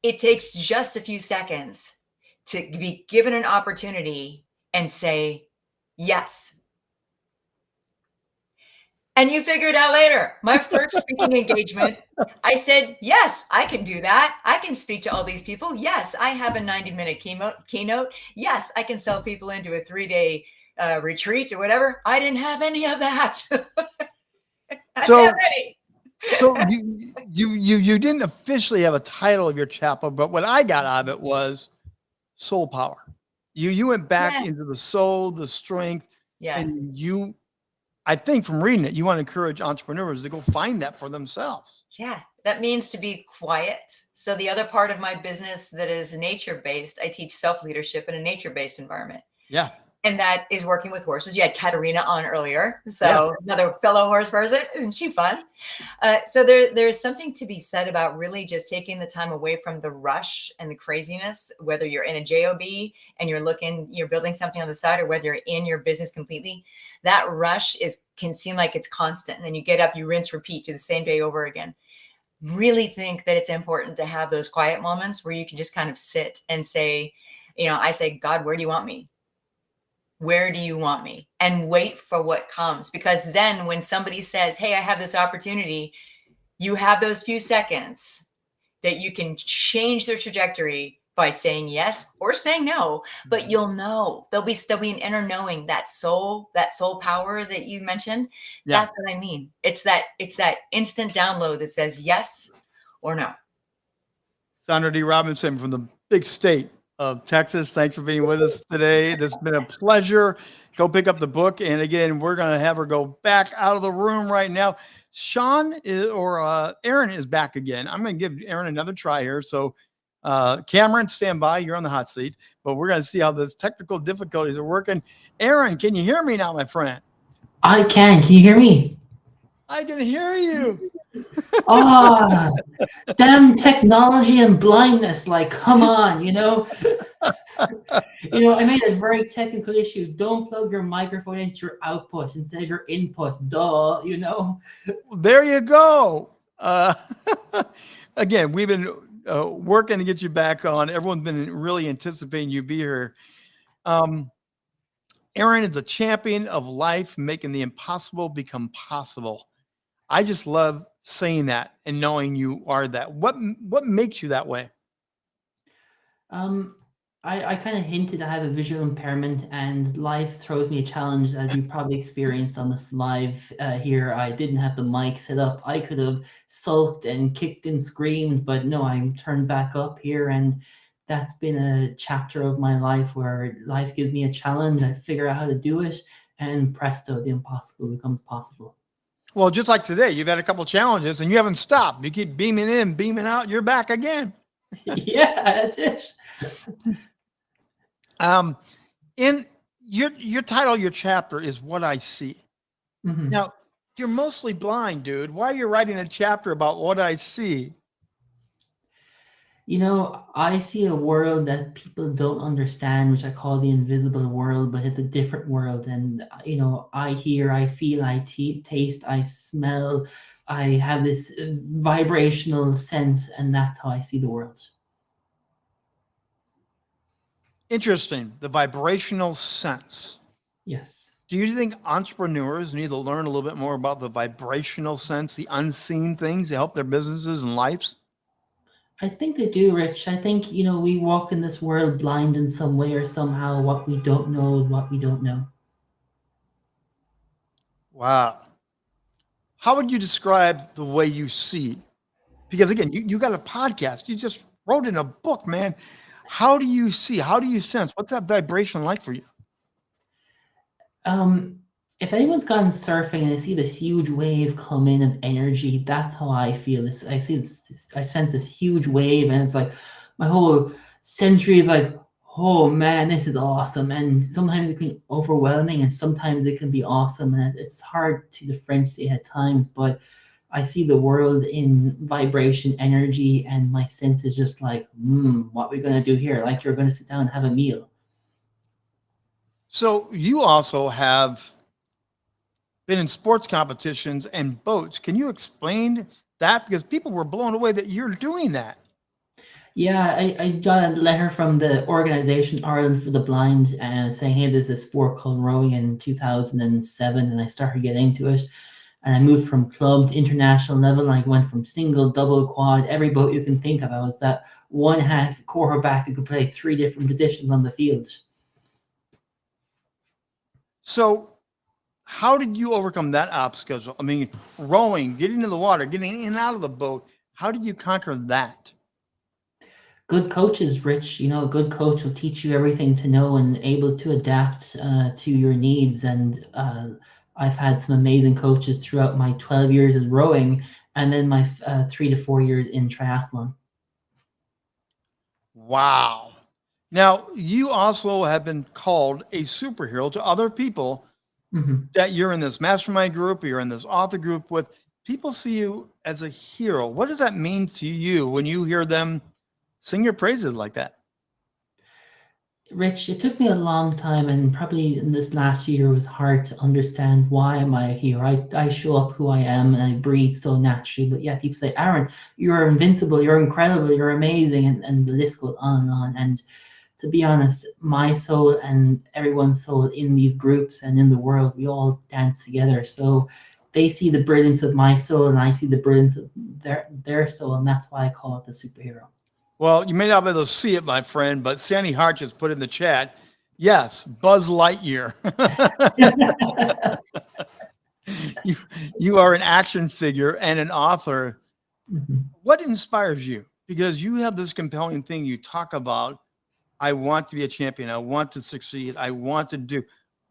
It takes just a few seconds to be given an opportunity and say, yes. And you figure it out later. My first speaking engagement, I said, yes, I can do that. I can speak to all these people. Yes, I have a 90-minute keynote. Yes, I can sell people into a 3-day retreat or whatever. I didn't have any of that. So you didn't officially have a title of your chapel, but what I got out of it was soul power. You went back into the soul, the strength, and I think from reading it, you want to encourage entrepreneurs to go find that for themselves. Yeah, that means to be quiet. So the other part of my business that is nature-based, I teach self-leadership in a nature-based environment. Yeah. And that is working with horses. You had Katerina on earlier. So another fellow horse person. Isn't she fun? So there's something to be said about really just taking the time away from the rush and the craziness, whether you're in a job and you're building something on the side, or whether you're in your business completely. That rush can seem like it's constant. And then you get up, you rinse, repeat, do the same day over again. Really think that it's important to have those quiet moments where you can just kind of sit and say, I say, God, where do you want me? Where do you want me? And wait for what comes. Because then when somebody says, hey, I have this opportunity, you have those few seconds that you can change their trajectory by saying yes or saying no, but you'll know. There'll be an inner knowing, that soul power that you mentioned. Yeah. That's what I mean. It's that instant download that says yes or no. Sandra D. Robinson from the big state of Texas. Thanks for being with us today. It's been a pleasure. Go pick up the book. And again, we're going to have her go back out of the room right now. Aaron is back again. I'm going to give Aaron another try here. So Cameron, stand by. You're on the hot seat, but we're going to see how those technical difficulties are working. Aaron, can you hear me now, my friend? I can. Can you hear me? I can hear you. Oh, damn technology and blindness. Like, come on, I made a very technical issue. Don't plug your microphone into your output instead of your input. Duh, There you go. Again, we've been working to get you back on. Everyone's been really anticipating you be here. Aaron is a champion of life, making the impossible become possible. I just love saying that and knowing you are that. What makes you that way? I kind of hinted I have a visual impairment, and life throws me a challenge, as you probably experienced on this live here. I didn't have the mic set up. I could have sulked and kicked and screamed, but no, I'm turned back up here, and that's been a chapter of my life where life gives me a challenge, I figure out how to do it, and presto, the impossible becomes possible. Well, just like today, you've had a couple challenges and you haven't stopped. You keep beaming in, beaming out, you're back again. Yeah, that's it. In your title, your chapter is What I See. Mhm. Now, you're mostly blind, dude. Why are you writing a chapter about what I see? You know, I see a world that people don't understand, which I call the invisible world, but it's a different world. And, you know, I hear, I feel, I taste, I smell, I have this vibrational sense, and that's how I see the world. Interesting. The vibrational sense. Yes. Do you think entrepreneurs need to learn a little bit more about the vibrational sense, the unseen things to help their businesses and lives? I think they do, Rich. I think, you know, we walk in this world blind in some way or somehow. What we don't know is what we don't know. Wow. How would you describe the way you see? Because again, you got a podcast. You just wrote in a book, man. How do you see? How do you sense? What's that vibration like for you? If anyone's gone surfing and they see this huge wave come in of energy, that's how I feel. This I see this, I sense this huge wave, and it's like my whole sensory is like, oh man, this is awesome. And sometimes it can be overwhelming, and sometimes it can be awesome, and it's hard to differentiate at times. But I see the world in vibration, energy, and my sense is just like, what we're gonna do here? Like you're gonna sit down and have a meal. So you also have been in sports competitions and boats. Can you explain that? Because people were blown away that you're doing that. Yeah, I got a letter from the organization Ireland for the Blind saying, hey, there's a sport called rowing in 2007, and I started getting into it. And I moved from club to international level, and I went from single, double, quad, every boat you can think of. I was that one half quarterback who could play 3 different positions on the field. So how did you overcome that obstacle? I mean, rowing, getting in the water, getting in and out of the boat. How did you conquer that? Good coaches, Rich. You know, a good coach will teach you everything to know and able to adapt to your needs. And I've had some amazing coaches throughout my 12 years of rowing, and then my 3 to 4 years in triathlon. Wow. Now, you also have been called a superhero to other people that you're in this mastermind group, you're in this author group with. People see you as a hero. What does that mean to you when you hear them sing your praises like that? Rich, it took me a long time, and probably in this last year it was hard to understand why am I here. I show up who I am and I breathe so naturally. But yeah, people say, Aaron, you're invincible, you're incredible, you're amazing, and the list goes on and on. And to be honest, my soul and everyone's soul in these groups and in the world, we all dance together. So they see the brilliance of my soul, and I see the brilliance of their soul, and that's why I call it the superhero. Well, you may not be able to see it, my friend, but Sandy Hart just put in the chat, yes, Buzz Lightyear. you are an action figure and an author. What inspires you? Because you have this compelling thing you talk about. I want to be a champion. I want to succeed. I want to do.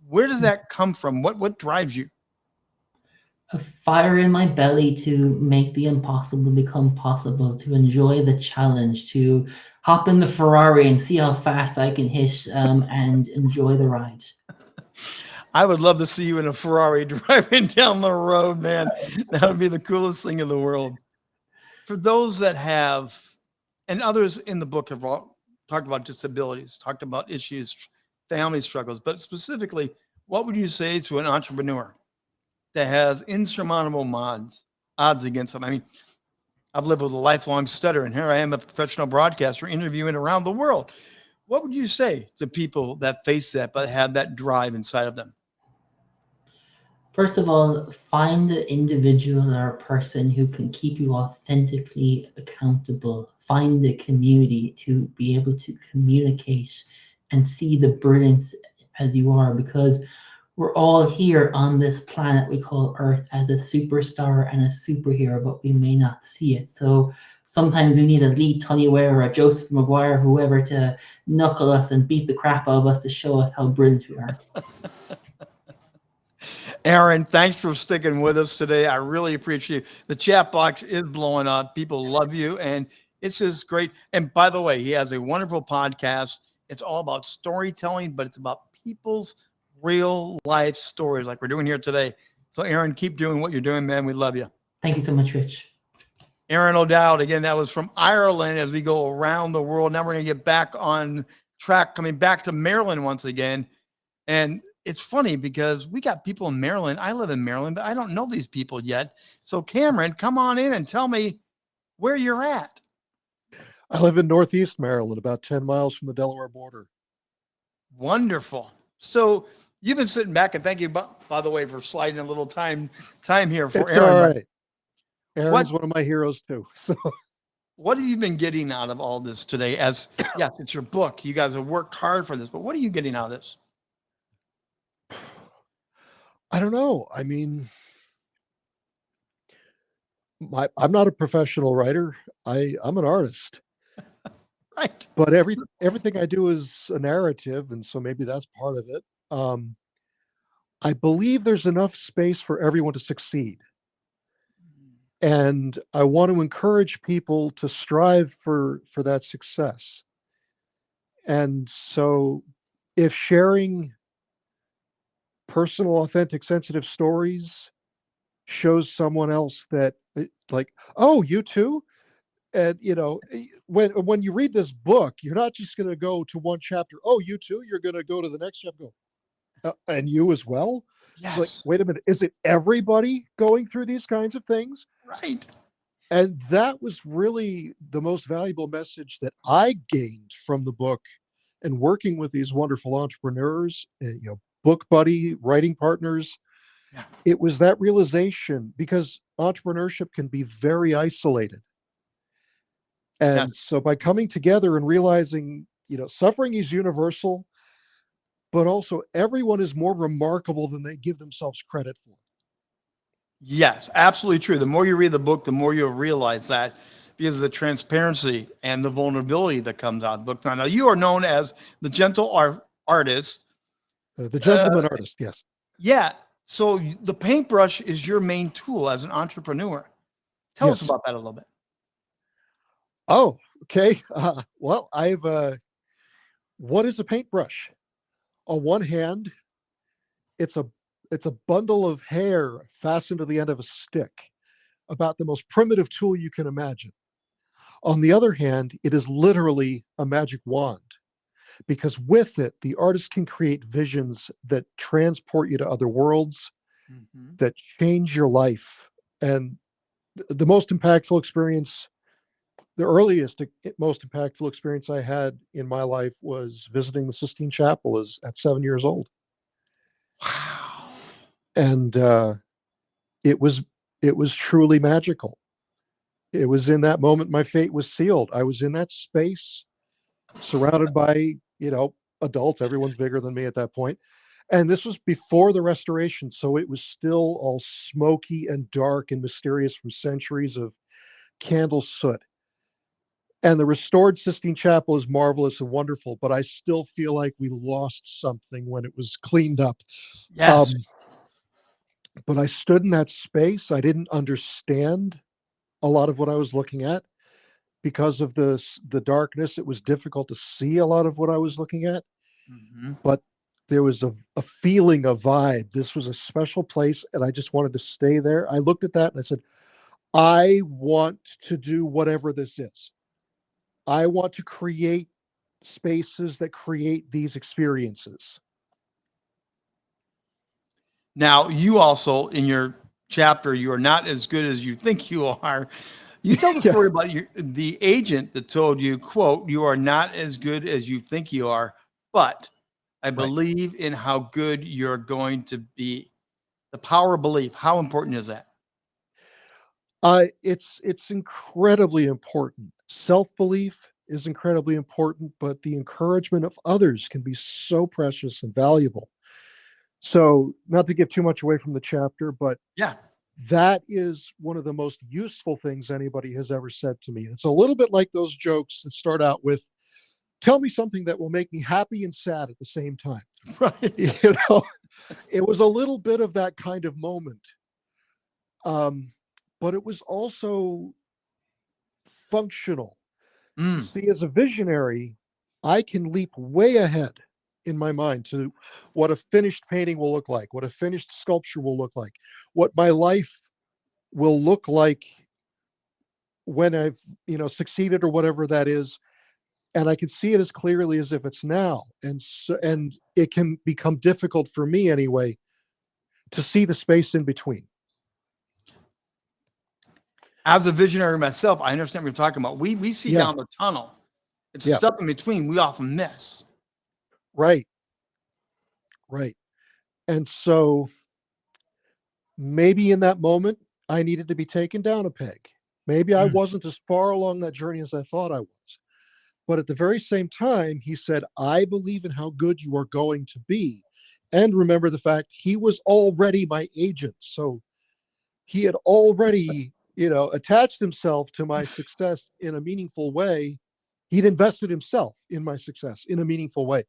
Where does that come from? What drives you? A fire in my belly to make the impossible become possible, to enjoy the challenge, to hop in the Ferrari and see how fast I can hit and enjoy the ride. I would love to see you in a Ferrari driving down the road, man. That would be the coolest thing in the world. For those that have, and others in the book have talked about disabilities, talked about issues, family struggles, but specifically, what would you say to an entrepreneur that has insurmountable odds against them? I mean, I've lived with a lifelong stutter, and here I am, a professional broadcaster interviewing around the world. What would you say to people that face that but have that drive inside of them? First of all, find the individual or person who can keep you authentically accountable. Find the community to be able to communicate and see the brilliance as you are, because we're all here on this planet we call Earth as a superstar and a superhero, but we may not see it. So sometimes we need a Lee Tunnyware or a Joseph Maguire, whoever, to knuckle us and beat the crap out of us to show us how brilliant we are. Aaron, thanks for sticking with us today. I really appreciate it. The chat box is blowing up. People love you, and it's just great. And by the way, he has a wonderful podcast. It's all about storytelling, but it's about people's real life stories like we're doing here today. So, Aaron, keep doing what you're doing, man. We love you. Thank you so much, Rich. Aaron O'Dowd, again, that was from Ireland as we go around the world. Now we're going to get back on track, coming back to Maryland once again. And it's funny because we got people in Maryland. I live in Maryland, but I don't know these people yet. So, Cameron, come on in and tell me where you're at. I live in Northeast Maryland, about 10 miles from the Delaware border. Wonderful. So, you've been sitting back, and thank you, by the way, for sliding a little time here for It's Aaron. all right. Aaron's one of my heroes too. So, what have you been getting out of all this today? As yes, it's your book. You guys have worked hard for this, but what are you getting out of this? I don't know. I mean, I'm not a professional writer. I'm an artist. Right. But everything I do is a narrative, and so maybe that's part of it. I believe there's enough space for everyone to succeed. And I want to encourage people to strive for that success. And so if sharing personal, authentic, sensitive stories shows someone else that, like, oh, you too? And, when you read this book, you're not just going to go to one chapter. Oh, you too? You're going to go to the next chapter. And you as well? Yes. It's like, wait a minute. Is it everybody going through these kinds of things? Right. And that was really the most valuable message that I gained from the book and working with these wonderful entrepreneurs, book buddy, writing partners. Yeah. It was that realization, because entrepreneurship can be very isolated. And so by coming together and realizing, suffering is universal, but also everyone is more remarkable than they give themselves credit for. Yes, absolutely true. The more you read the book, the more you'll realize that, because of the transparency and the vulnerability that comes out of the book. Now, you are known as the gentle artist. The gentleman artist, yes. Yeah. So the paintbrush is your main tool as an entrepreneur. Tell us about that a little bit. Oh, okay. Well, what is a paintbrush? On one hand, it's a bundle of hair fastened to the end of a stick, about the most primitive tool you can imagine. On the other hand, it is literally a magic wand, because with it, the artist can create visions that transport you to other worlds, that change your life. And the most impactful experience, the earliest, most impactful experience I had in my life was visiting the Sistine Chapel at 7 years old. Wow. And it was truly magical. It was in that moment my fate was sealed. I was in that space, surrounded by, adults. Everyone's bigger than me at that point. And this was before the restoration, so it was still all smoky and dark and mysterious from centuries of candle soot. And the restored Sistine Chapel is marvelous and wonderful, but I still feel like we lost something when it was cleaned up. Yes. But I stood in that space. I didn't understand a lot of what I was looking at. Because of the darkness, it was difficult to see a lot of what I was looking at. But there was a feeling, a vibe. This was a special place, and I just wanted to stay there. I looked at that and I said, I want to do whatever this is. I want to create spaces that create these experiences. Now, you also, in your chapter, you are not as good as you think you are. You tell the story about the agent that told you, quote, "You are not as good as you think you are, but I believe in how good you're going to be." The power of belief. How important is that? It's incredibly important. Self-belief is incredibly important, but the encouragement of others can be so precious and valuable. So, not to give too much away from the chapter, but yeah, that is one of the most useful things anybody has ever said to me. It's a little bit like those jokes that start out with, tell me something that will make me happy and sad at the same time. Right. You know, it was a little bit of that kind of moment. But it was also functional. Mm. See, as a visionary, I can leap way ahead in my mind to what a finished painting will look like, what a finished sculpture will look like, what my life will look like when I've, succeeded or whatever that is. And I can see it as clearly as if it's now. And it can become difficult for me anyway to see the space in between. As a visionary myself, I understand what you're talking about. We see down the tunnel. It's Yeah. stuff in between we often miss. Right. And so maybe in that moment, I needed to be taken down a peg. Maybe I wasn't as far along that journey as I thought I was. But at the very same time, he said, I believe in how good you are going to be. And remember the fact he was already my agent. So he had already, attached himself to my success in a meaningful way. He'd invested himself in my success in a meaningful way.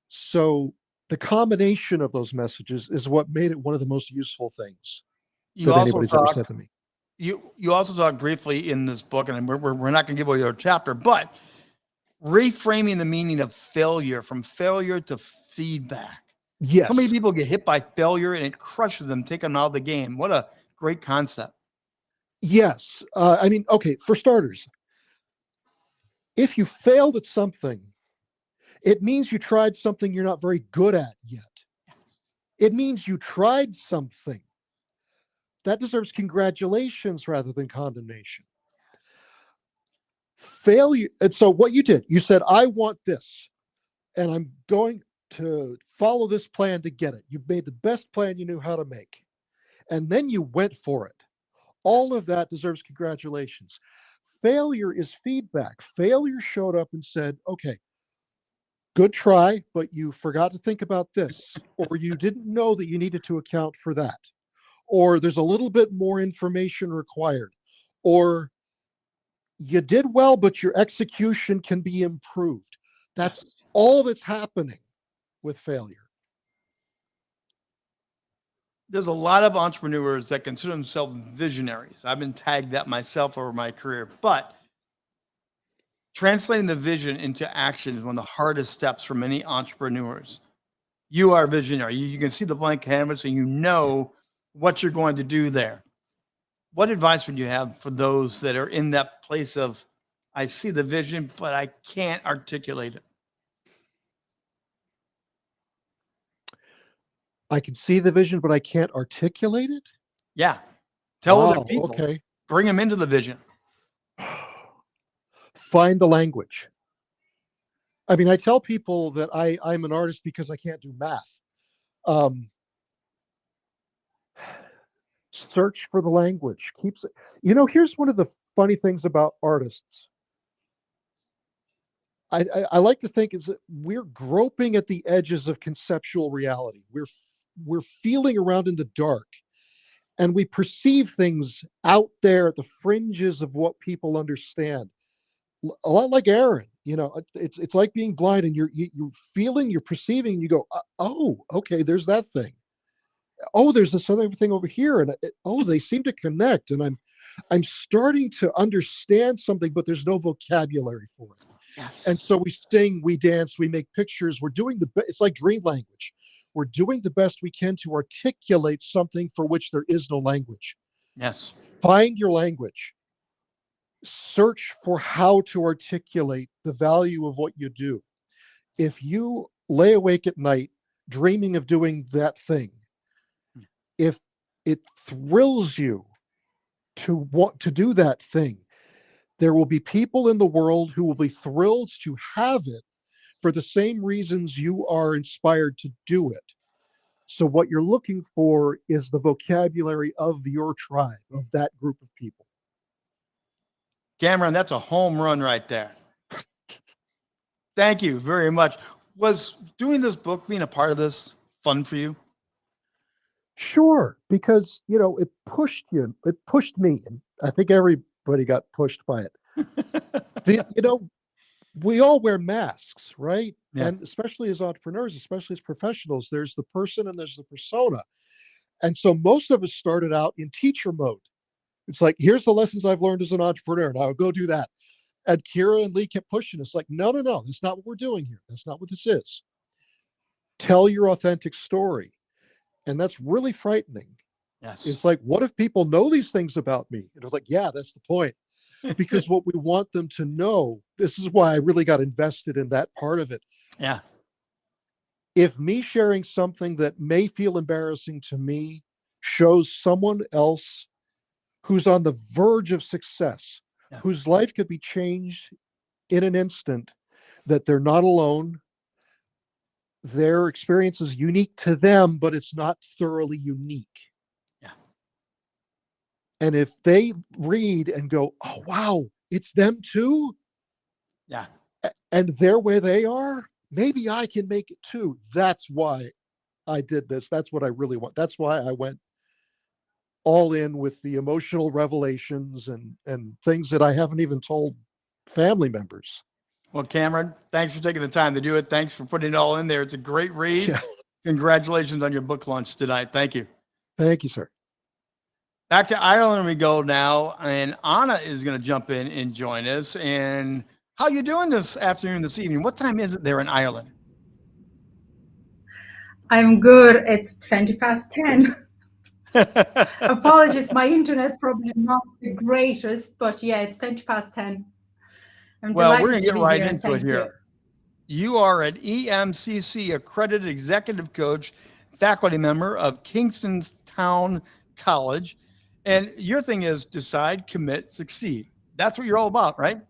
So the combination of those messages is what made it one of the most useful things You that also anybody's ever talk, said to me. you also talk briefly in this book, and we're not going to give away your chapter, but reframing the meaning of failure from failure to feedback. Yes. So many people get hit by failure and it crushes them, taking them out of the game. What a great concept. Yes. Okay, for starters, if you failed at something, it means you tried something you're not very good at yet. It means you tried something. That deserves congratulations rather than condemnation. Failure. And so what you did, you said, I want this, and I'm going to follow this plan to get it. You made the best plan you knew how to make, and then you went for it. All of that deserves congratulations. Failure is feedback. Failure showed up and said, okay, good try, but you forgot to think about this, or you didn't know that you needed to account for that, or there's a little bit more information required, or you did well, but your execution can be improved. That's all that's happening with failure. There's a lot of entrepreneurs that consider themselves visionaries. I've been tagged that myself over my career, but translating the vision into action is one of the hardest steps for many entrepreneurs. You are a visionary. You can see the blank canvas and you know what you're going to do there. What advice would you have for those that are in that place of, I see the vision, but I can't articulate it? I can see the vision, but I can't articulate it? Yeah. Tell other Wow, people. okay. Bring them into the vision. Find the language. I mean, I tell people that I'm an artist because I can't do math. Search for the language. Here's one of the funny things about artists. I like to think is that we're groping at the edges of conceptual reality. We're feeling around in the dark, and we perceive things out there at the fringes of what people understand. A lot like Aaron, it's like being blind, and you're feeling, you're perceiving, and you go, oh, okay, there's that thing. Oh, there's this other thing over here, and they seem to connect, and I'm starting to understand something, but there's no vocabulary for it. Yes. And so we sing, we dance, we make pictures. We're doing it's like dream language. We're doing the best we can to articulate something for which there is no language. Yes. Find your language. Search for how to articulate the value of what you do. If you lay awake at night dreaming of doing that thing, if it thrills you to want to do that thing, there will be people in the world who will be thrilled to have it for the same reasons you are inspired to do it. So what you're looking for is the vocabulary of your tribe, of that group of people. Cameron, that's a home run right there. Thank you very much. Was doing this book, being a part of this, fun for you? Sure, because it pushed you. It pushed me, and I think everybody got pushed by it. We all wear masks, right? Yeah. And especially as entrepreneurs, especially as professionals, there's the person and there's the persona. And so most of us started out in teacher mode. It's like, here's the lessons I've learned as an entrepreneur. Now go do that. And Kira and Lee kept pushing us like, no, that's not what we're doing here. That's not what this is. Tell your authentic story. And that's really frightening. Yes. It's like, what if people know these things about me? And it was like, yeah, that's the point. Because what we want them to know, this is why I really got invested in that part of it. Yeah. If me sharing something that may feel embarrassing to me shows someone else who's on the verge of success, whose life could be changed in an instant, that they're not alone, their experience is unique to them, but it's not thoroughly unique. Yeah. And if they read and go, oh, wow, it's them too. Yeah. And they're where they are, maybe I can make it too. That's why I did this. That's what I really want. That's why I went all in with the emotional revelations and things that I haven't even told family members. Well, Cameron, thanks for taking the time to do it. Thanks for putting it all in there. It's a great read. Yeah. Congratulations on your book launch tonight. Thank you. Thank you, sir. Back to Ireland we go now, and Anna is going to jump in and join us. And how you doing this afternoon, this evening? What time is it there in Ireland? I'm good. It's 10:20. Apologies, my internet probably not the greatest, but yeah, it's 10:10. I'm well, delighted we're going to get right here. into it here. You are an EMCC accredited executive coach, faculty member of Kingstonstown College. And your thing is decide, commit, succeed. That's what you're all about, right?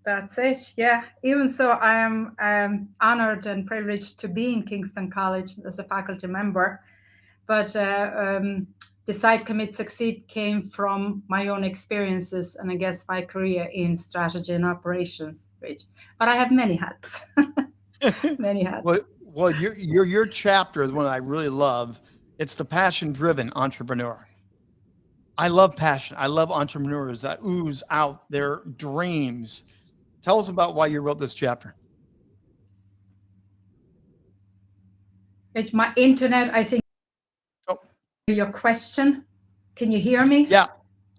That's it. Yeah. Even so, I am honored and privileged to be in Kingston College as a faculty member. But decide, commit, succeed came from my own experiences and I guess my career in strategy and operations. But I have many hats. Many hats. Well, your chapter is one I really love. It's the passion-driven entrepreneur. I love passion. I love entrepreneurs that ooze out their dreams. Tell us about why you wrote this chapter. It's my internet, I think. Oh. Your question. Can you hear me? Yeah.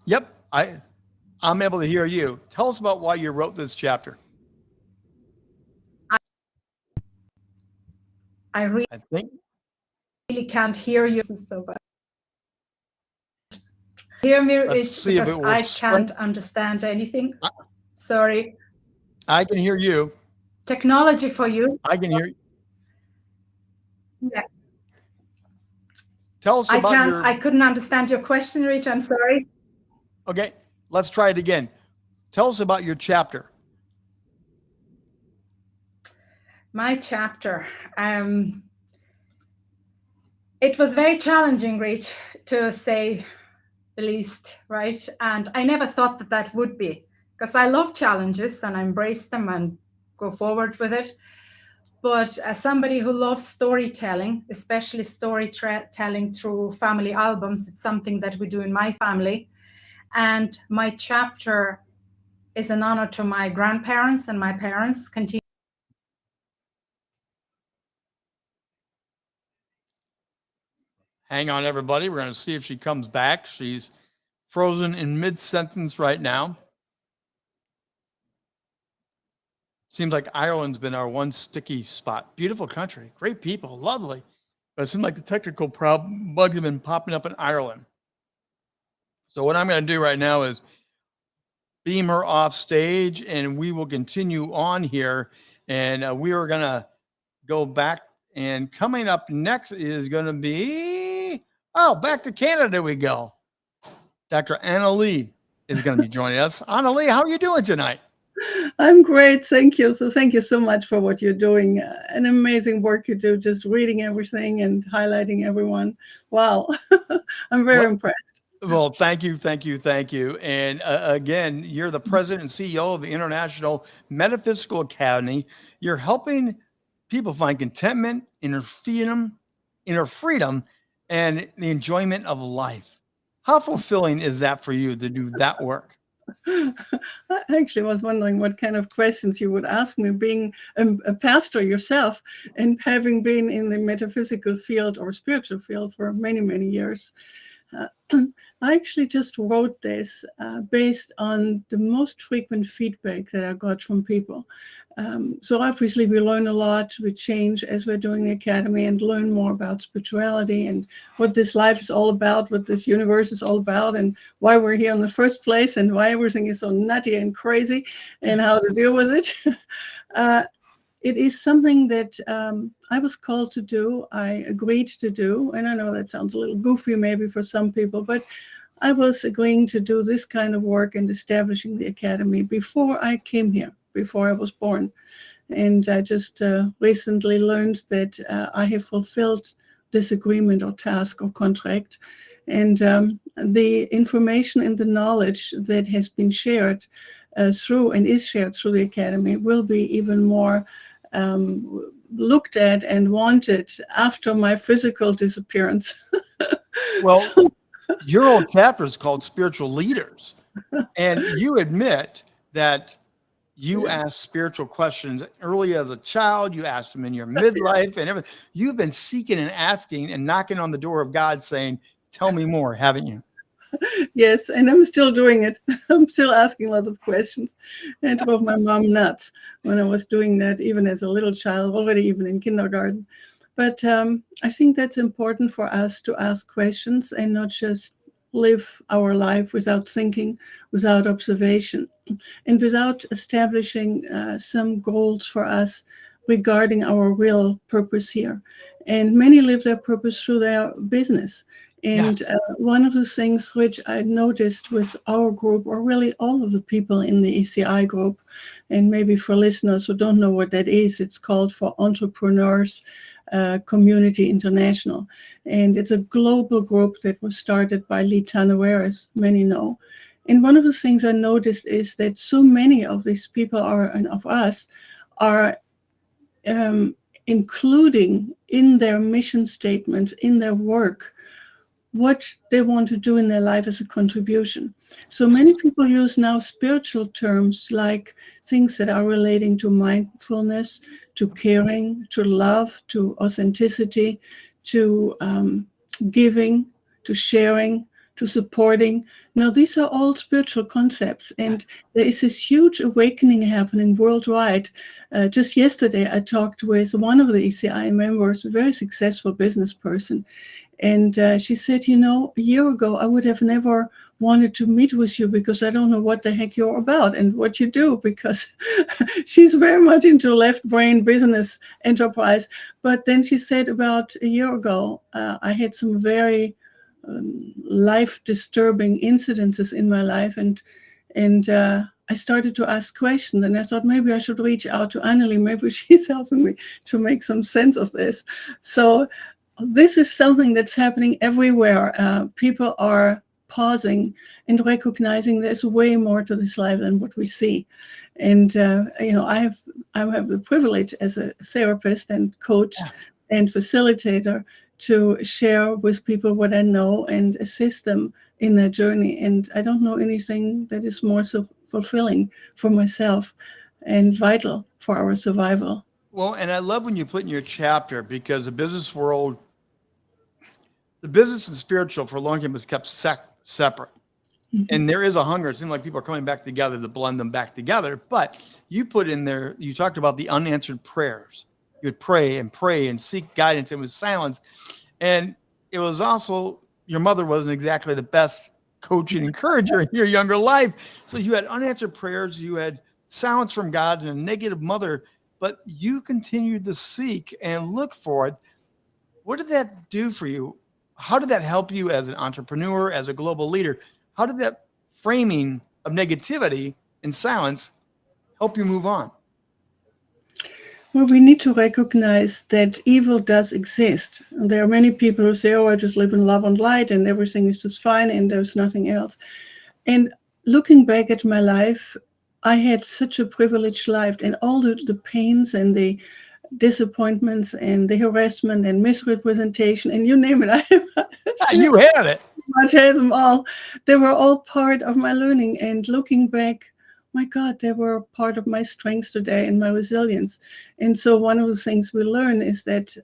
Yep. I'm able to hear you. Tell us about why you wrote this chapter. I really can't hear you so bad. Hear me is because I can't understand anything. Sorry. I can hear you. Technology for you. I can hear you. Yeah. Tell us about I couldn't understand your question, Rich. I'm sorry. Okay, let's try it again. Tell us about your chapter. My chapter. It was very challenging, Rich, to say the least, right? And I never thought that would be, because I love challenges and I embrace them and go forward with it. But as somebody who loves storytelling, especially storytelling through family albums, it's something that we do in my family. And my chapter is an honor to my grandparents and my parents. Hang on, everybody. We're going to see if she comes back. She's frozen in mid-sentence right now. Seems like Ireland's been our one sticky spot. Beautiful country, great people, lovely. But it seems like the technical bugs have been popping up in Ireland. So what I'm going to do right now is beam her off stage, and we will continue on here. And we are going to go back. And coming up next is going to be, back to Canada we go. Dr. Anna Lee is going to be joining us. Anna Lee, how are you doing tonight? I'm great. Thank you. So thank you so much for what you're doing. An amazing work you do, just reading everything and highlighting everyone. Wow. I'm very impressed. Well, thank you. And again, you're the president and CEO of the International Metaphysical Academy. You're helping people find contentment, inner freedom, inner freedom and the enjoyment of life. How fulfilling is that for you to do that work? I actually was wondering what kind of questions you would ask me, being a pastor yourself and having been in the metaphysical field or spiritual field for many, many years. I actually just wrote this based on the most frequent feedback that I got from people. So obviously we learn a lot, we change as we're doing the academy and learn more about spirituality and what this life is all about, what this universe is all about, and why we're here in the first place and why everything is so nutty and crazy and how to deal with it. It is something that I was called to do, I agreed to do, and I know that sounds a little goofy maybe for some people, but I was agreeing to do this kind of work and establishing the academy before I came here, before I was born. And I just recently learned that I have fulfilled this agreement or task or contract. And the information and the knowledge that has been shared through and is shared through the academy will be even more looked at and wanted after my physical disappearance. Well, your old chapter is called Spiritual Leaders, and you admit that you ask spiritual questions early as a child. You asked them in your midlife and everything. You've been seeking and asking and knocking on the door of God saying, tell me more, haven't you? Yes, and I'm still doing it. I'm still asking lots of questions. And it drove my mom nuts when I was doing that, even as a little child, already even in kindergarten. But I think that's important for us to ask questions and not just live our life without thinking, without observation, and without establishing some goals for us regarding our real purpose here. And many live their purpose through their business. And one of the things which I noticed with our group, or really all of the people in the ECI group, and maybe for listeners who don't know what that is, it's called for Entrepreneurs Community International. And it's a global group that was started by Lee Tanaware, as many know. And one of the things I noticed is that so many of these people and of us are including in their mission statements, in their work, what they want to do in their life as a contribution. So many people use now spiritual terms like things that are relating to mindfulness, to caring, to love, to authenticity, to giving, to sharing, to supporting. Now, these are all spiritual concepts, and there is this huge awakening happening worldwide. Just yesterday, I talked with one of the ECI members, a very successful business person, and she said, you know, a year ago, I would have never wanted to meet with you because I don't know what the heck you're about and what you do, because she's very much into left brain business enterprise. But then she said about a year ago, I had some very life disturbing incidences in my life. And I started to ask questions, and I thought maybe I should reach out to Annelie. Maybe she's helping me to make some sense of this. So this is something that's happening everywhere. People are pausing and recognizing there's way more to this life than what we see. And you know, I have the privilege as a therapist and coach and facilitator to share with people what I know and assist them in their journey. And I don't know anything that is more so fulfilling for myself and vital for our survival. Well, and I love when you put in your chapter, because the business world, the business and spiritual for a long time was kept separate. Mm-hmm. And there is a hunger. It seems like people are coming back together to blend them back together. But you put in there, you talked about the unanswered prayers. You would pray and seek guidance. It was silence. And it was also, your mother wasn't exactly the best coach and encourager in your younger life. So you had unanswered prayers. You had silence from God and a negative mother. But you continued to seek and look for it. What did that do for you? How did that help you as an entrepreneur, as a global leader? How did that framing of negativity and silence help you move on? Well, we need to recognize that evil does exist. And there are many people who say, oh, I just live in love and light and everything is just fine and there's nothing else. And looking back at my life, I had such a privileged life, and all the pains and the disappointments and the harassment and misrepresentation and you name it. You had it. I had them all. They were all part of my learning. And looking back, my God, they were part of my strengths today and my resilience. And so one of the things we learn is that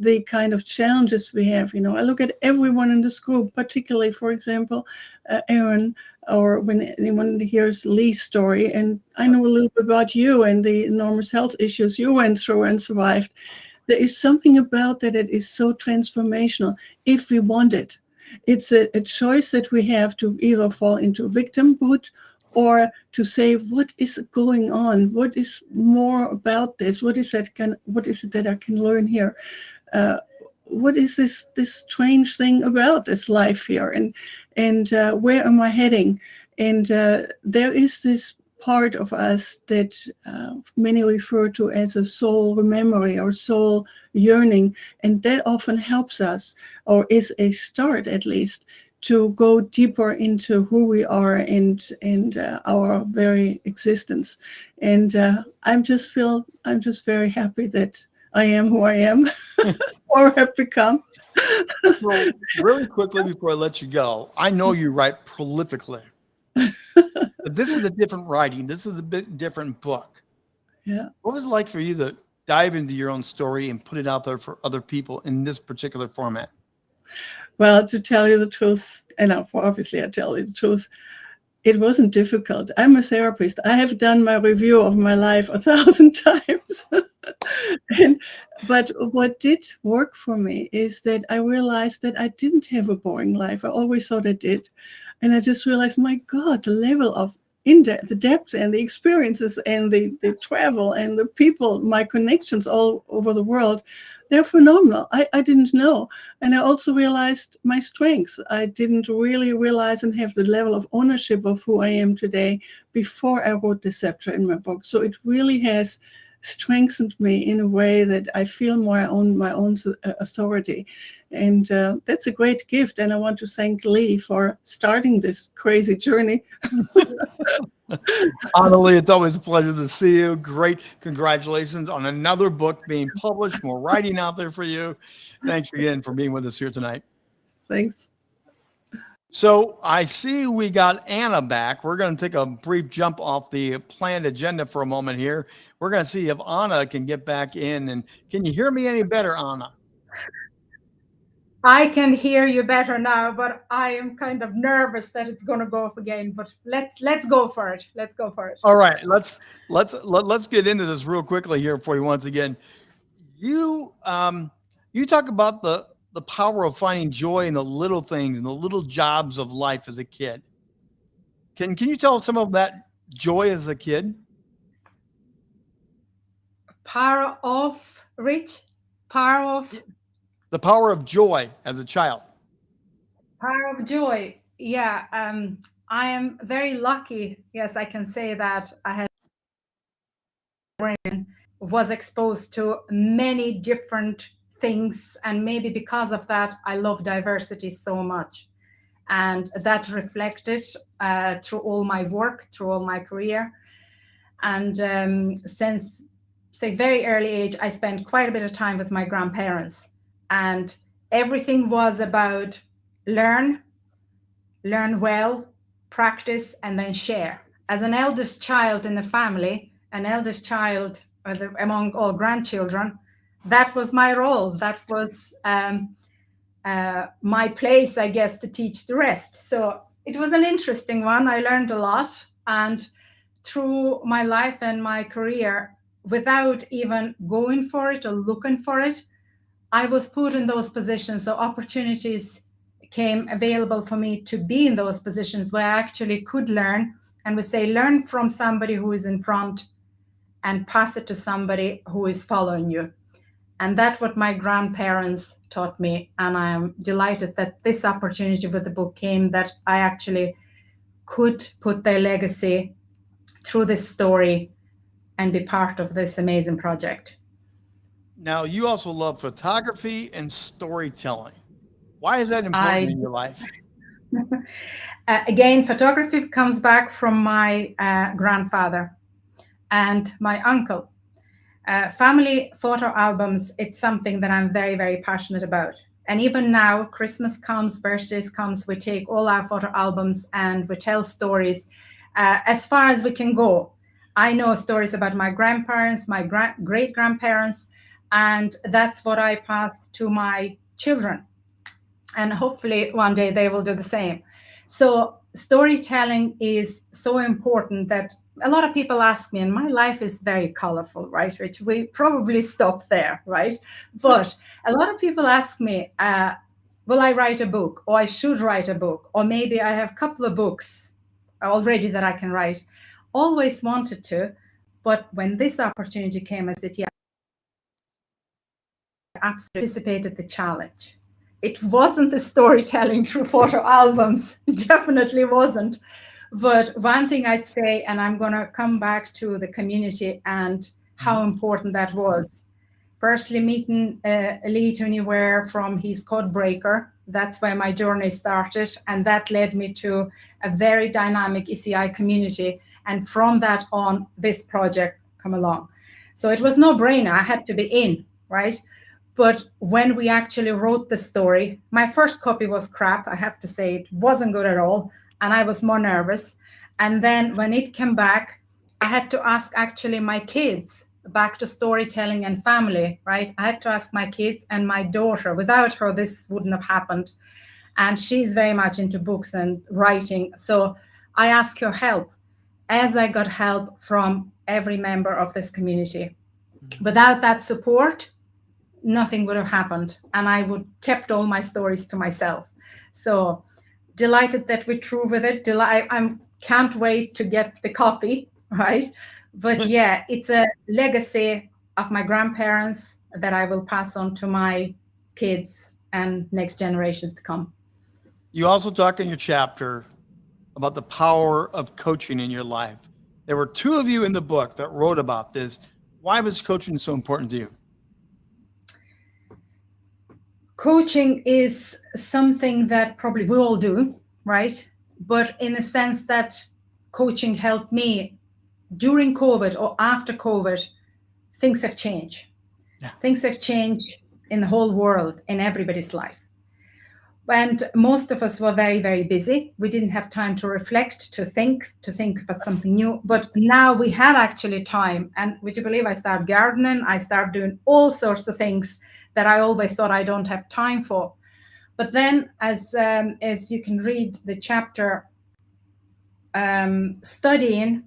the kind of challenges we have, I look at everyone in this group, particularly, for example, Aaron, or when anyone hears Lee's story, and I know a little bit about you and the enormous health issues you went through and survived. There is something about that is so transformational if we want it. It's a choice that we have to either fall into victimhood or to say, what is going on? What is more about this? What is it that I can learn here? What is this strange thing about this life here? And where am I heading? And there is this part of us that many refer to as a soul memory or soul yearning. And that often helps us, or is a start at least, to go deeper into who we are and our very existence. And I'm just very happy that I am who I am or have become. So really quickly before I let you go, I know you write prolifically. But this is a different writing. This is a bit different book. Yeah. What was it like for you to dive into your own story and put it out there for other people in this particular format? Well, to tell you the truth, and obviously I tell you the truth, it wasn't difficult. I'm a therapist. I have done my review of my life 1,000 times. But what did work for me is that I realized that I didn't have a boring life. I always thought I did. And I just realized, my God, the level of the depth and the experiences and the travel and the people, my connections all over the world, they're phenomenal. I didn't know. And I also realized my strengths. I didn't really realize and have the level of ownership of who I am today before I wrote this chapter in my book. So it really has strengthened me in a way that I feel more on my own authority. And that's a great gift. And I want to thank Lee for starting this crazy journey. Annalie, it's always a pleasure to see you. Great. Congratulations on another book being published, more writing out there for you. Thanks again for being with us here tonight. Thanks. So I see we got Anna back. We're going to take a brief jump off the planned agenda for a moment here. We're going to see if Anna can get back in. And can you hear me any better, Anna? I can hear you better now, but I am kind of nervous that it's going to go off again. But let's go for it. Let's go for it. All right, let's get into this real quickly here for you once again. You talk about the power of finding joy in the little things and the little jobs of life as a kid. Can you tell us some of that joy as a kid? Power of Rich? Power of? The power of joy as a child. Power of joy. Yeah. I am very lucky. Yes, I can say that I was exposed to many different things. And maybe because of that, I love diversity so much. And that reflected through all my work, through all my career. And since, say, very early age, I spent quite a bit of time with my grandparents. And everything was about learn well, practice, and then share. As an eldest child in the family, an eldest child among all grandchildren, that was my role. That was my place, I guess, to teach the rest. So it was an interesting one. I learned a lot. And through my life and my career, without even going for it or looking for it, I was put in those positions. So opportunities came available for me to be in those positions where I actually could learn. And we say, learn from somebody who is in front and pass it to somebody who is following you. And that's what my grandparents taught me. And I am delighted that this opportunity with the book came, that I actually could put their legacy through this story and be part of this amazing project. Now, you also love photography and storytelling. Why is that important in your life? Again, photography comes back from my grandfather and my uncle. Family photo albums, it's something that I'm very, very passionate about. And even now, Christmas comes, birthdays comes, we take all our photo albums and we tell stories as far as we can go. I know stories about my grandparents, my great-grandparents, and that's what I pass to my children. And hopefully one day they will do the same. So storytelling is so important that a lot of people ask me, and my life is very colorful, right, Rich? We probably stop there, right? But a lot of people ask me, will I write a book? Or I should write a book? Or maybe I have a couple of books already that I can write. Always wanted to, but when this opportunity came, I said, yeah, I absolutely anticipated the challenge. It wasn't the storytelling through photo albums, definitely wasn't. But one thing I'd say, and I'm going to come back to the community and how important that was. Firstly, meeting Lee Tuniware from his Codebreaker. That's where my journey started. And that led me to a very dynamic ECI community. And from that on, this project come along. So it was no brainer. I had to be in, right? But when we actually wrote the story, my first copy was crap. I have to say, it wasn't good at all. And I was more nervous. And then when it came back, I had to ask actually my kids, back to storytelling and family, right? I had to ask my kids and my daughter. Without her, this wouldn't have happened. And she's very much into books and writing. So I asked her help, as I got help from every member of this community. Without that support, nothing would have happened, and I would kept all my stories to myself. So delighted that we're through with it. I can't wait to get the copy, right? But yeah, it's a legacy of my grandparents that I will pass on to my kids and next generations to come. You also talk in your chapter about the power of coaching in your life. There were two of you in the book that wrote about this. Why was coaching so important to you? Coaching is something that probably we all do, right? But in a sense that coaching helped me during COVID or after COVID, things have changed. Yeah. Things have changed in the whole world, in everybody's life. And most of us were very, very busy. We didn't have time to reflect, to think about something new. But now we had actually time. And would you believe I started gardening? I started doing all sorts of things that I always thought I don't have time for. But then, as you can read the chapter, studying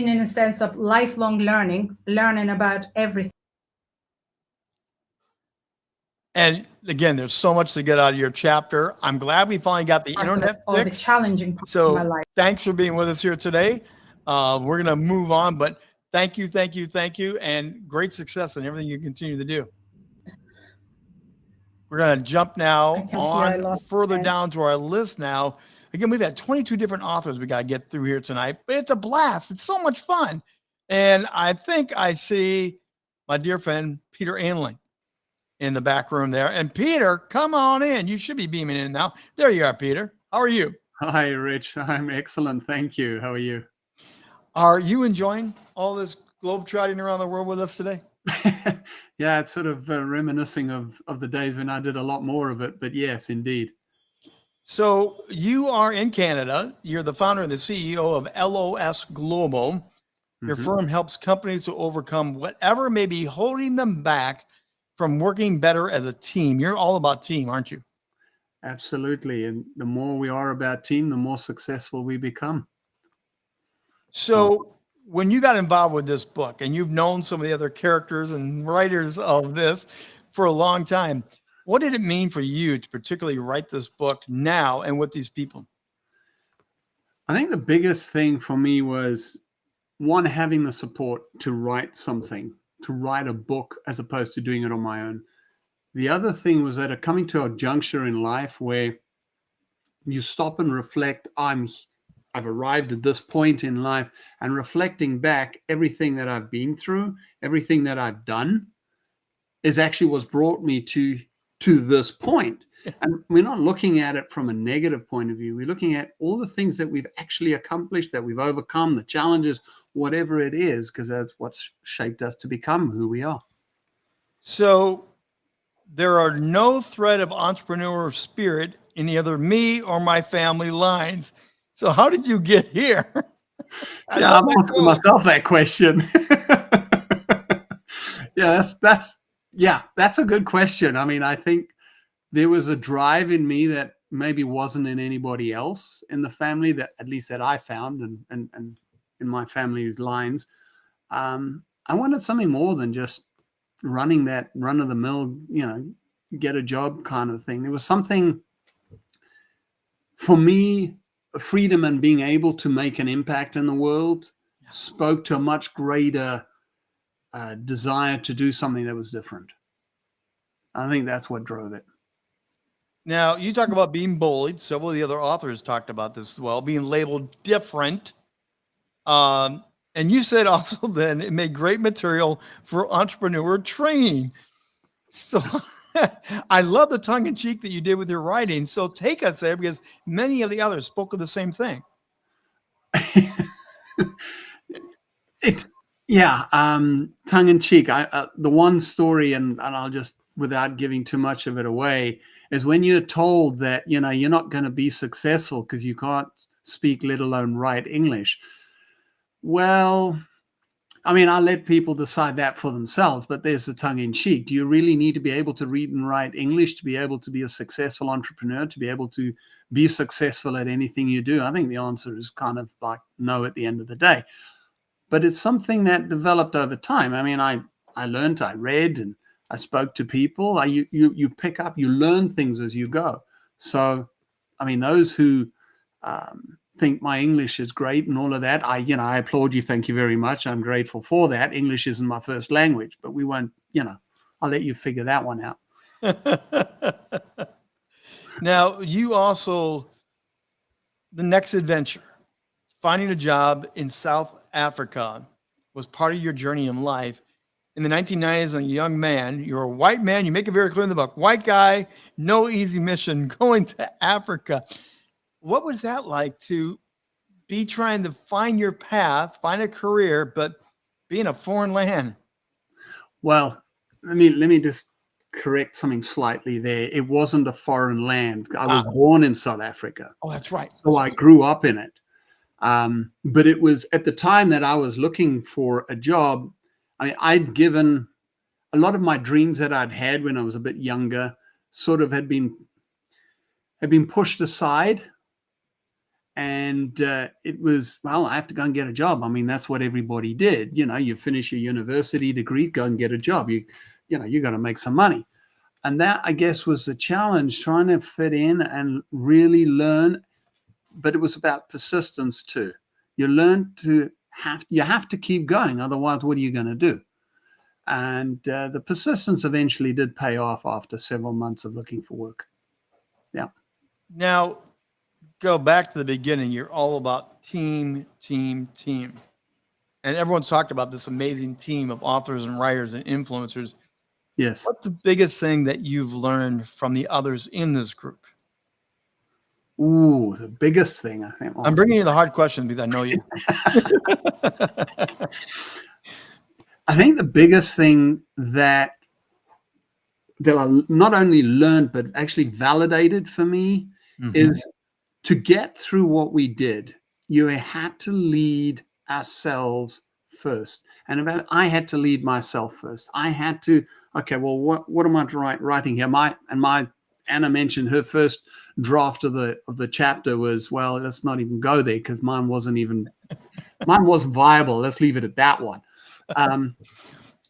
in a sense of lifelong learning about everything. And again, there's so much to get out of your chapter. I'm glad we finally got the internet all fixed. The challenging part so of my life. Thanks for being with us here today. We're going to move on, but thank you, and great success in everything you continue to do. We're going to jump now on further down to our list now. Again, we've had 22 different authors we got to get through here tonight, but it's a blast. It's so much fun. And I think I see my dear friend, Peter Anling, in the back room there. And Peter, come on in. You should be beaming in now. There you are, Peter. How are you? Hi, Rich. I'm excellent. Thank you. How are you? Are you enjoying all this globe trotting around the world with us today? Yeah, it's sort of reminiscing of the days when I did a lot more of it. But yes, indeed. So you are in Canada. You're the founder and the CEO of LOS Global. Your firm helps companies to overcome whatever may be holding them back from working better as a team. You're all about team, aren't you? Absolutely. And the more we are about team, the more successful we become. So when you got involved with this book, and you've known some of the other characters and writers of this for a long time, what did it mean for you to particularly write this book now and with these people? I think the biggest thing for me was, one, having the support to write something, to write a book as opposed to doing it on my own. The other thing was that coming to a juncture in life where you stop and reflect, I've arrived at this point in life, and reflecting back everything that I've been through, everything that I've done is actually what's brought me to this point. And we're not looking at it from a negative point of view. We're looking at all the things that we've actually accomplished, that we've overcome, the challenges, whatever it is, because that's what's shaped us to become who we are. So there are no thread of entrepreneur spirit in either me or my family lines. So how did you get here? Yeah, I'm asking myself that question. That's a good question. I mean, I think there was a drive in me that maybe wasn't in anybody else in the family, that at least that I found and in my family's lines. I wanted something more than just running that run of the mill, get a job kind of thing. There was something for me, freedom and being able to make an impact in the world spoke to a much greater desire to do something that was different. I think that's what drove it. Now, you talk about being bullied. Several of the other authors talked about this as well, being labeled different. And you said also then it made great material for entrepreneur training. So I love the tongue in cheek that you did with your writing. So take us there, because many of the others spoke of the same thing. Tongue in cheek. The one story, and I'll just, without giving too much of it away, is when you're told that, you're not going to be successful because you can't speak, let alone write English. Well, I mean, I let people decide that for themselves, but there's the tongue in cheek. Do you really need to be able to read and write English to be able to be a successful entrepreneur, to be able to be successful at anything you do? I think the answer is kind of like no at the end of the day. But it's something that developed over time. I mean, I learned, I read, and I spoke to people. You pick up, you learn things as you go. So, I mean, those who think my English is great and all of that, I applaud you. Thank you very much. I'm grateful for that. English isn't my first language, but we won't, I'll let you figure that one out. Now, you also, the next adventure, finding a job in South Africa, was part of your journey in life. In the 1990s, a young man, you're a white man, you make it very clear in the book, white guy, no easy mission, going to Africa. What was that like to be trying to find your path, find a career, but be in a foreign land? Well, let me just correct something slightly there. It wasn't a foreign land. I was born in South Africa. Oh, that's right. So I grew up in it. But it was at the time that I was looking for a job. I'd given a lot of my dreams that I'd had when I was a bit younger sort of had been pushed aside. And it was, well, I have to go and get a job. I mean, that's what everybody did. You finish your university degree, go and get a job. You got to make some money. And that, I guess, was the challenge, trying to fit in and really learn. But it was about persistence too. You learn you have to keep going. Otherwise, what are you going to do? And the persistence eventually did pay off after several months of looking for work. Yeah. Now, go back to the beginning. You're all about team. And everyone's talked about this amazing team of authors and writers and influencers. Yes. What's the biggest thing that you've learned from the others in this group? Ooh, the biggest thing, I think. I'm bringing you the hard question because I know you. I think the biggest thing that I not only learned, but actually validated for me is to get through what we did, you had to lead ourselves first. And I had to lead myself first. I had to, okay, well, what am I writing here? Anna mentioned her first draft of the chapter was, well, let's not even go there because mine wasn't viable. Let's leave it at that one.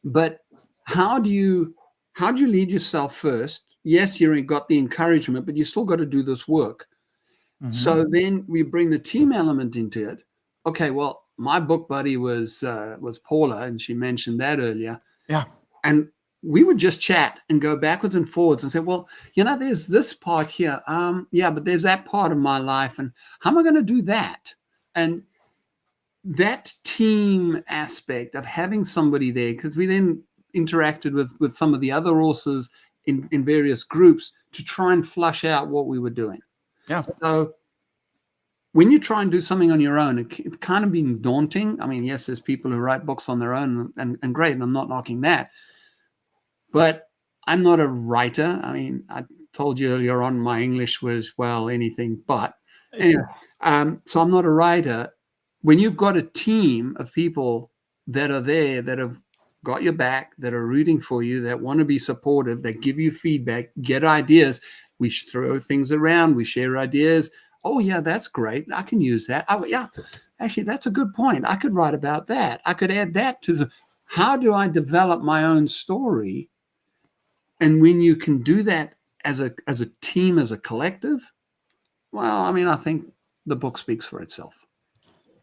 But how do you lead yourself first? Yes, you got the encouragement, but you still got to do this work. So then we bring the team element into it. Okay, well, my book buddy was Paula, and she mentioned that earlier. Yeah. And we would just chat and go backwards and forwards and say, well, there's this part here. Yeah, but there's that part of my life. And how am I going to do that? And that team aspect of having somebody there, because we then interacted with some of the other authors in various groups to try and flush out what we were doing. Yeah. So when you try and do something on your own, it kind of been daunting. I mean, yes, there's people who write books on their own, and great, and I'm not knocking that. But I'm not a writer. I mean, I told you earlier on my English was, well, anything but. Anyway, so I'm not a writer. When you've got a team of people that are there, that have got your back, that are rooting for you, that want to be supportive, that give you feedback, get ideas, we throw things around, we share ideas. Oh, yeah, that's great. I can use that. Oh, yeah, actually, that's a good point. I could write about that. I could add that to the, how do I develop my own story? And when you can do that as a team, as a collective, well, I mean, I think the book speaks for itself.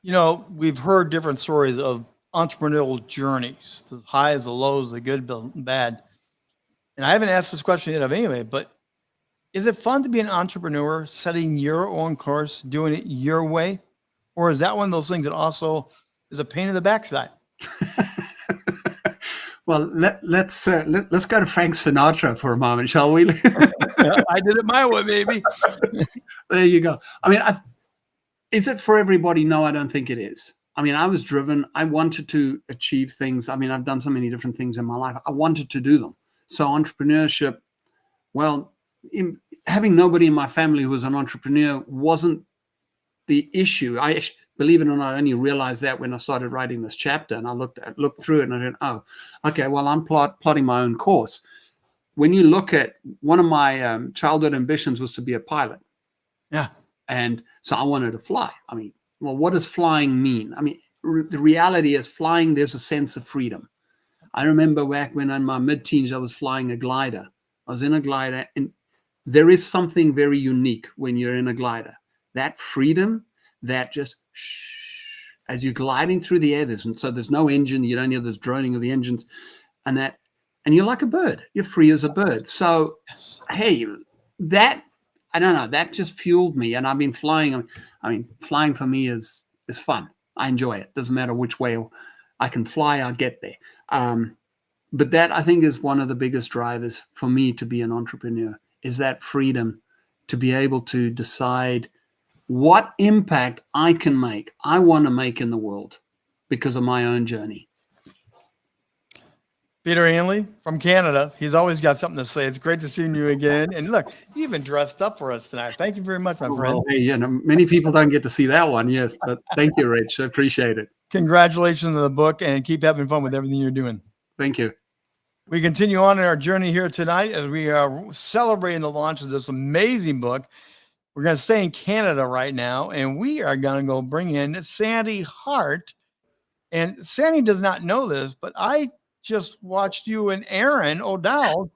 You know, we've heard different stories of entrepreneurial journeys, the highs, the lows, the good, the bad. And I haven't asked this question yet of anyway, but is it fun to be an entrepreneur, setting your own course, doing it your way? Or is that one of those things that also is a pain in the backside? Well, let's go to Frank Sinatra for a moment, shall we? I did it my way, baby. There you go. I mean, is it for everybody? No, I don't think it is. I mean, I was driven. I wanted to achieve things. I mean, I've done so many different things in my life. I wanted to do them. So entrepreneurship, well, having nobody in my family who was an entrepreneur wasn't the issue. I, believe it or not, I only realized that when I started writing this chapter, and I looked through it and I went, oh, okay, well, I'm plotting my own course. When you look at, one of my childhood ambitions was to be a pilot. Yeah. And so I wanted to fly. I mean, well, what does flying mean? I mean, the reality is flying, there's a sense of freedom. I remember back when in my mid-teens, I was flying a glider. I was in a glider, and there is something very unique when you're in a glider. That freedom, that just as you're gliding through the air, there's no engine, you don't hear this droning of the engines, and you're like a bird. You're free as a bird. So, hey, that, I don't know, that just fueled me, and I've been flying. I mean, flying for me is fun. I enjoy it. Doesn't matter which way I can fly, I'll get there. But that, I think, is one of the biggest drivers for me to be an entrepreneur, is that freedom to be able to decide what impact I want to make in the world because of my own journey. Peter Hanley from Canada. He's always got something to say. It's great to see you again. And look, you even dressed up for us tonight. Thank you very much, my friend. Well, hey, you know, many people don't get to see that one, yes, but thank you, Rich. I appreciate it. Congratulations on the book, and keep having fun with everything you're doing. Thank you. We continue on in our journey here tonight as we are celebrating the launch of this amazing book. We're going to stay in Canada right now, and we are going to go bring in Sandy Hart. And Sandy does not know this, but I just watched you and Aaron O'Dowd,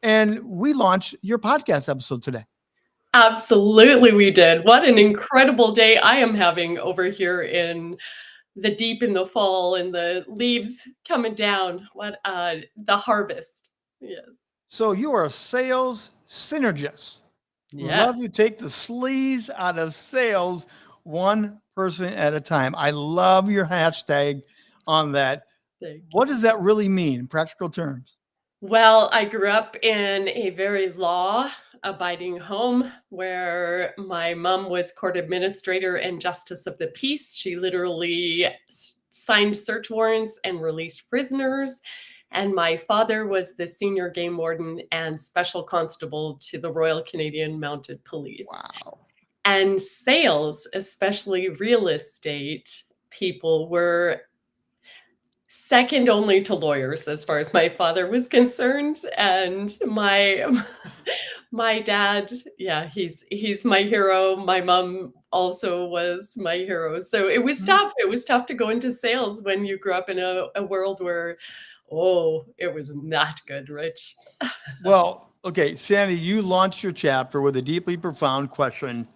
and we launched your podcast episode today. Absolutely, we did. What an incredible day I am having over here in the fall and the leaves coming down. What the harvest. Yes. So you are a sales synergist. Yes. Love you take the sleaze out of sales one person at a time. I love your hashtag on that. What does that really mean in practical terms? Well, I grew up in a very law-abiding home where my mom was court administrator and justice of the peace. She literally signed search warrants and released prisoners. And my father was the senior game warden and special constable to the Royal Canadian Mounted Police. Wow. And sales, especially real estate people, were second only to lawyers as far as my father was concerned. And my dad, yeah, he's my hero. My mom also was my hero. So it was tough. It was tough to go into sales when you grew up in a world where, oh, it was not good, Rich. Well, okay, Sandy, you launched your chapter with a deeply profound question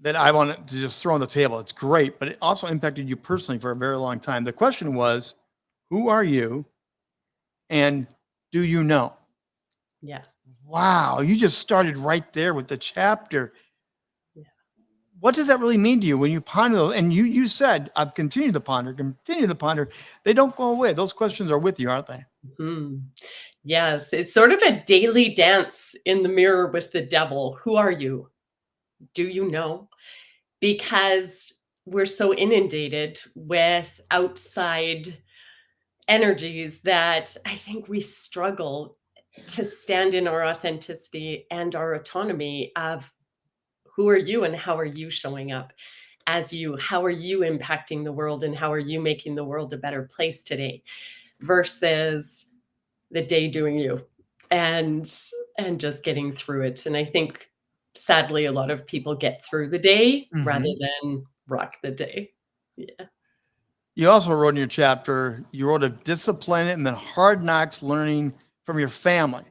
that I wanted to just throw on the table. It's great, but it also impacted you personally for a very long time. The question was, who are you and do you know? Yes. Wow, you just started right there with the chapter. Yeah. What does that really mean to you when you ponder those? And you said, I've continued to ponder. They don't go away. Those questions are with you, aren't they? Mm-hmm. Yes, it's sort of a daily dance in the mirror with the devil. Who are you? Do you know? Because we're so inundated with outside energies that I think we struggle to stand in our authenticity and our autonomy of who are you and how are you showing up as you? How are you impacting the world and how are you making the world a better place today versus the day doing you and just getting through it. And I think sadly a lot of people get through the day rather than rock the day. Yeah. You also wrote in your chapter, you wrote of discipline and then hard knocks learning from your family.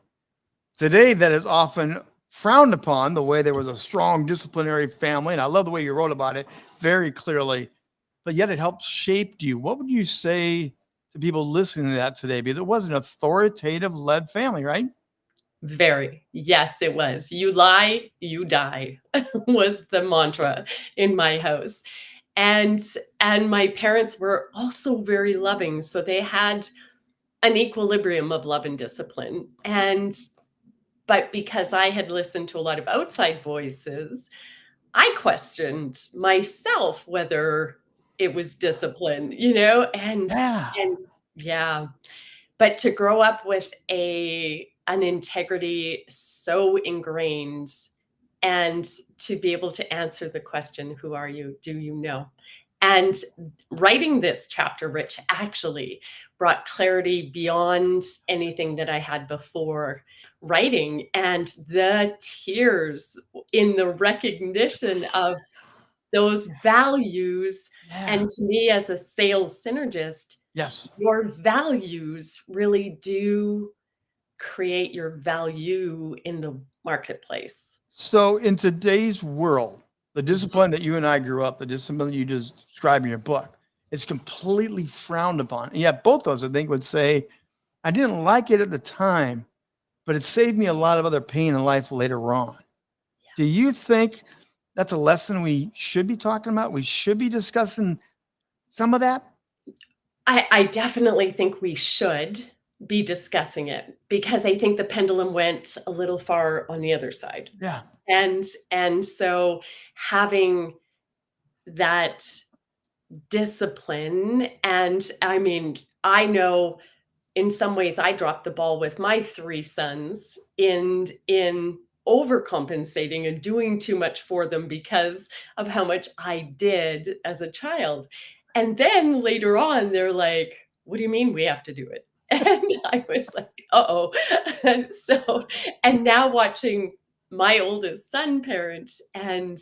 Today, that is often frowned upon, the way there was a strong disciplinary family. And I love the way you wrote about it very clearly, but yet it helped shape you. What would you say to people listening to that today? Because it was an authoritative led family, right? Very. Yes, it was. You lie, you die was the mantra in my house. And my parents were also very loving. So they had an equilibrium of love and discipline. But because I had listened to a lot of outside voices, I questioned myself whether it was discipline, and yeah. But to grow up with an integrity so ingrained and to be able to answer the question, who are you? Do you know? And writing this chapter, Rich, actually brought clarity beyond anything that I had before writing. And the tears in the recognition of those values. And to me, as a sales synergist, yes, your values really do create your value in the marketplace. So in today's world, the discipline that you and I grew up, the discipline that you just described in your book, it's completely frowned upon. And yet both those, I think, would say, I didn't like it at the time, but it saved me a lot of other pain in life later on. Yeah. Do you think that's a lesson we should be talking about? We should be discussing some of that? I definitely think we should be discussing it because I think the pendulum went a little far on the other side. Yeah. And so having that discipline, and I mean, I know in some ways I dropped the ball with my 3 sons in overcompensating and doing too much for them because of how much I did as a child. And then later on, they're like, what do you mean we have to do it? And I was like, uh-oh. And now watching my oldest son parent and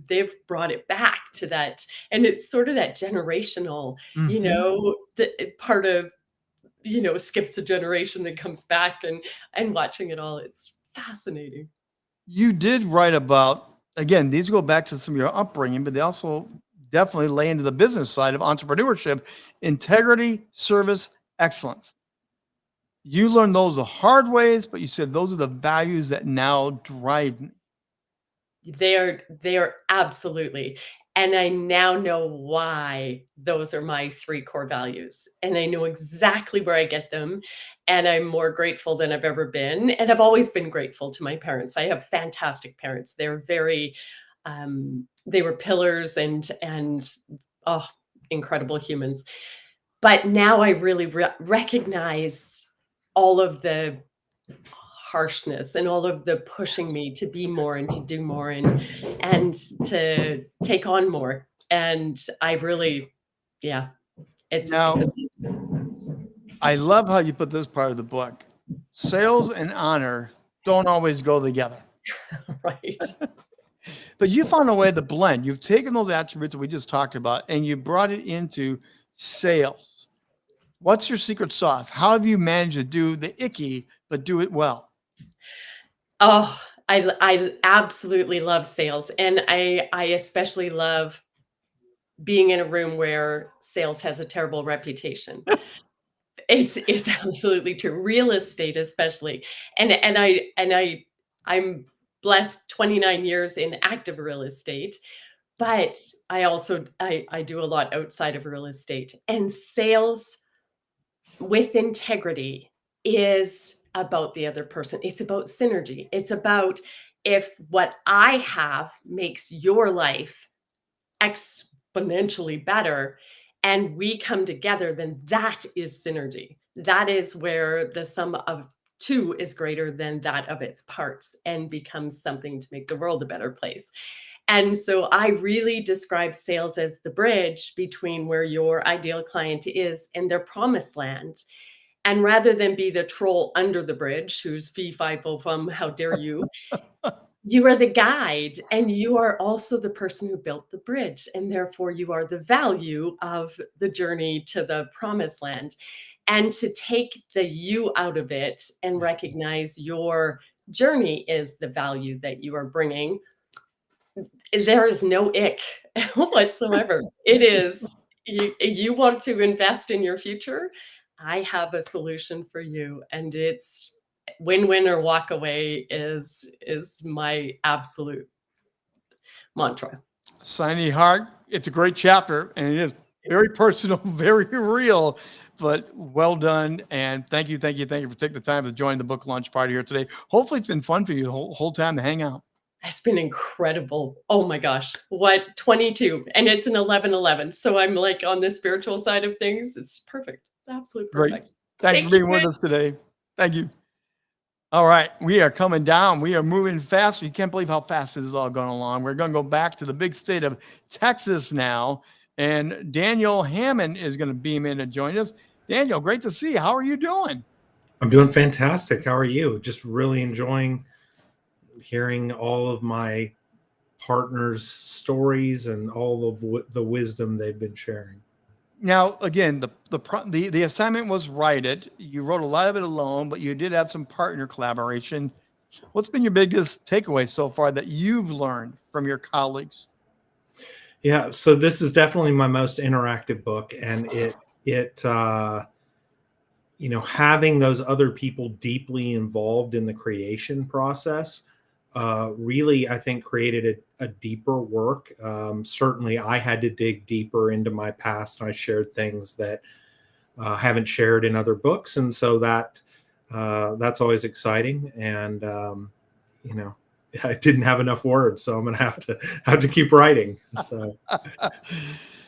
they've brought it back to that. And it's sort of that generational, part of, skips a generation that comes back and watching it all. It's fascinating. You did write about, again, these go back to some of your upbringing, but they also definitely lay into the business side of entrepreneurship, integrity, service, excellence. You learned those the hard ways, but you said those are the values that now drive me. They are absolutely. And I now know why those are my 3 core values. And I know exactly where I get them. And I'm more grateful than I've ever been. And I've always been grateful to my parents. I have fantastic parents. They're very, they were pillars and incredible humans. But now I really recognize all of the harshness and all of the pushing me to be more and to do more and to take on more. And I really, it's amazing. I love how you put this part of the book. Sales and honor don't always go together. Right. But you found a way to blend. You've taken those attributes that we just talked about and you brought it into sales. What's your secret sauce? How have you managed to do the icky, but do it well? Oh, I absolutely love sales. And I especially love being in a room where sales has a terrible reputation. It's absolutely true. Real estate, especially. And I'm blessed 29 years in active real estate, but I also I do a lot outside of real estate. And sales with integrity is about the other person. It's about synergy. It's about if what I have makes your life exponentially better and we come together, then that is synergy. That is where the sum of two is greater than that of its parts and becomes something to make the world a better place. And so I really describe sales as the bridge between where your ideal client is and their promised land. And rather than be the troll under the bridge who's fee fi fo fum, how dare you, you are the guide and you are also the person who built the bridge. And therefore you are the value of the journey to the promised land. And to take the you out of it and recognize your journey is the value that you are bringing, there is no ick whatsoever. It is, you want to invest in your future, I have a solution for you. And it's win-win or walk away is my absolute mantra. Signy Hart, it's a great chapter, and it is very personal, very real, but well done. And thank you for taking the time to join the book launch party here today. Hopefully it's been fun for you the whole time to hang out. It's been incredible. Oh my gosh. What, 22, and it's an 11/11. So I'm like on the spiritual side of things. It's perfect. It's absolutely perfect. Great. Thanks for being with us today. Thank you. All right, we are coming down. We are moving fast. You can't believe how fast this is all going along. We're going to go back to the big state of Texas now, and Daniel Hammond is going to beam in and join us. Daniel, great to see you. How are you doing? I'm doing fantastic. How are you? Just really enjoying hearing all of my partners' stories and all of the wisdom they've been sharing. Now, again, the assignment was write it. You wrote a lot of it alone, but you did have some partner collaboration. What's been your biggest takeaway so far that you've learned from your colleagues? Yeah, so this is definitely my most interactive book, and having those other people deeply involved in the creation process really, I think, created a deeper work. Certainly, I had to dig deeper into my past, and I shared things that I haven't shared in other books, and so that's always exciting. And I didn't have enough words, so I'm going to have to keep writing.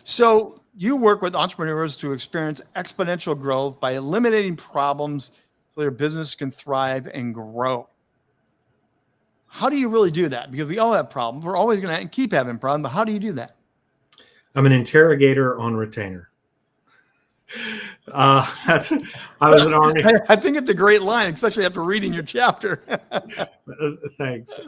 So you work with entrepreneurs to experience exponential growth by eliminating problems so their business can thrive and grow. How do you really do that? Because we all have problems. We're always going to keep having problems, but how do you do that? I'm an interrogator on retainer. I was an Army. I think it's a great line, especially after reading your chapter. Thanks.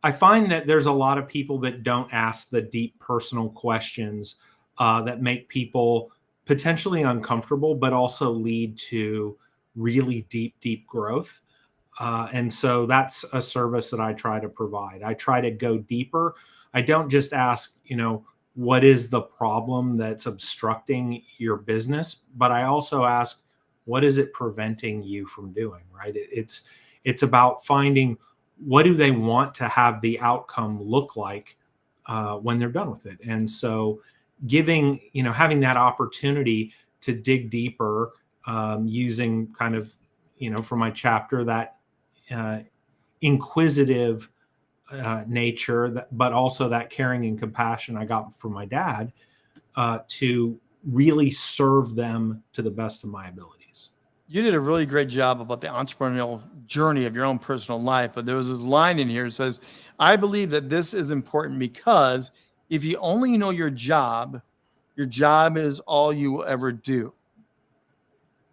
I find that there's a lot of people that don't ask the deep personal questions that make people potentially uncomfortable, but also lead to really deep growth. And so that's a service that I try to provide. I try to go deeper. I don't just ask, what is the problem that's obstructing your business, but I also ask, what is it preventing you from doing, right? It's about finding what do they want to have the outcome look like when they're done with it. And so having that opportunity to dig deeper using kind of, for my chapter, that inquisitive nature, but also that caring and compassion I got from my dad to really serve them to the best of my abilities. You did a really great job about the entrepreneurial journey of your own personal life, but there was this line in here that says, I believe that this is important because if you only know your job is all you will ever do.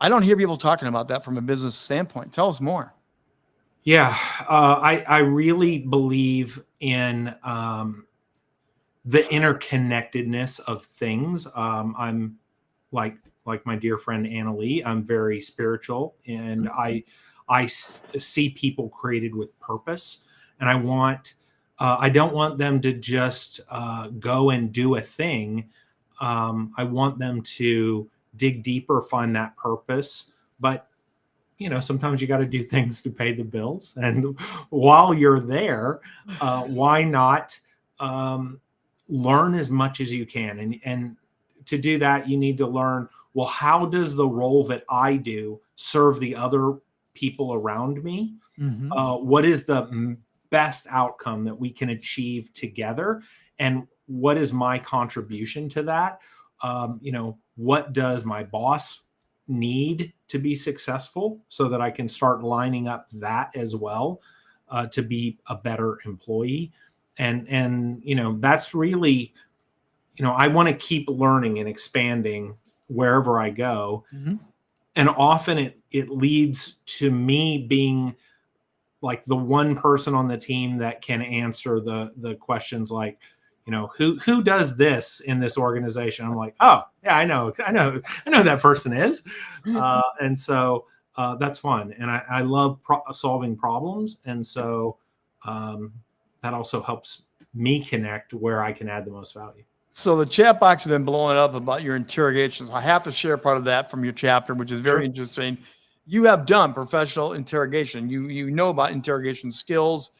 I don't hear people talking about that from a business standpoint. Tell us more. Yeah, I really believe in the interconnectedness of things. I'm like my dear friend Anna Lee. I'm very spiritual, and I see people created with purpose, and I don't want them to just go and do a thing. I want them to dig deeper, find that purpose, but sometimes you got to do things to pay the bills. And while you're there, why not learn as much as you can? And to do that, you need to learn, well, how does the role that I do serve the other people around me? What is the best outcome that we can achieve together? And what is my contribution to that? What does my boss need to be successful so that I can start lining up that as well to be a better employee? And that's really, I want to keep learning and expanding wherever I go. And often it leads to me being like the one person on the team that can answer the questions like, who does this in this organization? I'm like, oh yeah, I know who that person is. And so that's fun. And I love solving problems. And so that also helps me connect where I can add the most value. So the chat box has been blowing up about your interrogations. I have to share part of that from your chapter, which is very interesting. You have done professional interrogation. You know about interrogation skills.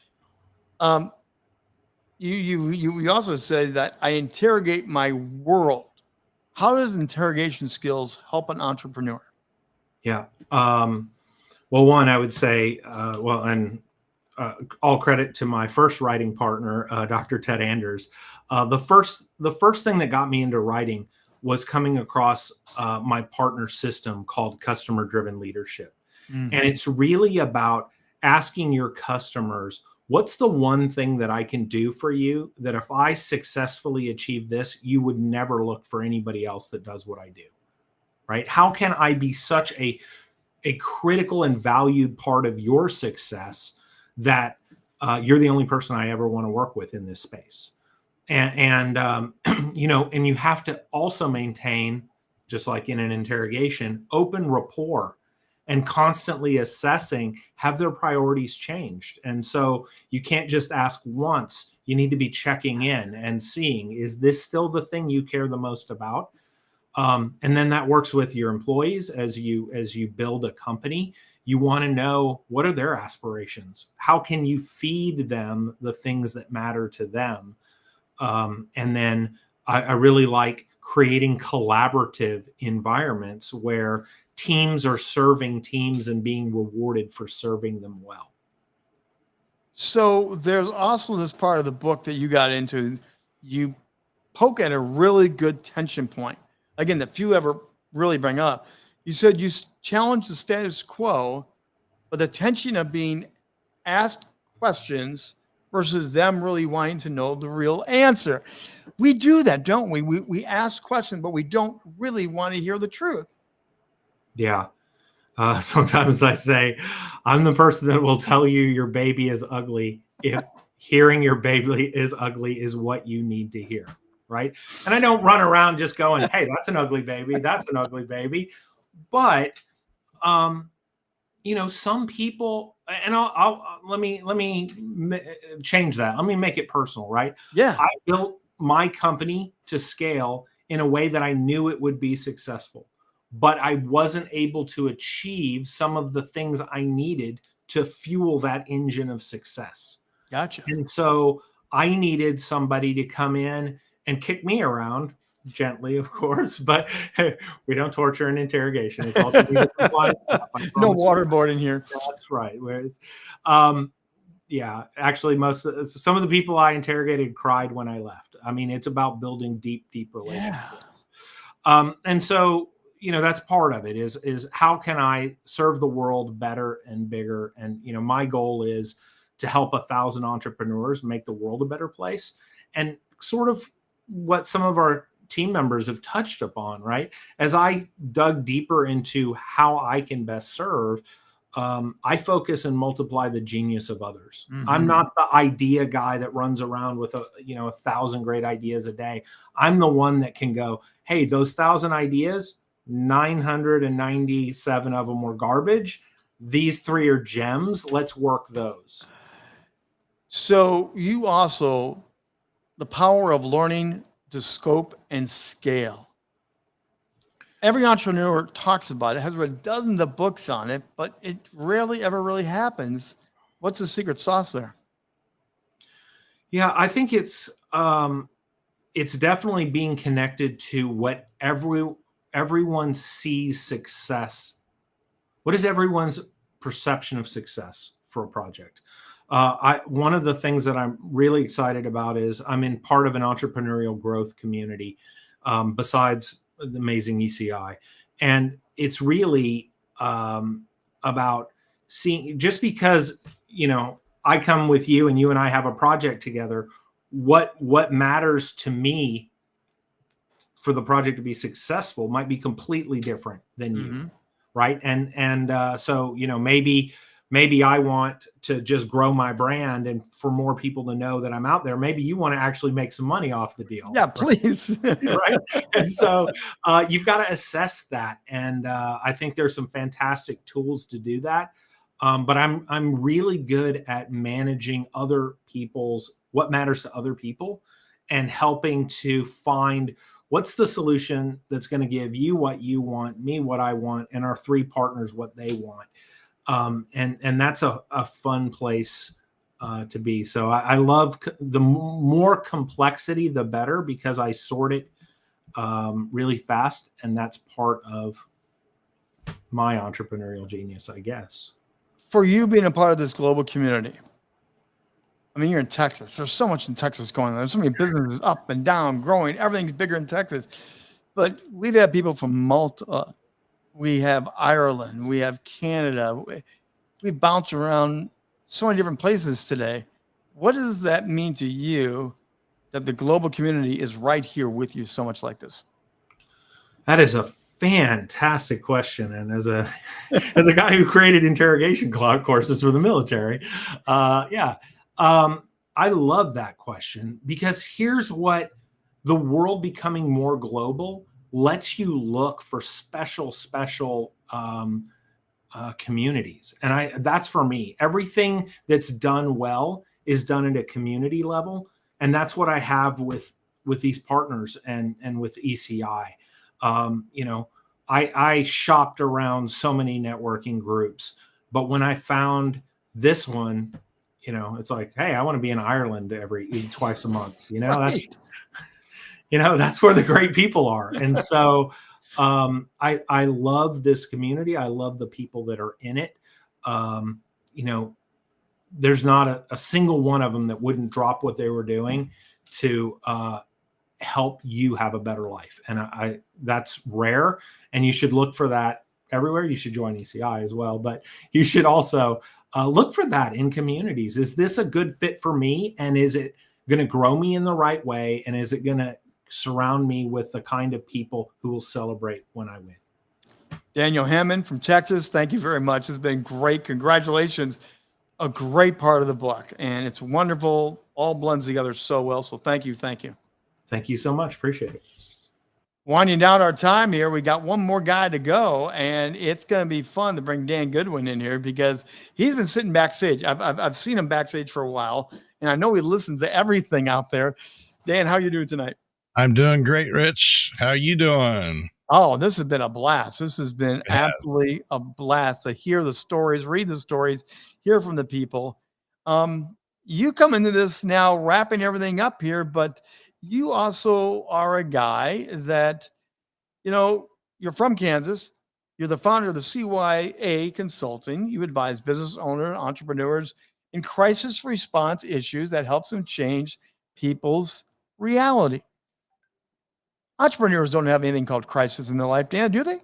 You also said that I interrogate my world. How does interrogation skills help an entrepreneur? Yeah. Well, one, I would say, all credit to my first writing partner, Dr. Ted Anders. The first thing that got me into writing was coming across my partner system called customer-driven leadership. And it's really about asking your customers, what's the one thing that I can do for you that if I successfully achieve this, you would never look for anybody else that does what I do, right? How can I be such a critical and valued part of your success that you're the only person I ever want to work with in this space? And you have to also maintain, just like in an interrogation, open rapport and constantly assessing, have their priorities changed? And so you can't just ask once, you need to be checking in and seeing, is this still the thing you care the most about? And then that works with your employees as you build a company. You want to know, what are their aspirations? How can you feed them the things that matter to them? And then I really like creating collaborative environments where teams are serving teams and being rewarded for serving them well. So there's also this part of the book that you got into. You poke at a really good tension point. Again, that few ever really bring up. You said you challenge the status quo, but the tension of being asked questions versus them really wanting to know the real answer. We do that, don't we? We ask questions, but we don't really want to hear the truth. Yeah. Sometimes I say, I'm the person that will tell you your baby is ugly if hearing your baby is ugly is what you need to hear, right? And I don't run around just going, hey, that's an ugly baby. That's an ugly baby. But, some people, and let me change that. Let me make it personal, right? Yeah. I built my company to scale in a way that I knew it would be successful, but I wasn't able to achieve some of the things I needed to fuel that engine of success. Gotcha. And so I needed somebody to come in and kick me around gently, of course, but we don't torture an interrogation. It's all compliance stuff. No waterboarding here. That's right. Actually, some of the people I interrogated cried when I left. I mean, it's about building deep relationships. Yeah. And so, that's part of it is how can I serve the world better and bigger? And, my goal is to help 1,000 entrepreneurs make the world a better place. And sort of what some of our team members have touched upon, right? As I dug deeper into how I can best serve, I focus and multiply the genius of others. I'm not the idea guy that runs around with 1,000 great ideas a day. I'm the one that can go, hey, those 1,000 ideas, 997 of them were garbage. These 3 are gems. Let's work those. So you also, the power of learning to scope and scale. Every entrepreneur talks about it, has read dozens of books on it, but it rarely ever really happens. What's the secret sauce there? Yeah, I think it's it's definitely being connected to what everyone sees success. What is everyone's perception of success for a project? One of the things that I'm really excited about is I'm in part of an entrepreneurial growth community, besides the amazing ECI. And it's really about seeing, just because, I come with you and you and I have a project together, what matters to me for the project to be successful might be completely different than you. Right. And so, maybe I want to just grow my brand and for more people to know that I'm out there. Maybe you want to actually make some money off the deal. Yeah, please. Right. And so you've got to assess that. And I think there's some fantastic tools to do that. But I'm really good at managing other people's, what matters to other people, and helping to find what's the solution that's going to give you what you want, me what I want, and our three partners what they want. And that's a fun place to be. So I love the more complexity, the better, because I sort it really fast. And that's part of my entrepreneurial genius, I guess. For you being a part of this global community, I mean, you're in Texas. There's so much in Texas going on. There's so many businesses up and down, growing. Everything's bigger in Texas. But we've had people from Malta. We have Ireland. We have Canada. We bounce around so many different places today. What does that mean to you that the global community is right here with you so much like this? That is a fantastic question. And as a guy who created interrogation courses for the military, I love that question, because here's what the world becoming more global lets you look for special communities. And that's for me. Everything that's done well is done at a community level. And that's what I have with these partners and with ECI. I shopped around so many networking groups, but when I found this one, it's like, hey, I want to be in Ireland twice a month. Right. That's where the great people are. And so I love this community. I love the people that are in it. There's not a single one of them that wouldn't drop what they were doing to help you have a better life. And that's rare. And you should look for that everywhere. You should join ECI as well, but you should also look for that in communities. Is this a good fit for me? And is it going to grow me in the right way? And is it going to surround me with the kind of people who will celebrate when I win? Daniel Hammond from Texas, thank you very much. It's been great. Congratulations. A great part of the book. And it's wonderful. All blends together so well. So thank you. Thank you. Thank you so much. Appreciate it. Winding down our time here, we got one more guy to go, and it's going to be fun to bring Dan Goodwin in here because he's been sitting backstage. I've seen him backstage for a while, and I know he listens to everything out there. Dan, how are you doing tonight? I'm doing great, Rich. How are you doing? Oh, this has been a blast. This has been absolutely a blast to hear the stories, read the stories, hear from the people. You come into this now wrapping everything up here, but you also are a guy that, you're from Kansas. You're the founder of the CYA Consulting. You advise business owners and entrepreneurs in crisis response issues that helps them change people's reality. Entrepreneurs don't have anything called crisis in their life, Dan, do they?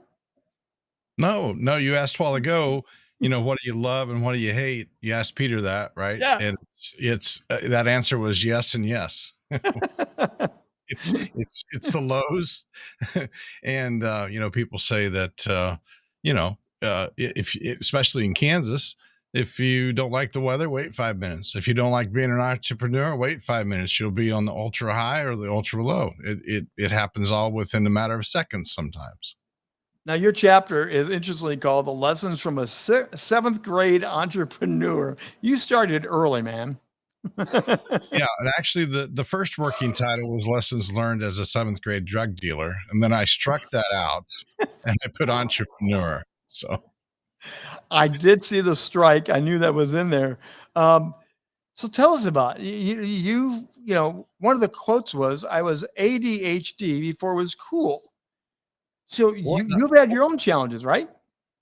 No. You asked a while ago, what do you love and what do you hate? You asked Peter that, right? Yeah. And it's that answer was yes and yes. It's the lows. And, people say that, especially in Kansas, if you don't like the weather, wait 5 minutes. If you don't like being an entrepreneur, wait 5 minutes. You'll be on the ultra high or the ultra low. It happens all within a matter of seconds sometimes. Now, your chapter is interestingly called The Lessons from a Seventh Grade Entrepreneur. You started early, man. Yeah, and actually the first working title was Lessons Learned as a Seventh Grade Drug Dealer. And then I struck that out and I put entrepreneur. So I did see the strike. I knew that was in there. So tell us about you know, one of the quotes was, "I was ADHD before it was cool." So you've had your own challenges, right?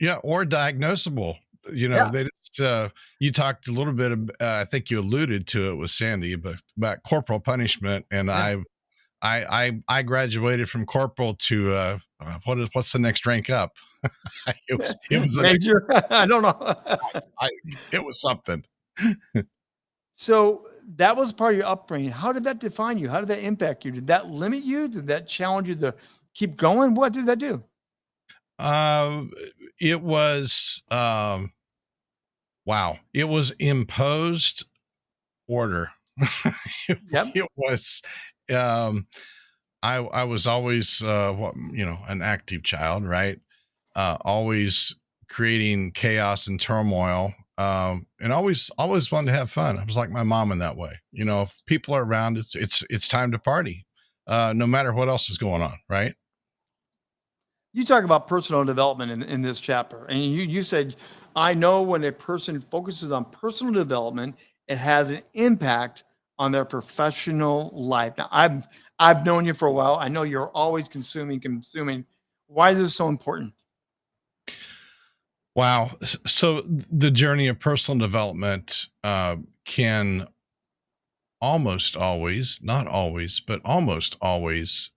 Yeah, or diagnosable. You know, Yeah. they just, you talked a little bit, I think you alluded to it with Sandy, but about corporal punishment. And Yeah. I graduated from corporal to, what's the next rank up? it was the next, Major. I don't know. it was something. So that was part of your upbringing. How did that define you? How did that impact you? Did that limit you? Did that challenge you to keep going? What did that do? It was, wow. It was imposed order. Yep. It was, I was always, an active child, right? Always creating chaos and turmoil, and always wanted to have fun. I was like my mom in that way. You know, if people are around, it's time to party, no matter what else is going on, right? You talk about personal development in this chapter, and you said, "I know when a person focuses on personal development, it has an impact on their professional life." Now, I've known you for a while. I know you're always consuming. Why is this so important? Wow. So the journey of personal development can almost always, not always, but almost always,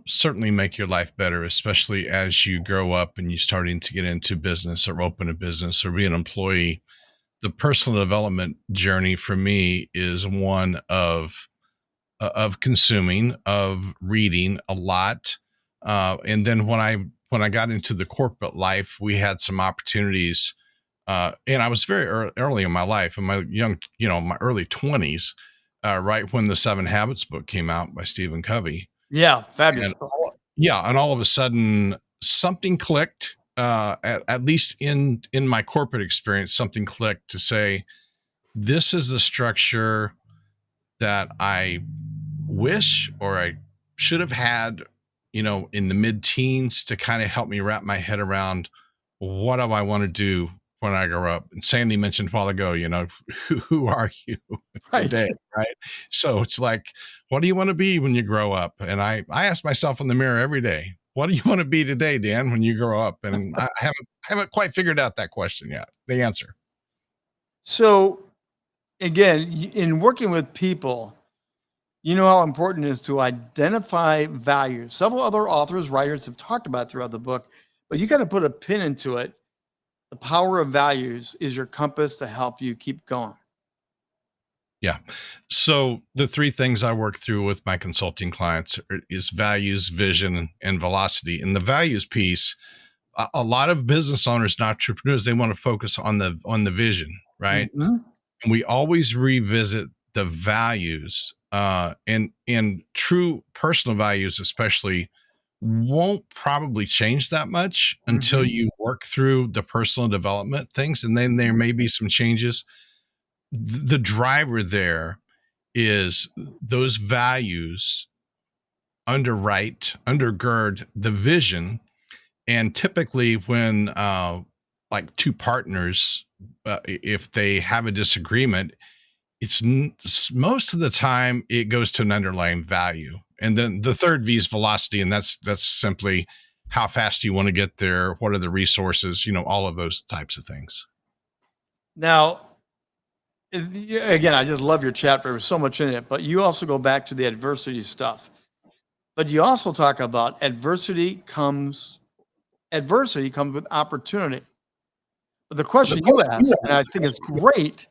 certainly make your life better, especially as you grow up and you're starting to get into business or open a business or be an employee. The personal development journey for me is one of consuming, of reading a lot, and then when I got into the corporate life, we had some opportunities, and I was very early in my life, in my my early 20s, right when the 7 Habits book came out by Stephen Covey. Yeah, fabulous. And all of a sudden something clicked, at least in my corporate experience, something clicked to say, this is the structure that I wish or I should have had, in the mid-teens, to kind of help me wrap my head around what do I want to do when I grow up. And Sandy mentioned a while ago, who are you today, right? So it's like, what do you want to be when you grow up? And I ask myself in the mirror every day, what do you want to be today, Dan, when you grow up? And I haven't quite figured out that question yet, the answer. So again, in working with people, you know how important it is to identify values. Several other authors, writers have talked about it throughout the book, but you got to put a pin into it. The power of values is your compass to help you keep going. Yeah. So the 3 things I work through with my consulting clients is values, vision, and velocity. And the values piece, a lot of business owners and entrepreneurs, they want to focus on the vision, right? Mm-hmm. And we always revisit the values, and true personal values especially won't probably change that much until you work through the personal development things, and then there may be some changes. The driver there is those values undergird the vision. And typically when like 2 partners, if they have a disagreement, it's most of the time it goes to an underlying value. And then the 3rd V is velocity, and that's simply how fast do you want to get there, what are the resources, all of those types of things. Now, again, I just love your chapter. There's so much in it, but you also go back to the adversity stuff. But you also talk about adversity comes with opportunity. But the question you asked, and I think it's great,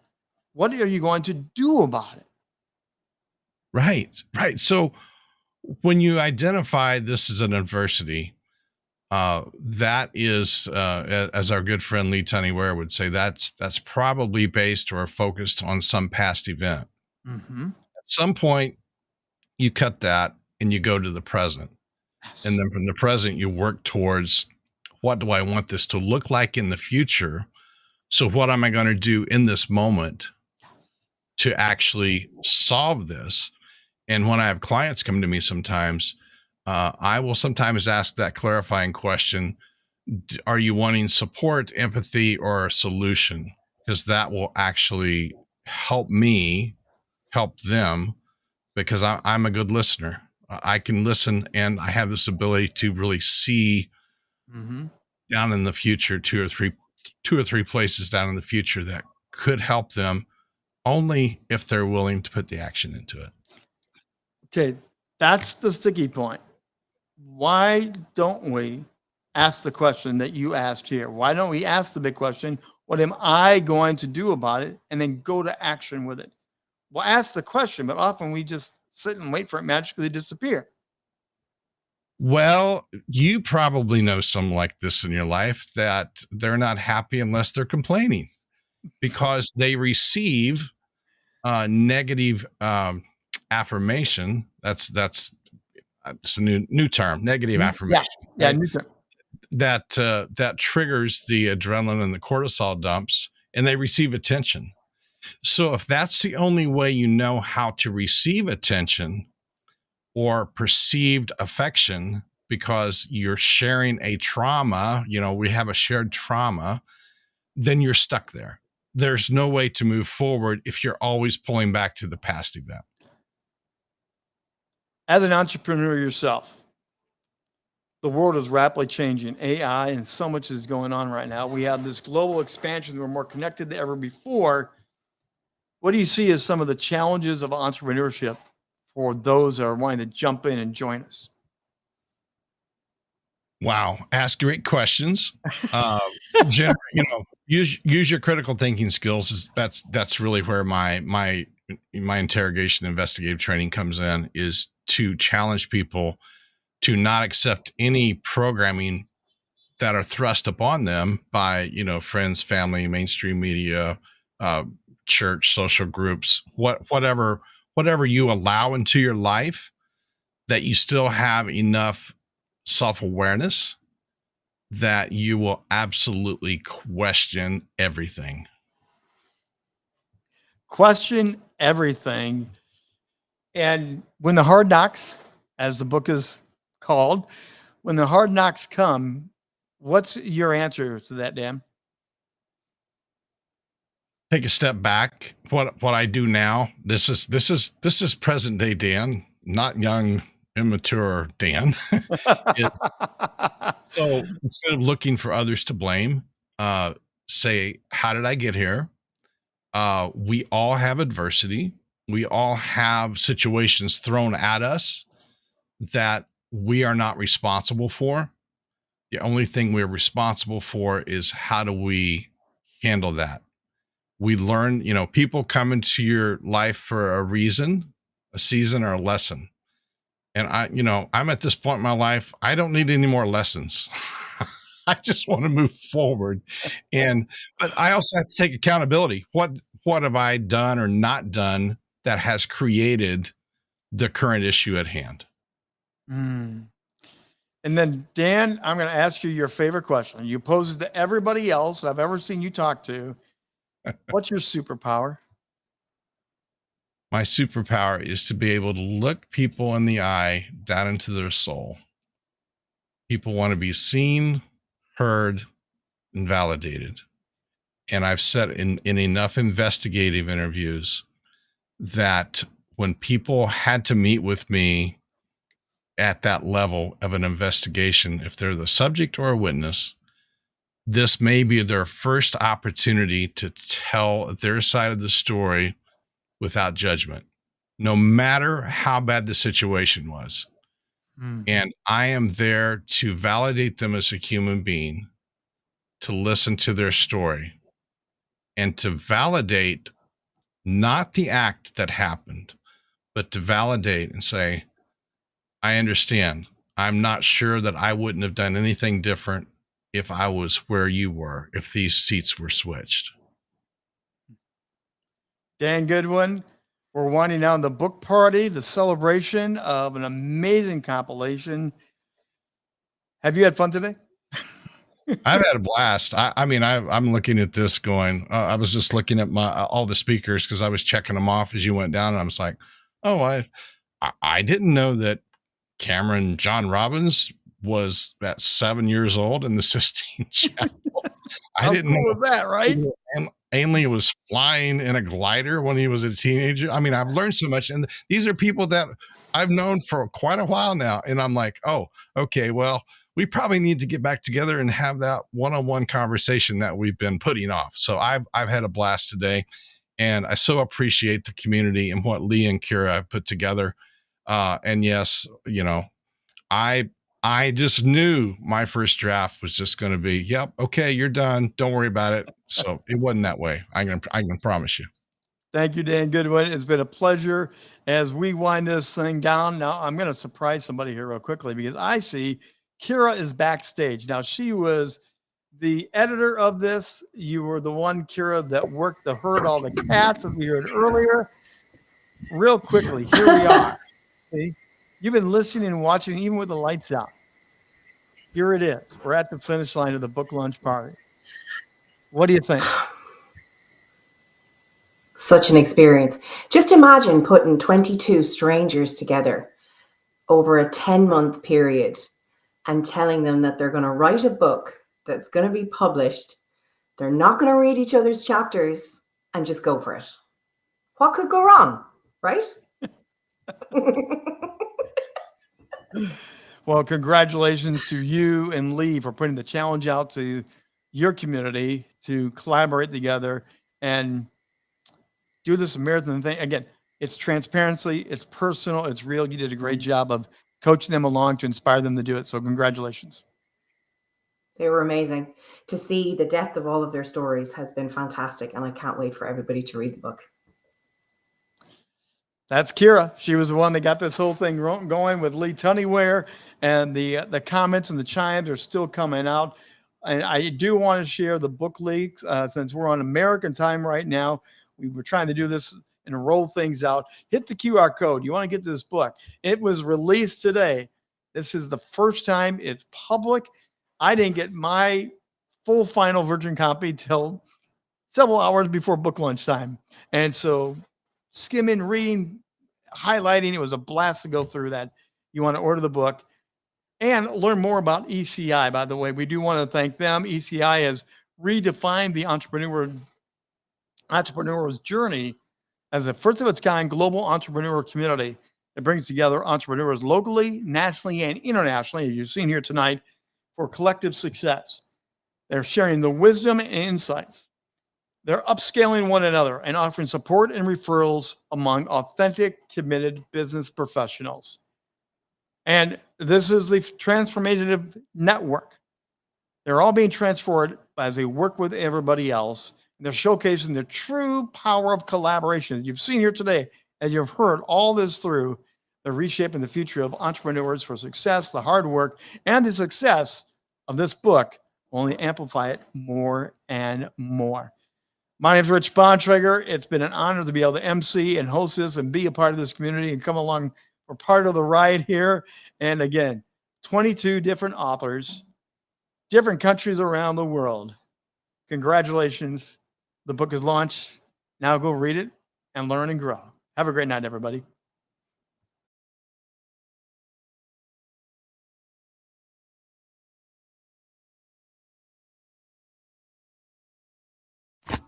what are you going to do about it? Right. So when you identify this as an adversity, that is, as our good friend Lee Tunney-Ware would say, that's probably based or focused on some past event. Mm-hmm. At some point, you cut that and you go to the present. Yes. And then from the present, you work towards, what do I want this to look like in the future? So what am I going to do in this moment to actually solve this? And when I have clients come to me sometimes, I will sometimes ask that clarifying question, are you wanting support, empathy, or a solution? Because that will actually help me help them, because I'm a good listener. I can listen, and I have this ability to really see down in the future, two or three places down in the future that could help them, only if they're willing to put the action into it. Okay, that's the sticky point. Why don't we ask the question that you asked here? Why don't we ask the big question, what am I going to do about it? And then go to action with it. We'll ask the question, but often we just sit and wait for it magically to disappear. Well, you probably know someone like this in your life, that they're not happy unless they're complaining, because they receive negative affirmation. That's it's a new term, negative affirmation. Yeah, right? new term. That triggers the adrenaline and the cortisol dumps, and they receive attention. So if that's the only way you know how to receive attention or perceived affection, because you're sharing a trauma, we have a shared trauma, then you're stuck there. There's no way to move forward if you're always pulling back to the past event. As an entrepreneur yourself, the world is rapidly changing. AI and so much is going on right now. We have this global expansion. We're more connected than ever before. What do you see as some of the challenges of entrepreneurship for those that are wanting to jump in and join us? Wow, ask great questions. Use your critical thinking skills. That's really where my interrogation investigative training comes in, is to challenge people to not accept any programming that are thrust upon them by friends, family, mainstream media, church, social groups, whatever you allow into your life, that you still have enough self-awareness that you will absolutely question everything. Question everything. And when the hard knocks, as the book is called, when the hard knocks come, what's your answer to that, Dan? Take a step back. What I do now, this is present day Dan, not young, immature Dan. So instead of looking for others to blame, say, how did I get here? We all have adversity. We all have situations thrown at us that we are not responsible for. The only thing we're responsible for is how do we handle that? We learn, people come into your life for a reason, a season, or a lesson. And I'm at this point in my life, I don't need any more lessons. I just want to move forward. But I also have to take accountability. What have I done or not done that has created the current issue at hand? And then, Dan, I'm going to ask you your favorite question. You pose it to everybody else I've ever seen you talk to. What's your superpower? My superpower is to be able to look people in the eye, down into their soul. People want to be seen, heard, and validated. And I've said in enough investigative interviews that when people had to meet with me at that level of an investigation, if they're the subject or a witness, this may be their first opportunity to tell their side of the story without judgment, no matter how bad the situation was. And I am there to validate them as a human being, to listen to their story, and to validate not the act that happened, but to validate and say, I understand. I'm not sure that I wouldn't have done anything different if I was where you were, if these seats were switched. Dan Goodwin, we're winding down the book party, the celebration of an amazing compilation. Have you had fun today? I've had a blast. I'm looking at this going, I was just looking at all the speakers because I was checking them off as you went down, and I was like, oh, I didn't know that Cameron John Robbins was at 7 years old in the Sistine Chapel. I didn't know that, right? Ainley was flying in a glider when he was a teenager. I mean, I've learned so much. And these are people that I've known for quite a while now. And I'm like, oh, okay, well, we probably need to get back together and have that one-on-one conversation that we've been putting off. So I've had a blast today. And I so appreciate the community and what Lee and Kira have put together. And yes, you know, I just knew my first draft was just going to be, yep, okay, you're done. Don't worry about it. So it wasn't that way. I can promise you. Thank you, Dan Goodwin. It's been a pleasure as we wind this thing down. Now, I'm going to surprise somebody here real quickly because I see Kira is backstage. Now, she was the editor of this. You were the one, Kira, that worked the herd all the cats that we heard earlier. Real quickly, here we are. See? You've been listening and watching even with the lights out. Here it is. We're at the finish line of the book launch party. What do you think? Such an experience. Just imagine putting 22 strangers together over a 10-month period and telling them that they're going to write a book that's going to be published. They're not going to read each other's chapters and just go for it. What could go wrong, right? Well, congratulations to you and Lee for putting the challenge out to your community to collaborate together and do this marathon thing. Again, it's transparency, it's personal, it's real. You did a great job of coaching them along to inspire them to do it. So congratulations. They were amazing. To see the depth of all of their stories has been fantastic, and I can't wait for everybody to read the book. That's Kira. She was the one that got this whole thing going with Lee Tunnyware, and the comments and the chimes are still coming out. And I do want to share the book leaks since we're on American time right now. We were trying to do this and roll things out. Hit the QR code. You want to get this book. It was released today. This is the first time it's public. I didn't get my full final virgin copy till several hours before book launch time. And so skimming, reading, highlighting, it was a blast to go through that. You want to order the book and learn more about ECI. By the way, we do want to thank them. ECI has redefined the entrepreneur's journey as a first of its kind global entrepreneur community that brings together entrepreneurs locally, nationally, and internationally, as you've seen here tonight, for collective success. They're sharing the wisdom and insights. They're upscaling one another and offering support and referrals among authentic, committed business professionals. And this is the transformative network. They're all being transformed as they work with everybody else. They're showcasing the true power of collaboration. You've seen here today, as you've heard all this through, they're reshaping the future of entrepreneurs for success, the hard work, and the success of this book will only amplify it more and more. My name is Rich Bontrager. It's been an honor to be able to MC and host this and be a part of this community and come along for part of the ride here. And again, 22 different authors, different countries around the world. Congratulations. The book is launched. Now go read it and learn and grow. Have a great night, everybody.